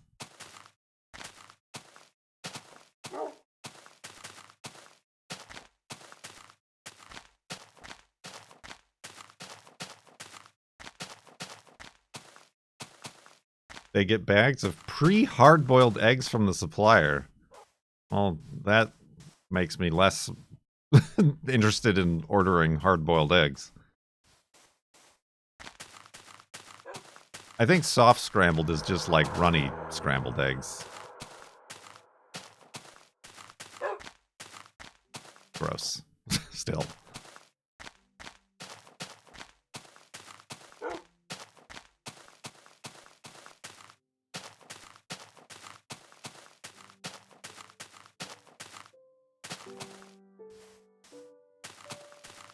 They get bags of pre-hard-boiled eggs from the supplier. Well, that makes me less interested in ordering hard-boiled eggs. I think soft scrambled is just like runny scrambled eggs. Gross. Still.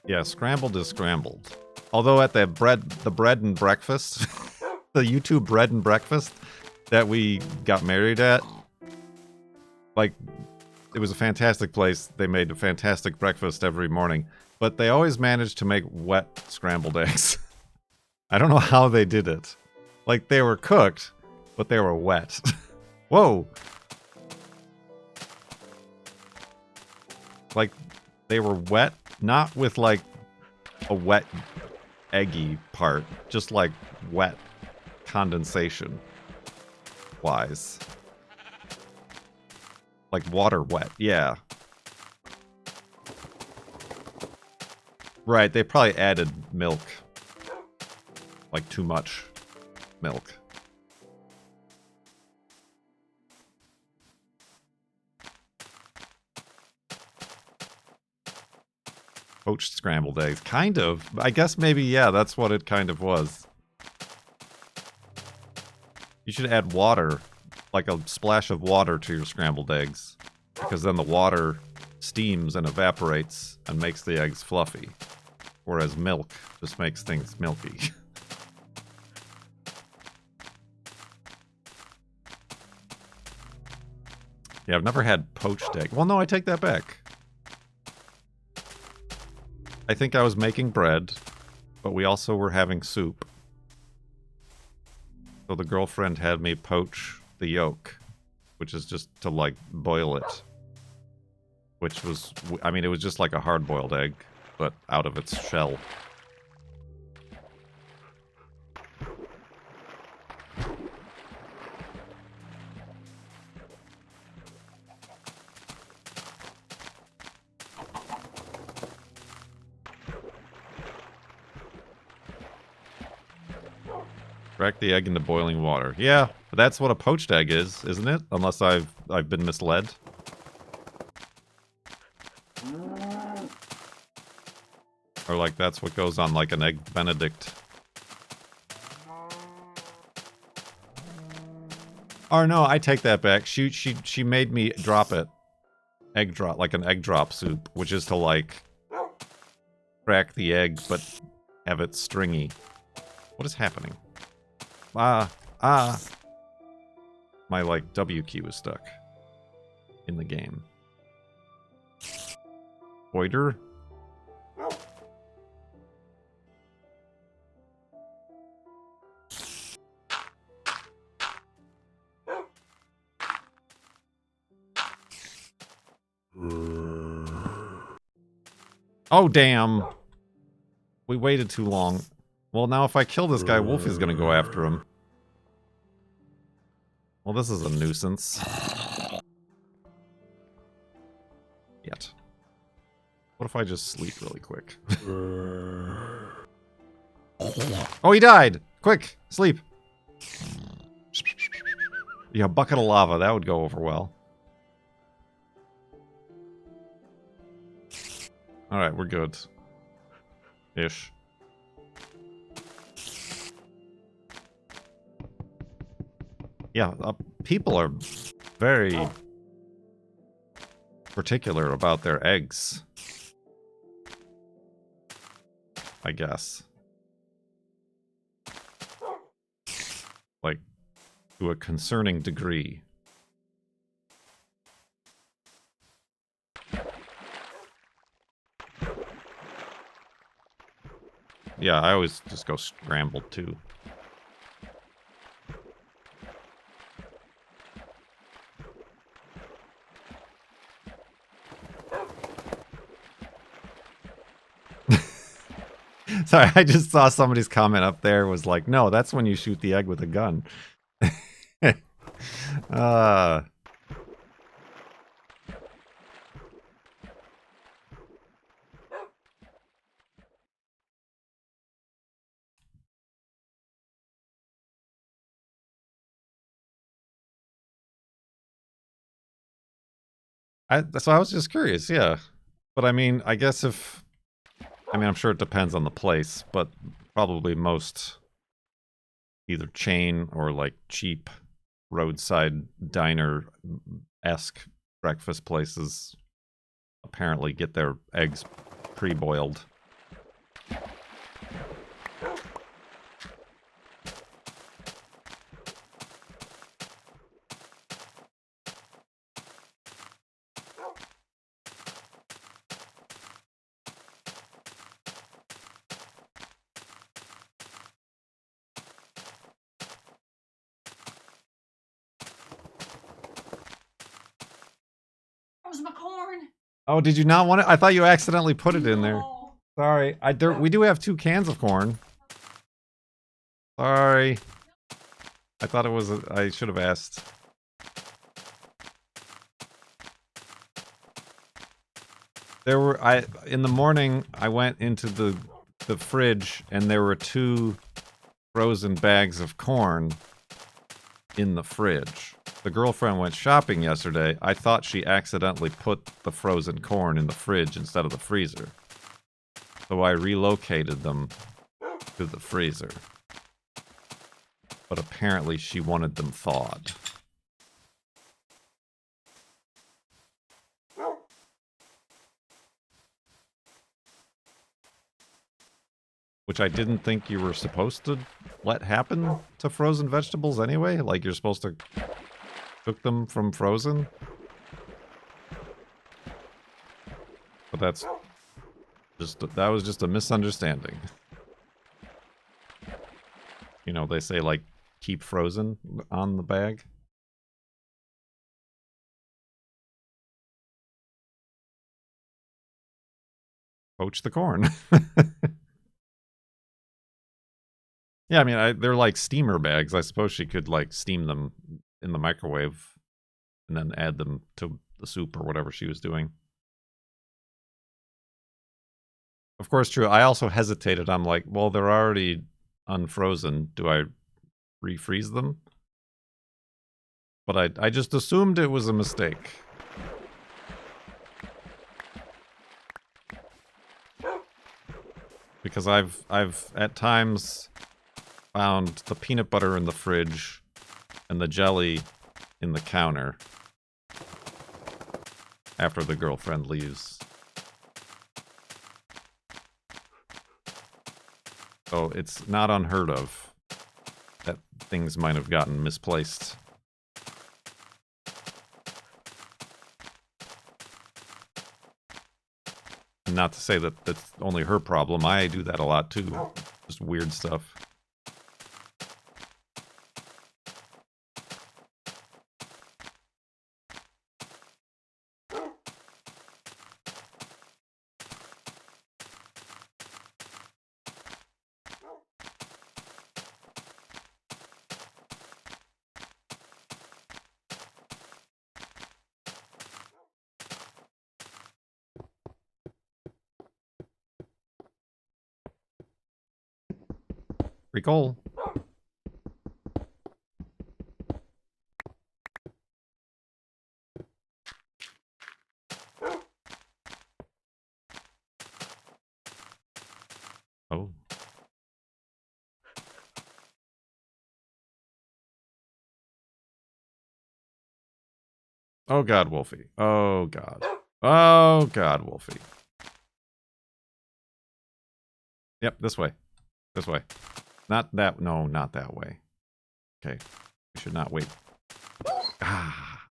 Yeah, scrambled is scrambled. Although at the bread and breakfast, the YouTube bread and breakfast that we got married at, like, it was a fantastic place. They made a fantastic breakfast every morning, but they always managed to make wet scrambled eggs. I don't know how they did it. Like, they were cooked, but they were wet. Whoa! Like, they were wet, not with, like, a wet, eggy part. Just, like, wet condensation-wise. Like, water wet, yeah. Right, they probably added milk. Like, too much milk. Poached scrambled eggs. Kind of. I guess maybe, yeah, that's what it kind of was. You should add water, like a splash of water to your scrambled eggs. Because then the water steams and evaporates and makes the eggs fluffy. Whereas milk just makes things milky. Yeah, I've never had poached egg. Well, no, I take that back. I think I was making bread, but we also were having soup. So the girlfriend had me poach the yolk, which is just to, like, boil it. Which was, I mean, it was just like a hard-boiled egg, but out of its shell. Crack the egg into boiling water. Yeah, but that's what a poached egg is, isn't it? Unless I've been misled. Or like that's what goes on like an egg Benedict. Oh no, I take that back. She made me drop it. Egg drop, like an egg drop soup, which is to like crack the egg but have it stringy. What is happening? My like W key was stuck in the game. Voider? Oh damn. We waited too long. Well, now if I kill this guy, Wolfie's gonna go after him. Well, this is a nuisance. Yet. What if I just sleep really quick? Oh, he died! Quick, sleep! Yeah, a bucket of lava, that would go over well. Alright, we're good. Ish. Yeah, people are very particular about their eggs. I guess. Like, to a concerning degree. Yeah, I always just go scrambled too. Sorry, I just saw somebody's comment up there was like, no, that's when you shoot the egg with a gun. uh, so I was just curious, yeah. But I mean, I guess if... I mean, I'm sure it depends on the place, but probably most either chain or like cheap roadside diner-esque breakfast places apparently get their eggs pre-boiled. That was my corn. Oh, did you not want it? I thought you accidentally put it in there. No. Sorry. We do have 2 cans of corn. Sorry. I thought it was I should have asked. There were in the morning I went into the fridge and there were 2 frozen bags of corn in the fridge. The girlfriend went shopping yesterday. I thought she accidentally put the frozen corn in the fridge instead of the freezer. So I relocated them to the freezer. But apparently she wanted them thawed. Which I didn't think you were supposed to let happen to frozen vegetables anyway. Like, you're supposed to cook them from frozen. But that was just a misunderstanding. You know, they say, like, keep frozen on the bag. Poach the corn. Yeah, I mean, they're like steamer bags. I suppose she could, like, steam them in the microwave and then add them to the soup or whatever she was doing. Of course, true. I also hesitated. I'm like, well, they're already unfrozen. Do I refreeze them? But I just assumed it was a mistake. Because I've at times found the peanut butter in the fridge and the jelly in the counter after the girlfriend leaves. So it's not unheard of that things might have gotten misplaced. And not to say that that's only her problem. I do that a lot too. Just weird stuff. Recall. Oh. Oh God, Wolfie. Oh God. Oh God, Wolfie. Yep, this way. This way. Not that. No, not that way. Okay. We should not wait. Ah.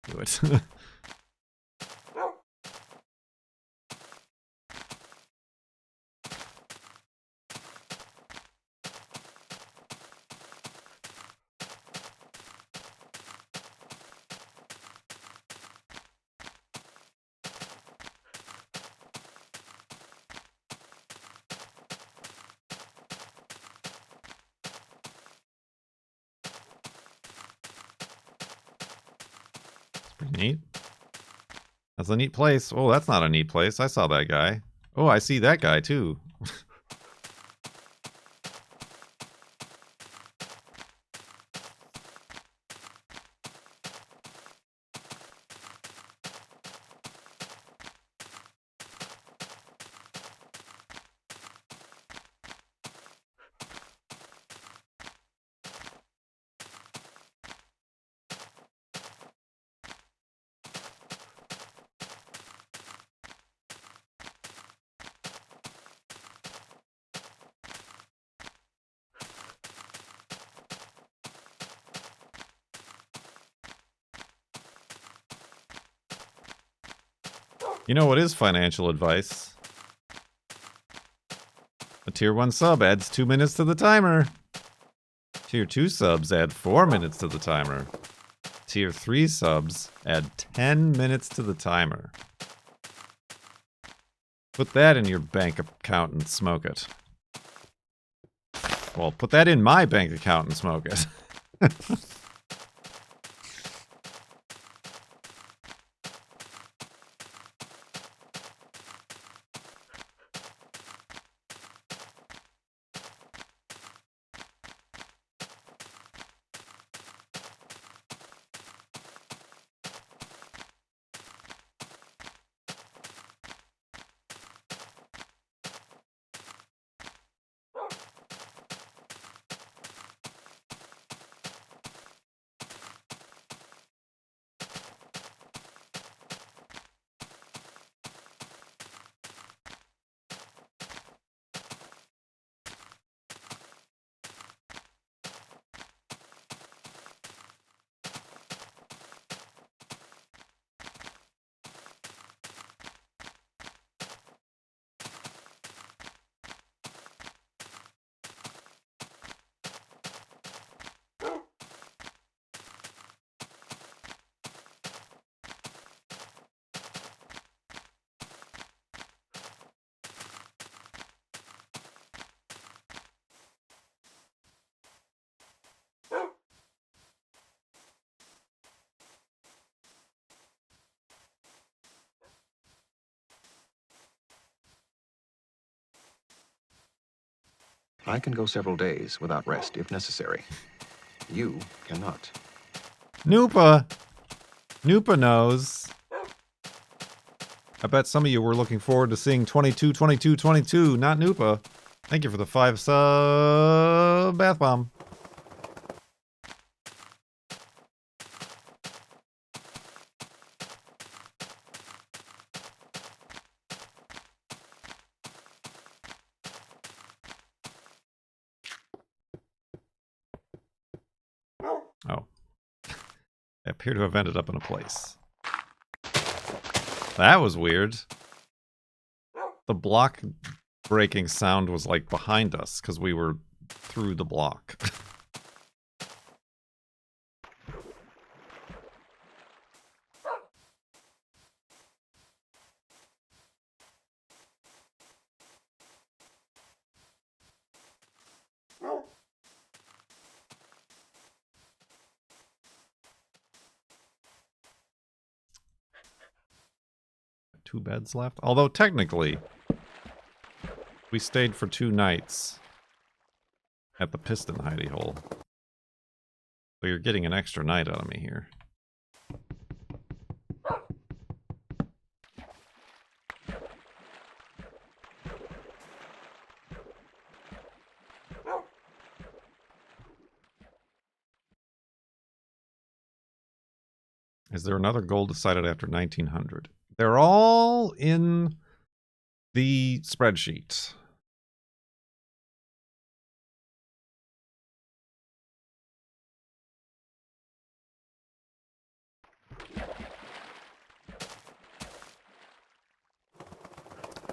Do it. Pretty neat. That's a neat place. Oh, that's not a neat place. I saw that guy. Oh, I see that guy too. You know what is financial advice? A tier 1 sub adds 2 minutes to the timer. Tier 2 subs add 4 minutes to the timer. Tier 3 subs add 10 minutes to the timer. Put that in your bank account and smoke it. Well, put that in my bank account and smoke it. I can go several days without rest if necessary. You cannot. Noopa! Noopa knows. I bet some of you were looking forward to seeing 22, 22, 22, not Noopa. Thank you for the 5 sub bath bomb. Oh. They appear to have ended up in a place. That was weird. The block breaking sound was like behind us because we were through the block. Two beds left. Although technically, we stayed for 2 nights at the piston hidey-hole. So you're getting an extra night out of me here. Is there another goal decided after 1900? They're all in the spreadsheet.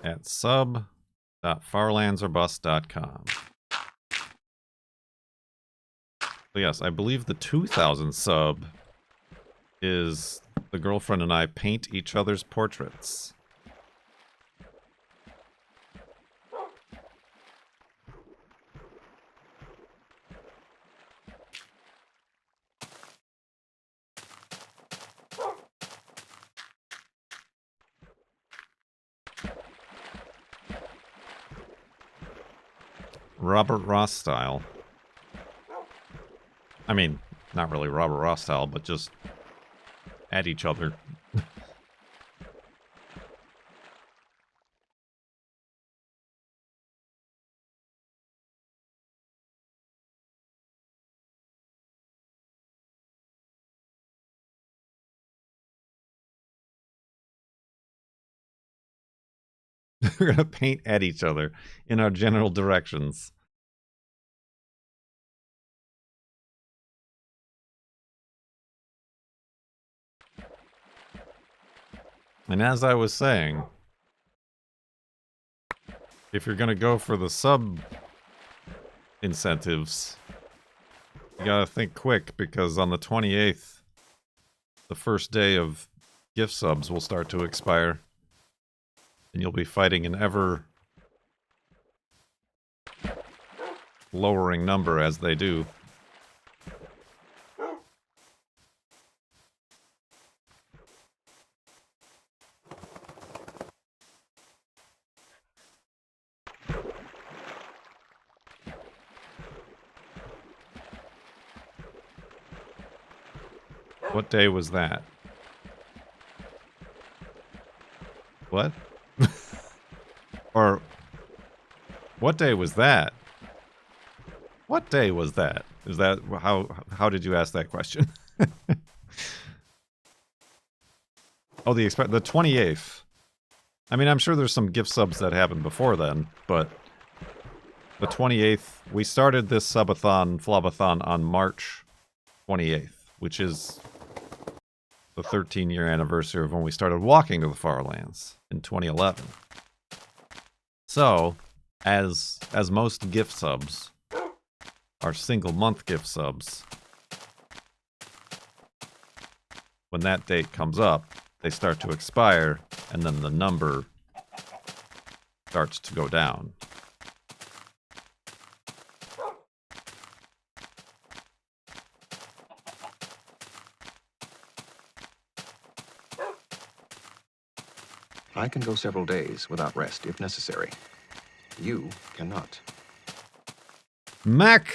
at sub.farlandsorbus.com. So yes, I believe the 2000 sub is the girlfriend and I paint each other's portraits. Robert Ross style. I mean, not really Robert Ross style, but just at each other. We're gonna paint at each other in our general directions. And as I was saying, if you're gonna go for the sub incentives, you gotta think quick, because on the 28th, the first day of gift subs will start to expire. And you'll be fighting an ever lowering number as they do. What day was that? What? Or, what day was that? What day was that? Is that how did you ask that question? Oh, the 28th. I mean, I'm sure there's some gift subs that happened before then, but the 28th, we started this Subathon, FLoB-a-thon on March 28th, which is the 13-year anniversary of when we started walking to the Farlands in 2011. So, as most gift subs are single-month gift subs, when that date comes up, they start to expire, and then the number starts to go down. I can go several days without rest if necessary. You cannot. Mac!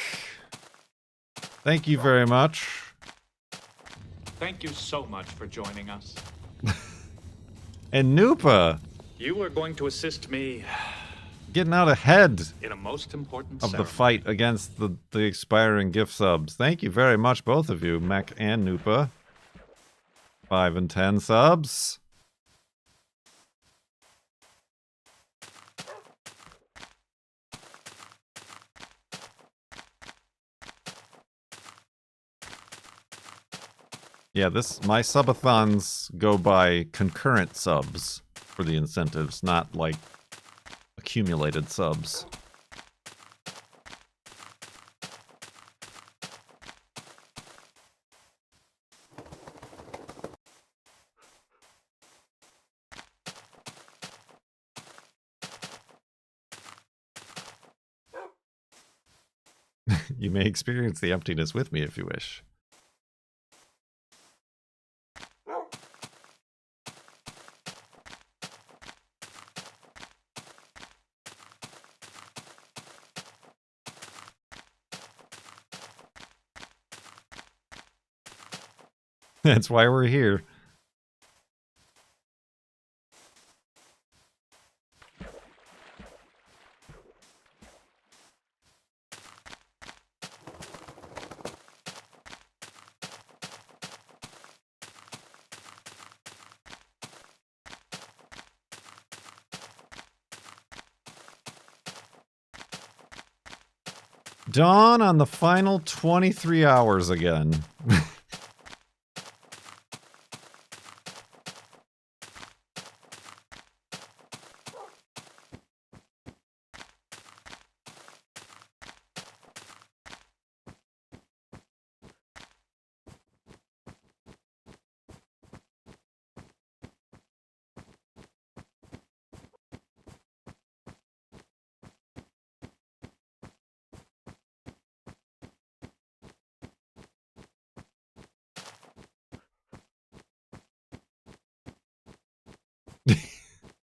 Thank you very much. Thank you so much for joining us. And Nupa, You are going to assist me getting out ahead in a most important of the ceremony. fight against the expiring gift subs. Thank you very much, both of you, Mac and Nupa. 5 and 10 subs. Yeah, my subathons go by concurrent subs for the incentives, not like accumulated subs. You may experience the emptiness with me if you wish. That's why we're here. Dawn on the final 23 hours again.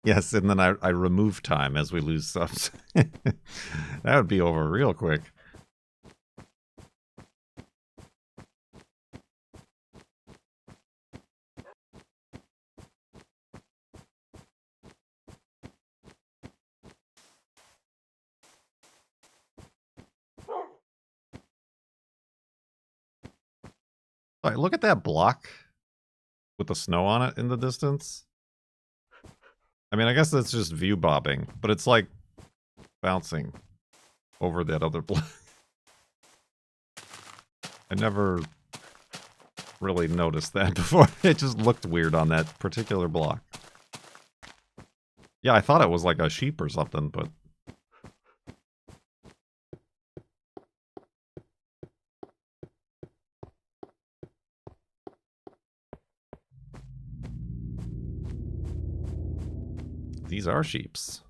Yes, and then I remove time as we lose subs. That would be over real quick. Like, look at that block with the snow on it in the distance. I mean, I guess that's just view bobbing, but it's like bouncing over that other block. I never really noticed that before. It just looked weird on that particular block. Yeah, I thought it was like a sheep or something, but... These are sheeps.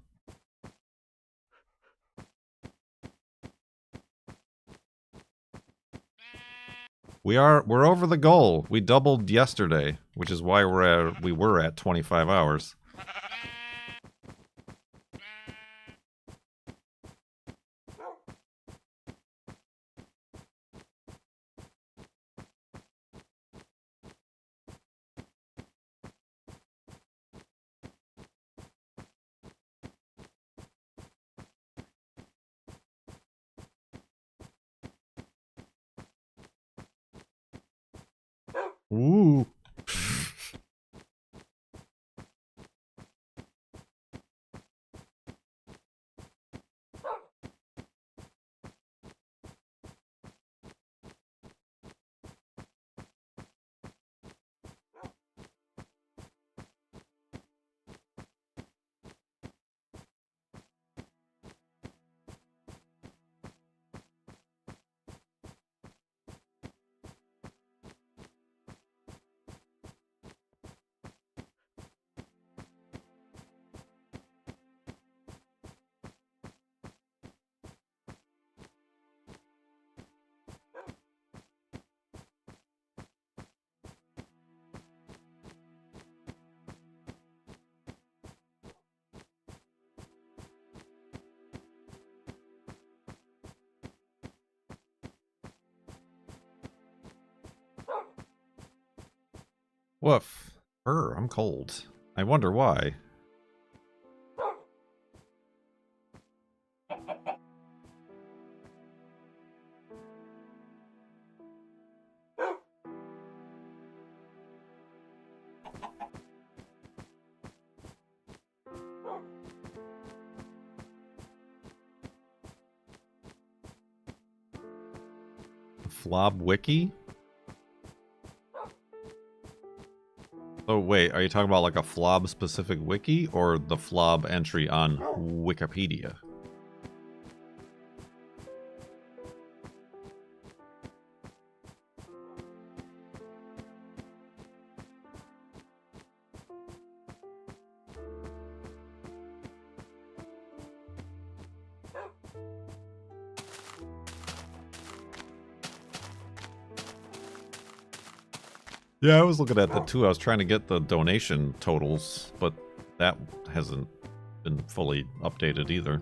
We're over the goal. We doubled yesterday, which is why we were at 25 hours. Ooh. Woof. I'm cold. I wonder why. FLoB wiki? Oh wait, are you talking about like a FLoB specific wiki or the FLoB entry on Wikipedia? Yeah, I was looking at that too. I was trying to get the donation totals, but that hasn't been fully updated either.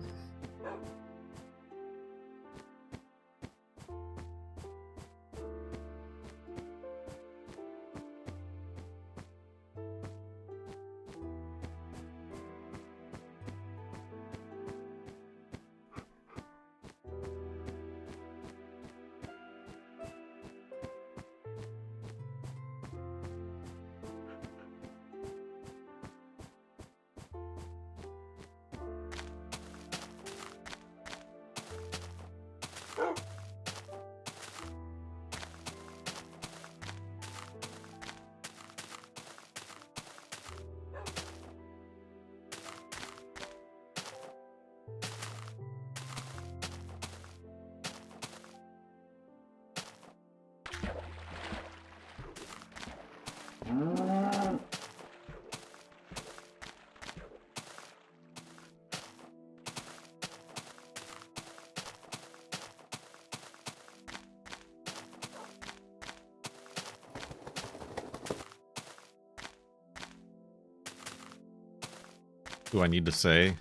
Do I need to say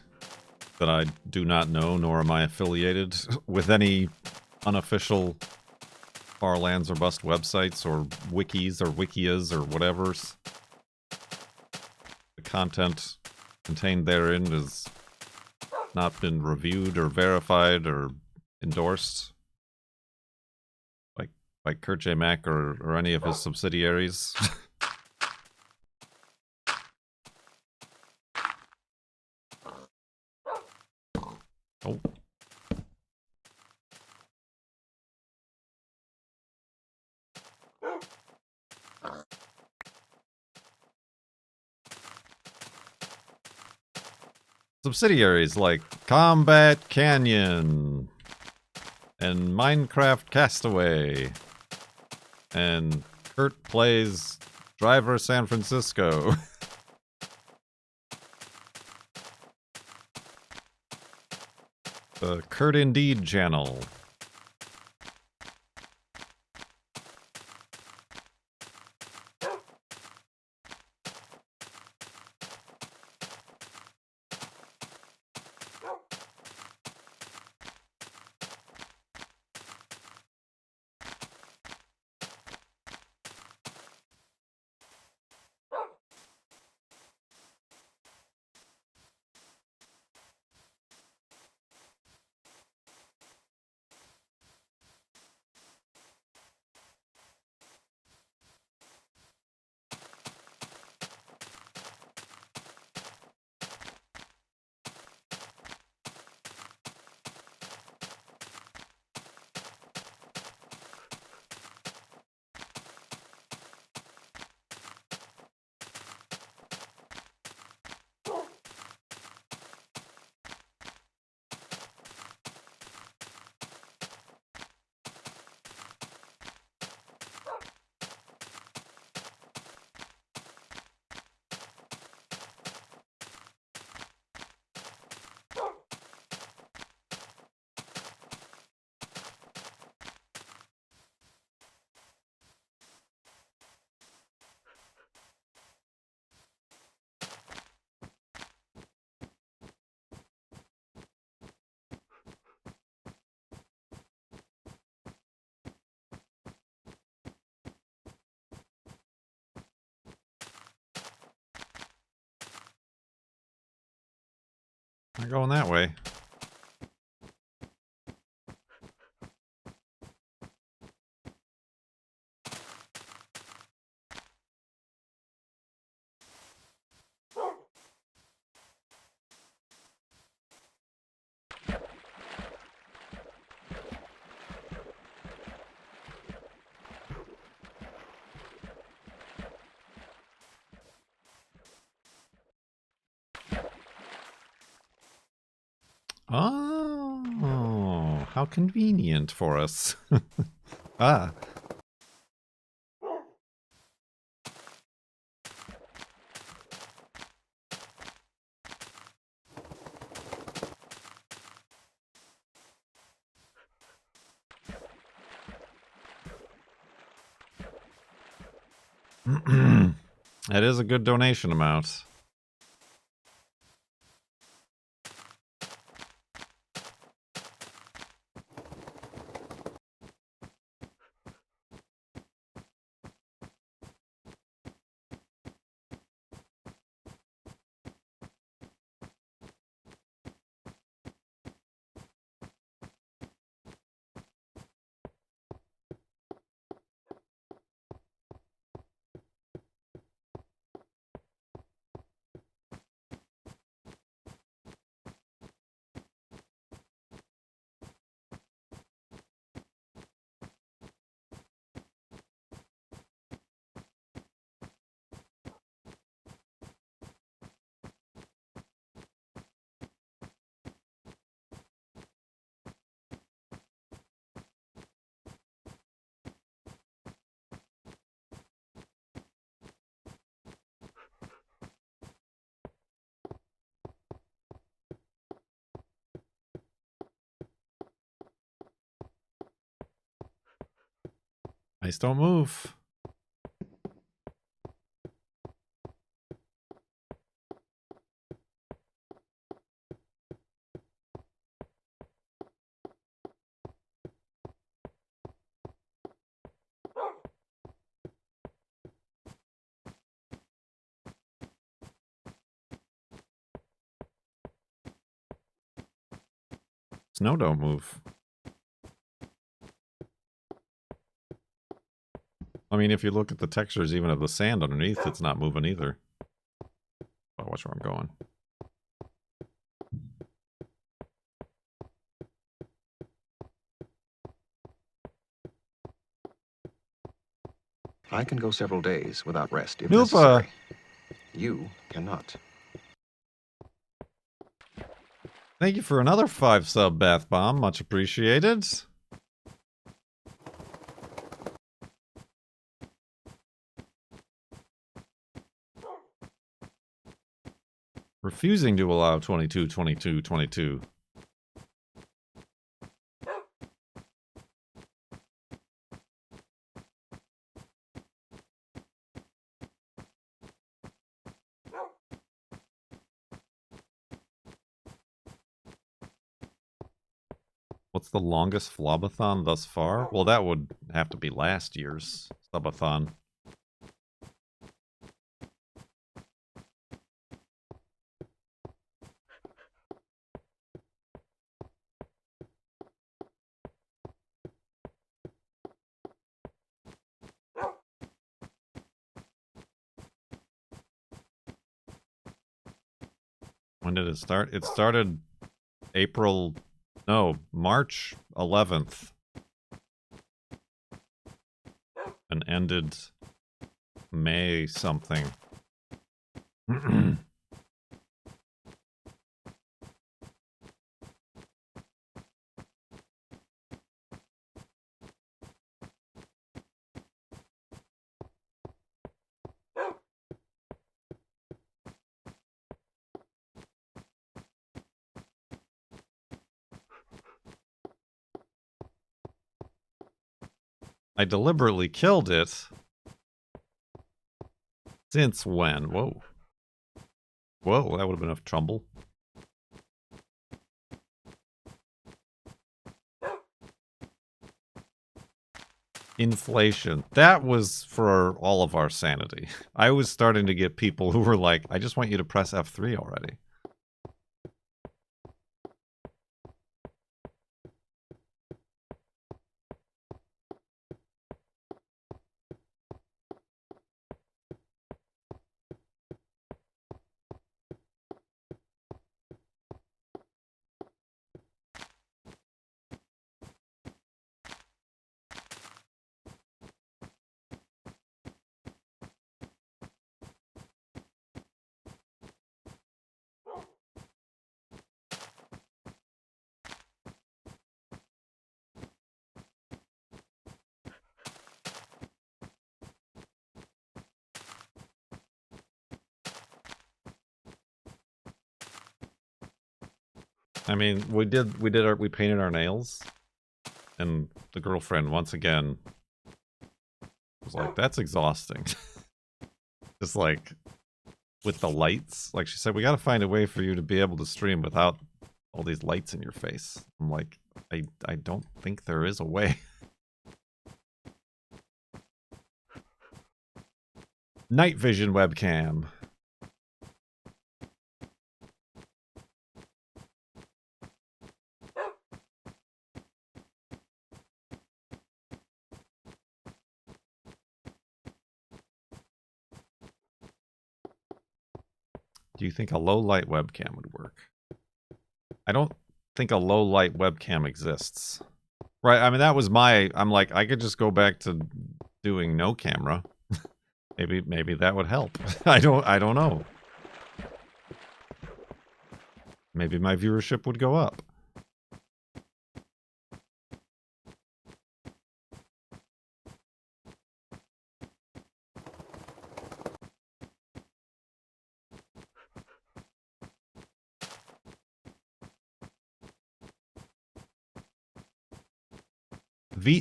that I do not know, nor am I affiliated with any unofficial Farlands or Bust websites or wikis or wikias or whatever's? The content contained therein has not been reviewed or verified or endorsed by Kurt J. Mack or any of his subsidiaries. Oh. Subsidiaries like Combat Canyon and Minecraft Castaway and Kurt Plays Driver San Francisco. The Kurt Indeed channel. Not going that way. Oh, how convenient for us. Ah. That is a good donation amount. Ice don't move. snow don't move. I mean, if you look at the textures even of the sand underneath, it's not moving either. Oh, watch where I'm going. I can go several days without rest if Noopa. necessary. You cannot. Thank you for another 5 sub bath bomb. Much appreciated. Refusing to allow 22, 22, 22. What's the longest FLoB-a-thon thus far? Well, that would have to be last year's Subathon. When did it start? It started March 11th. And ended May something. I deliberately killed it. Since when? Whoa. Whoa, that would have been enough trouble. Inflation. That was for all of our sanity. I was starting to get people who were like, I just want you to press F3 already. I mean, we painted our nails, and the girlfriend once again was like, "That's exhausting." Just like with the lights, like she said, we got to find a way for you to be able to stream without all these lights in your face. I'm like, I don't think there is a way. Night vision webcam. Do you think a low light webcam would work? I don't think a low light webcam exists. Right, I mean, that was I'm like, I could just go back to doing no camera. Maybe that would help. I don't know. Maybe my viewership would go up.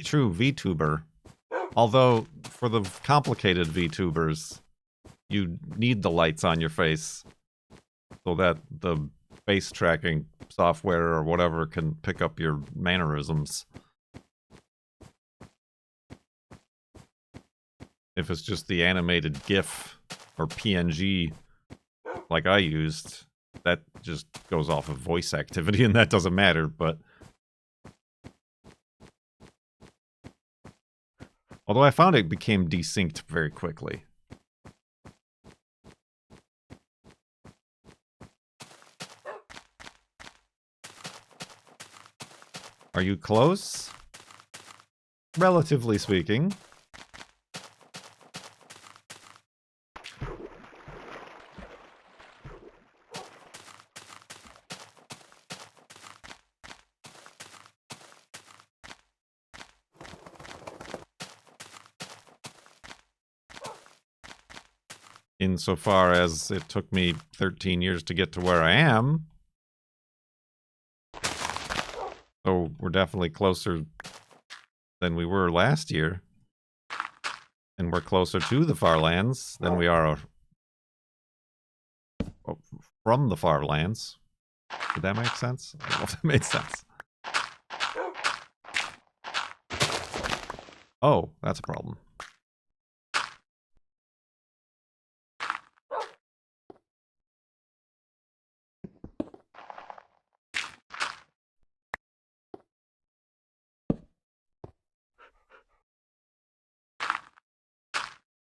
True VTuber. Although, for the complicated VTubers, you need the lights on your face so that the face tracking software or whatever can pick up your mannerisms. If it's just the animated GIF or PNG like I used, that just goes off of voice activity and that doesn't matter, but Although I found it became desynced very quickly. Are you close? Relatively speaking. Insofar as it took me 13 years to get to where I am. So we're definitely closer than we were last year. And we're closer to the Farlands than we are from the Farlands. Did that make sense? I don't know if that made sense. Oh, that's a problem.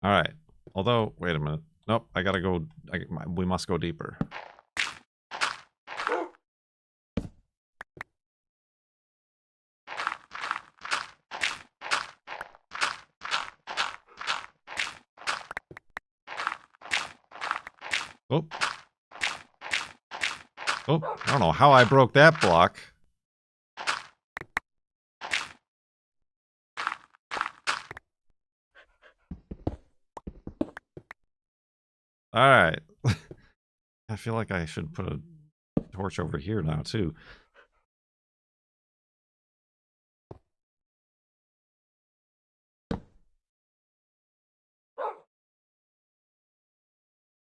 All right. Although, wait a minute. Nope, I gotta go. We must go deeper. Oh. Oh, I don't know how I broke that block. All right. I feel like I should put a torch over here now, too.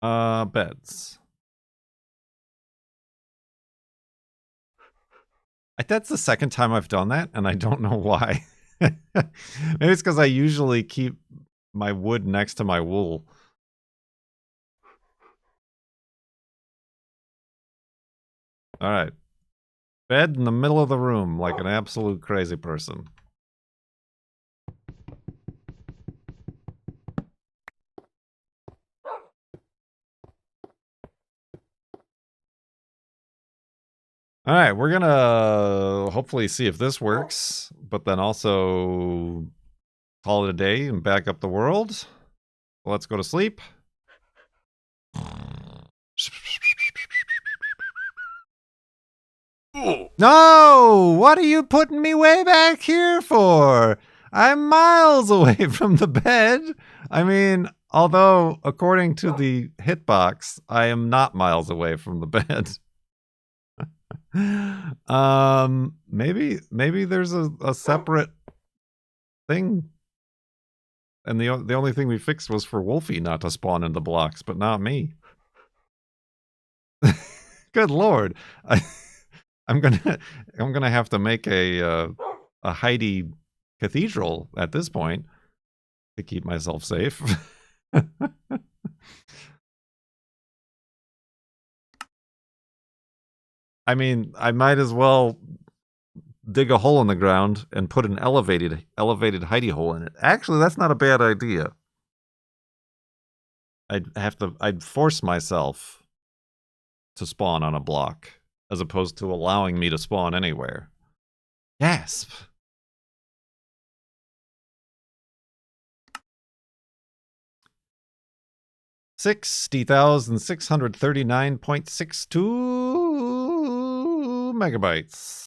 Beds. That's the second time I've done that, and I don't know why. Maybe it's because I usually keep my wood next to my wool. All right. Bed in the middle of the room like an absolute crazy person. All right, we're gonna hopefully see if this works, but then also call it a day and back up the world. Let's go to sleep. No! What are you putting me way back here for? I'm miles away from the bed. I mean, although according to the hitbox, I am not miles away from the bed. Maybe there's a separate thing. And the only thing we fixed was for Wolfie not to spawn in the blocks, but not me. Good lord. I'm gonna have to make a Heidi cathedral at this point to keep myself safe. I mean, I might as well dig a hole in the ground and put an elevated hidey-hole in it. Actually, that's not a bad idea. I'd force myself to spawn on a block as opposed to allowing me to spawn anywhere. Gasp. $60,639.62 megabytes.